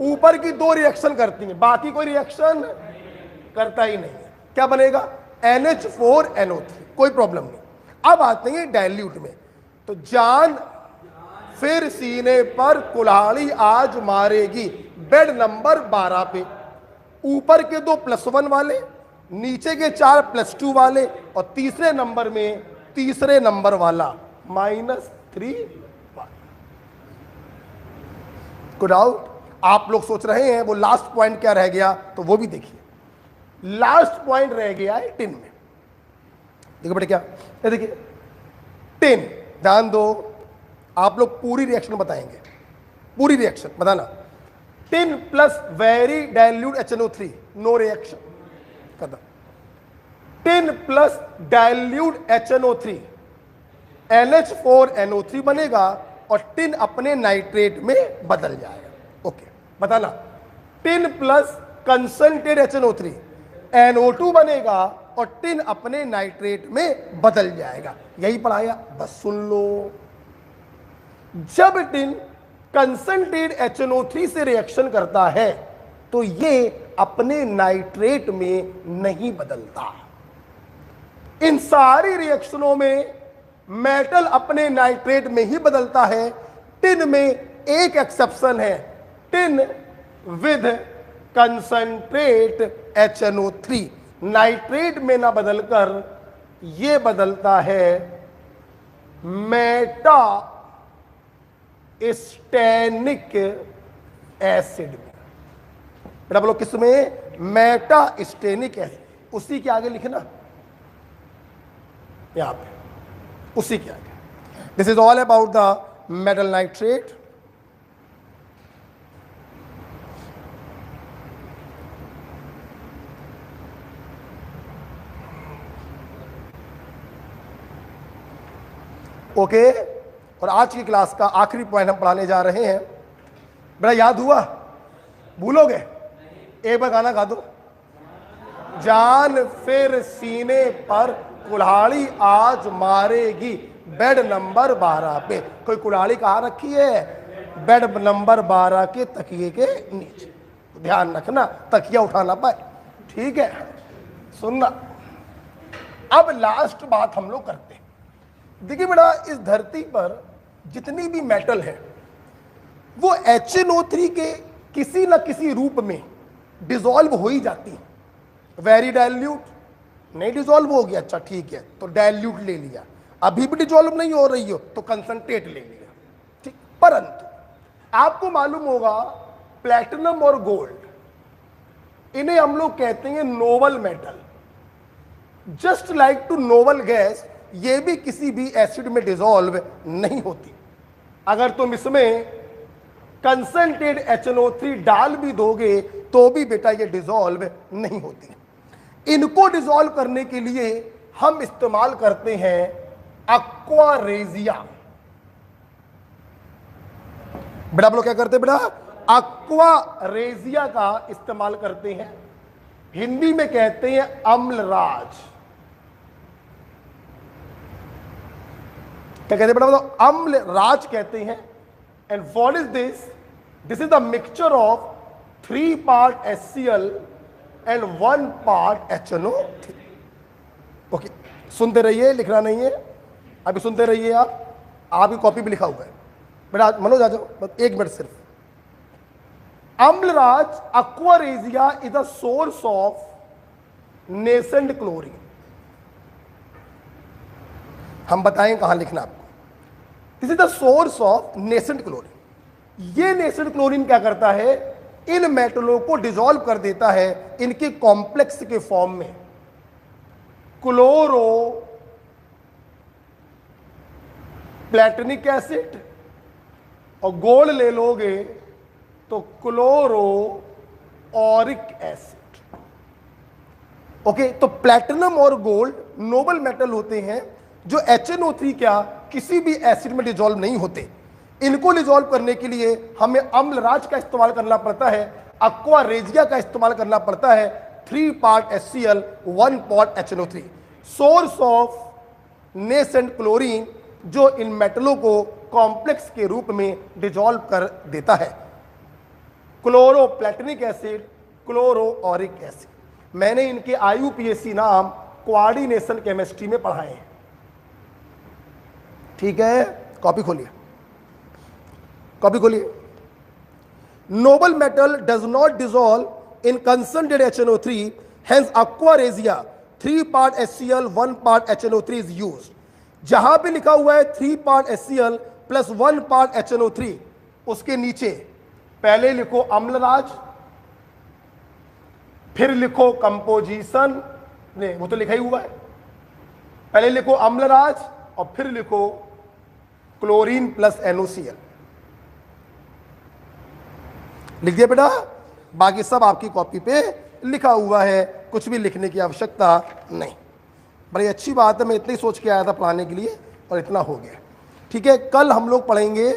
ऊपर की 2 रिएक्शन करती हैं, बाकी कोई रिएक्शन करता ही नहीं है, क्या बनेगा? NH4 NO3, कोई प्रॉब्लम नहीं। अब आते हैं डाइल्यूट में, तो जान फिर सीने पर कुल्हाड़ी आज मारेगी बेड नंबर 12 पे। ऊपर के 2 +1 वाले, नीचे के 4 +2 वाले, और तीसरे नंबर में तीसरे नंबर वाला -3 वाला। कोई डाउट? आप लोग सोच रहे हैं वो लास्ट पॉइंट क्या रह गया, तो वो भी देखिए। लास्ट पॉइंट रह गया है टिन में। देखो बेटे क्या, ये देखिए टिन, ध्यान दो, आप लोग पूरी रिएक्शन बताएंगे, पूरी रिएक्शन बताना। Tin plus very dilute HNO3, no reaction खत्म। Tin plus dilute HNO3 NH4 NO3 बनेगा, और टिन अपने नाइट्रेट में बदल जाएगा। ओके, बताना। Tin plus concentrated HNO3 NO2 बनेगा, और टिन अपने नाइट्रेट में बदल जाएगा। यही पढ़ाया, बस सुन लो। जब टिन कंसंट्रेटेड HNO3 से रिएक्शन करता है तो ये अपने नाइट्रेट में नहीं बदलता। इन सारी रिएक्शनों में मेटल अपने नाइट्रेट में ही बदलता है। टिन में एक एक्सेप्शन है, tin with concentrate HNO3 nitrate में ना बदलकर ये बदलता है मेटा स्टेनिक एसिड में। बेटा बोलो किसमें? Meta stannic acid. उसी के आगे लिखना, यहां पे उसी के आगे। This is all about the metal nitrate. Okay, और आज की क्लास का आखिरी पॉइंट हम पढ़ाने जा रहे हैं। बेटा याद हुआ? भूलोगे? एक बार गाना गा दो। जान फिर सीने पर कुल्हाड़ी आज मारेगी बेड नंबर 12 पे। कोई कुल्हाड़ी कहाँ रखी है? बेड नंबर 12 के तकिए के नीचे। ध्यान रखना तकिया उठा ना पाए, ठीक है? सुनना, अब लास्ट बात हम लोग करते हैं। देखिए बेटा, इस धरती पर जितनी भी मेटल है वो HNO3 के किसी न किसी रूप में डिसॉल्व हो ही जाती है। वेरी डाइल्यूट, नहीं डिसॉल्व हो गया, अच्छा ठीक है, तो डाइल्यूट ले लिया। अभी भी डिसॉल्व नहीं हो रही हो तो कंसंट्रेट ले लिया, ठीक। परंतु आपको मालूम होगा प्लैटिनम और गोल्ड, इन्हें हम लोग कहते हैं noble metal. Just like to noble gas, ये भी किसी भी एसिड में डिसॉल्व नहीं होती। अगर तुम इसमें कंसंट्रेट HNO3 डाल भी दोगे तो भी बेटा ये डिसॉल्व नहीं होती। इनको डिसॉल्व करने के लिए हम इस्तेमाल करते हैं एक्वा रेजिया। बेटा आप लोग क्या करते हैं? बेटा एक्वा रेजिया का इस्तेमाल करते हैं। हिंदी में कहते हैं अम्लराज। क्या कहते हैं बेटा? मतलब अम्लराज कहते हैं। And what is this? This is the mixture of 3 part HCl and 1 part HNO3। Okay, सुनते रहिए, लिखना नहीं है, अभी सुनते रहिए। आप आपकी कॉपी भी लिखा हुआ है। बेटा मनोज आ जाओ, बस 1 मिनट सिर्फ। Amalraj aqua regia is the source of nascent chlorine. हम बताएं कहां लिखना आपको। This is the source of nascent chlorine. ये नेसेंट क्लोरीन क्या करता है? इन मेटलों को डिसॉल्व कर देता है इनके कॉम्प्लेक्स के फॉर्म में। क्लोरो प्लैटिनिक एसिड और गोल्ड ले लोगे तो क्लोरो ऑरिक एसिड। ओके, तो प्लैटिनम और गोल्ड नोबल मेटल होते हैं जो HNO3 क्या किसी भी एसिड में डिसॉल्व नहीं होते। इनको डिसॉल्व करने के लिए हमें अम्लराज का इस्तेमाल करना पड़ता है, एक्वा रेजिया का इस्तेमाल करना पड़ता है। 3 part HCl 1 part HNO3, source of nascent chlorine जो इन मेटलों को कॉम्प्लेक्स के रूप में डिसॉल्व कर देता है। Chloro platinic acid, chloro auric acid. मैंने इनके IUPAC नाम कोऑर्डिनेशन केमिस्ट्री में पढ़ाए हैं, ठीक है? कॉपी खोलिए, कॉपी खोलिए। Nobel metal does not dissolve in concentrate HNO3, hence aqua regia 3 part HCl 1 part HNO3 is used. जहां पे लिखा हुआ है 3 part HCl plus 1 part HNO3, उसके नीचे पहले लिखो अम्लराज, फिर लिखो कंपोजिशन, नहीं वो तो लिखा ही हुआ है। पहले लिखो अम्लराज और फिर लिखो क्लोरीन प्लस NOCl। लिख दिया बेटा? बाकी सब आपकी कॉपी पे लिखा हुआ है, कुछ भी लिखने की आवश्यकता नहीं। बड़ी अच्छी बात है, मैं इतना ही सोच के आया था पढ़ाने के लिए और इतना हो गया, ठीक है? कल हम लोग पढ़ेंगे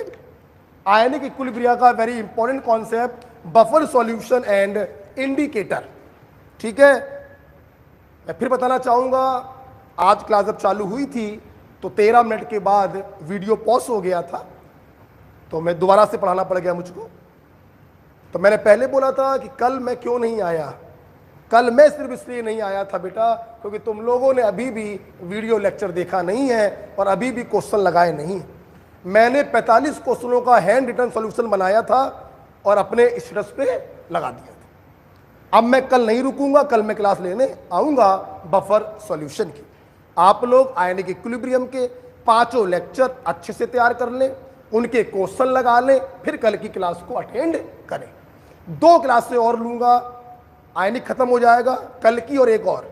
आयनिक इक्विलिब्रिया का very important concept, buffer solution and indicator, ठीक है? मैं फिर बताना चाहूँगा, आज क्लास जब चालू हुई थी तो 13 मिनट के बाद वीडियो पॉज हो गया था, तो मैं दोबारा से पढ़ाना पड़ गया मुझको। तो मैंने पहले बोला था कि कल मैं क्यों नहीं आया, कल मैं सिर्फ इसलिए नहीं आया था बेटा क्योंकि तुम लोगों ने अभी भी वीडियो लेक्चर देखा नहीं है और अभी भी क्वेश्चन लगाए नहीं। मैंने 45 क्वेश्चनों का हैंड रिटन सॉल्यूशन बनाया था और अपने स्टेटस पे लगा दिया था। अब मैं कल नहीं रुकूंगा, कल मैं क्लास लेने आऊंगा बफर सॉल्यूशन की। आप लोग आयनिक इक्विलिब्रियम के 5 लेक्चर अच्छे से तैयार कर लें, उनके क्वेश्चन लगा लें, फिर कल की क्लास को अटेंड करें। 2 क्लासें और लूंगा, आयनिक खत्म हो जाएगा, कल की और एक और,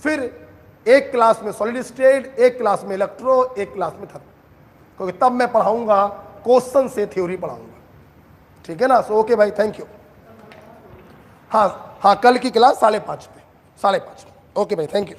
फिर एक क्लास में सॉलिड स्टेट, एक क्लास में इलेक्ट्रो, एक क्लास में थर्मल, क्योंकि तब मैं पढ़ाऊंगा क्वेश्चन से थ्योरी पढ़ाऊंगा। ठीक है ना? सो ओके भाई, थैंक यू। हाँ, कल की क्लास 5:30 पे, 5:30। ओके भाई, थैंक यू।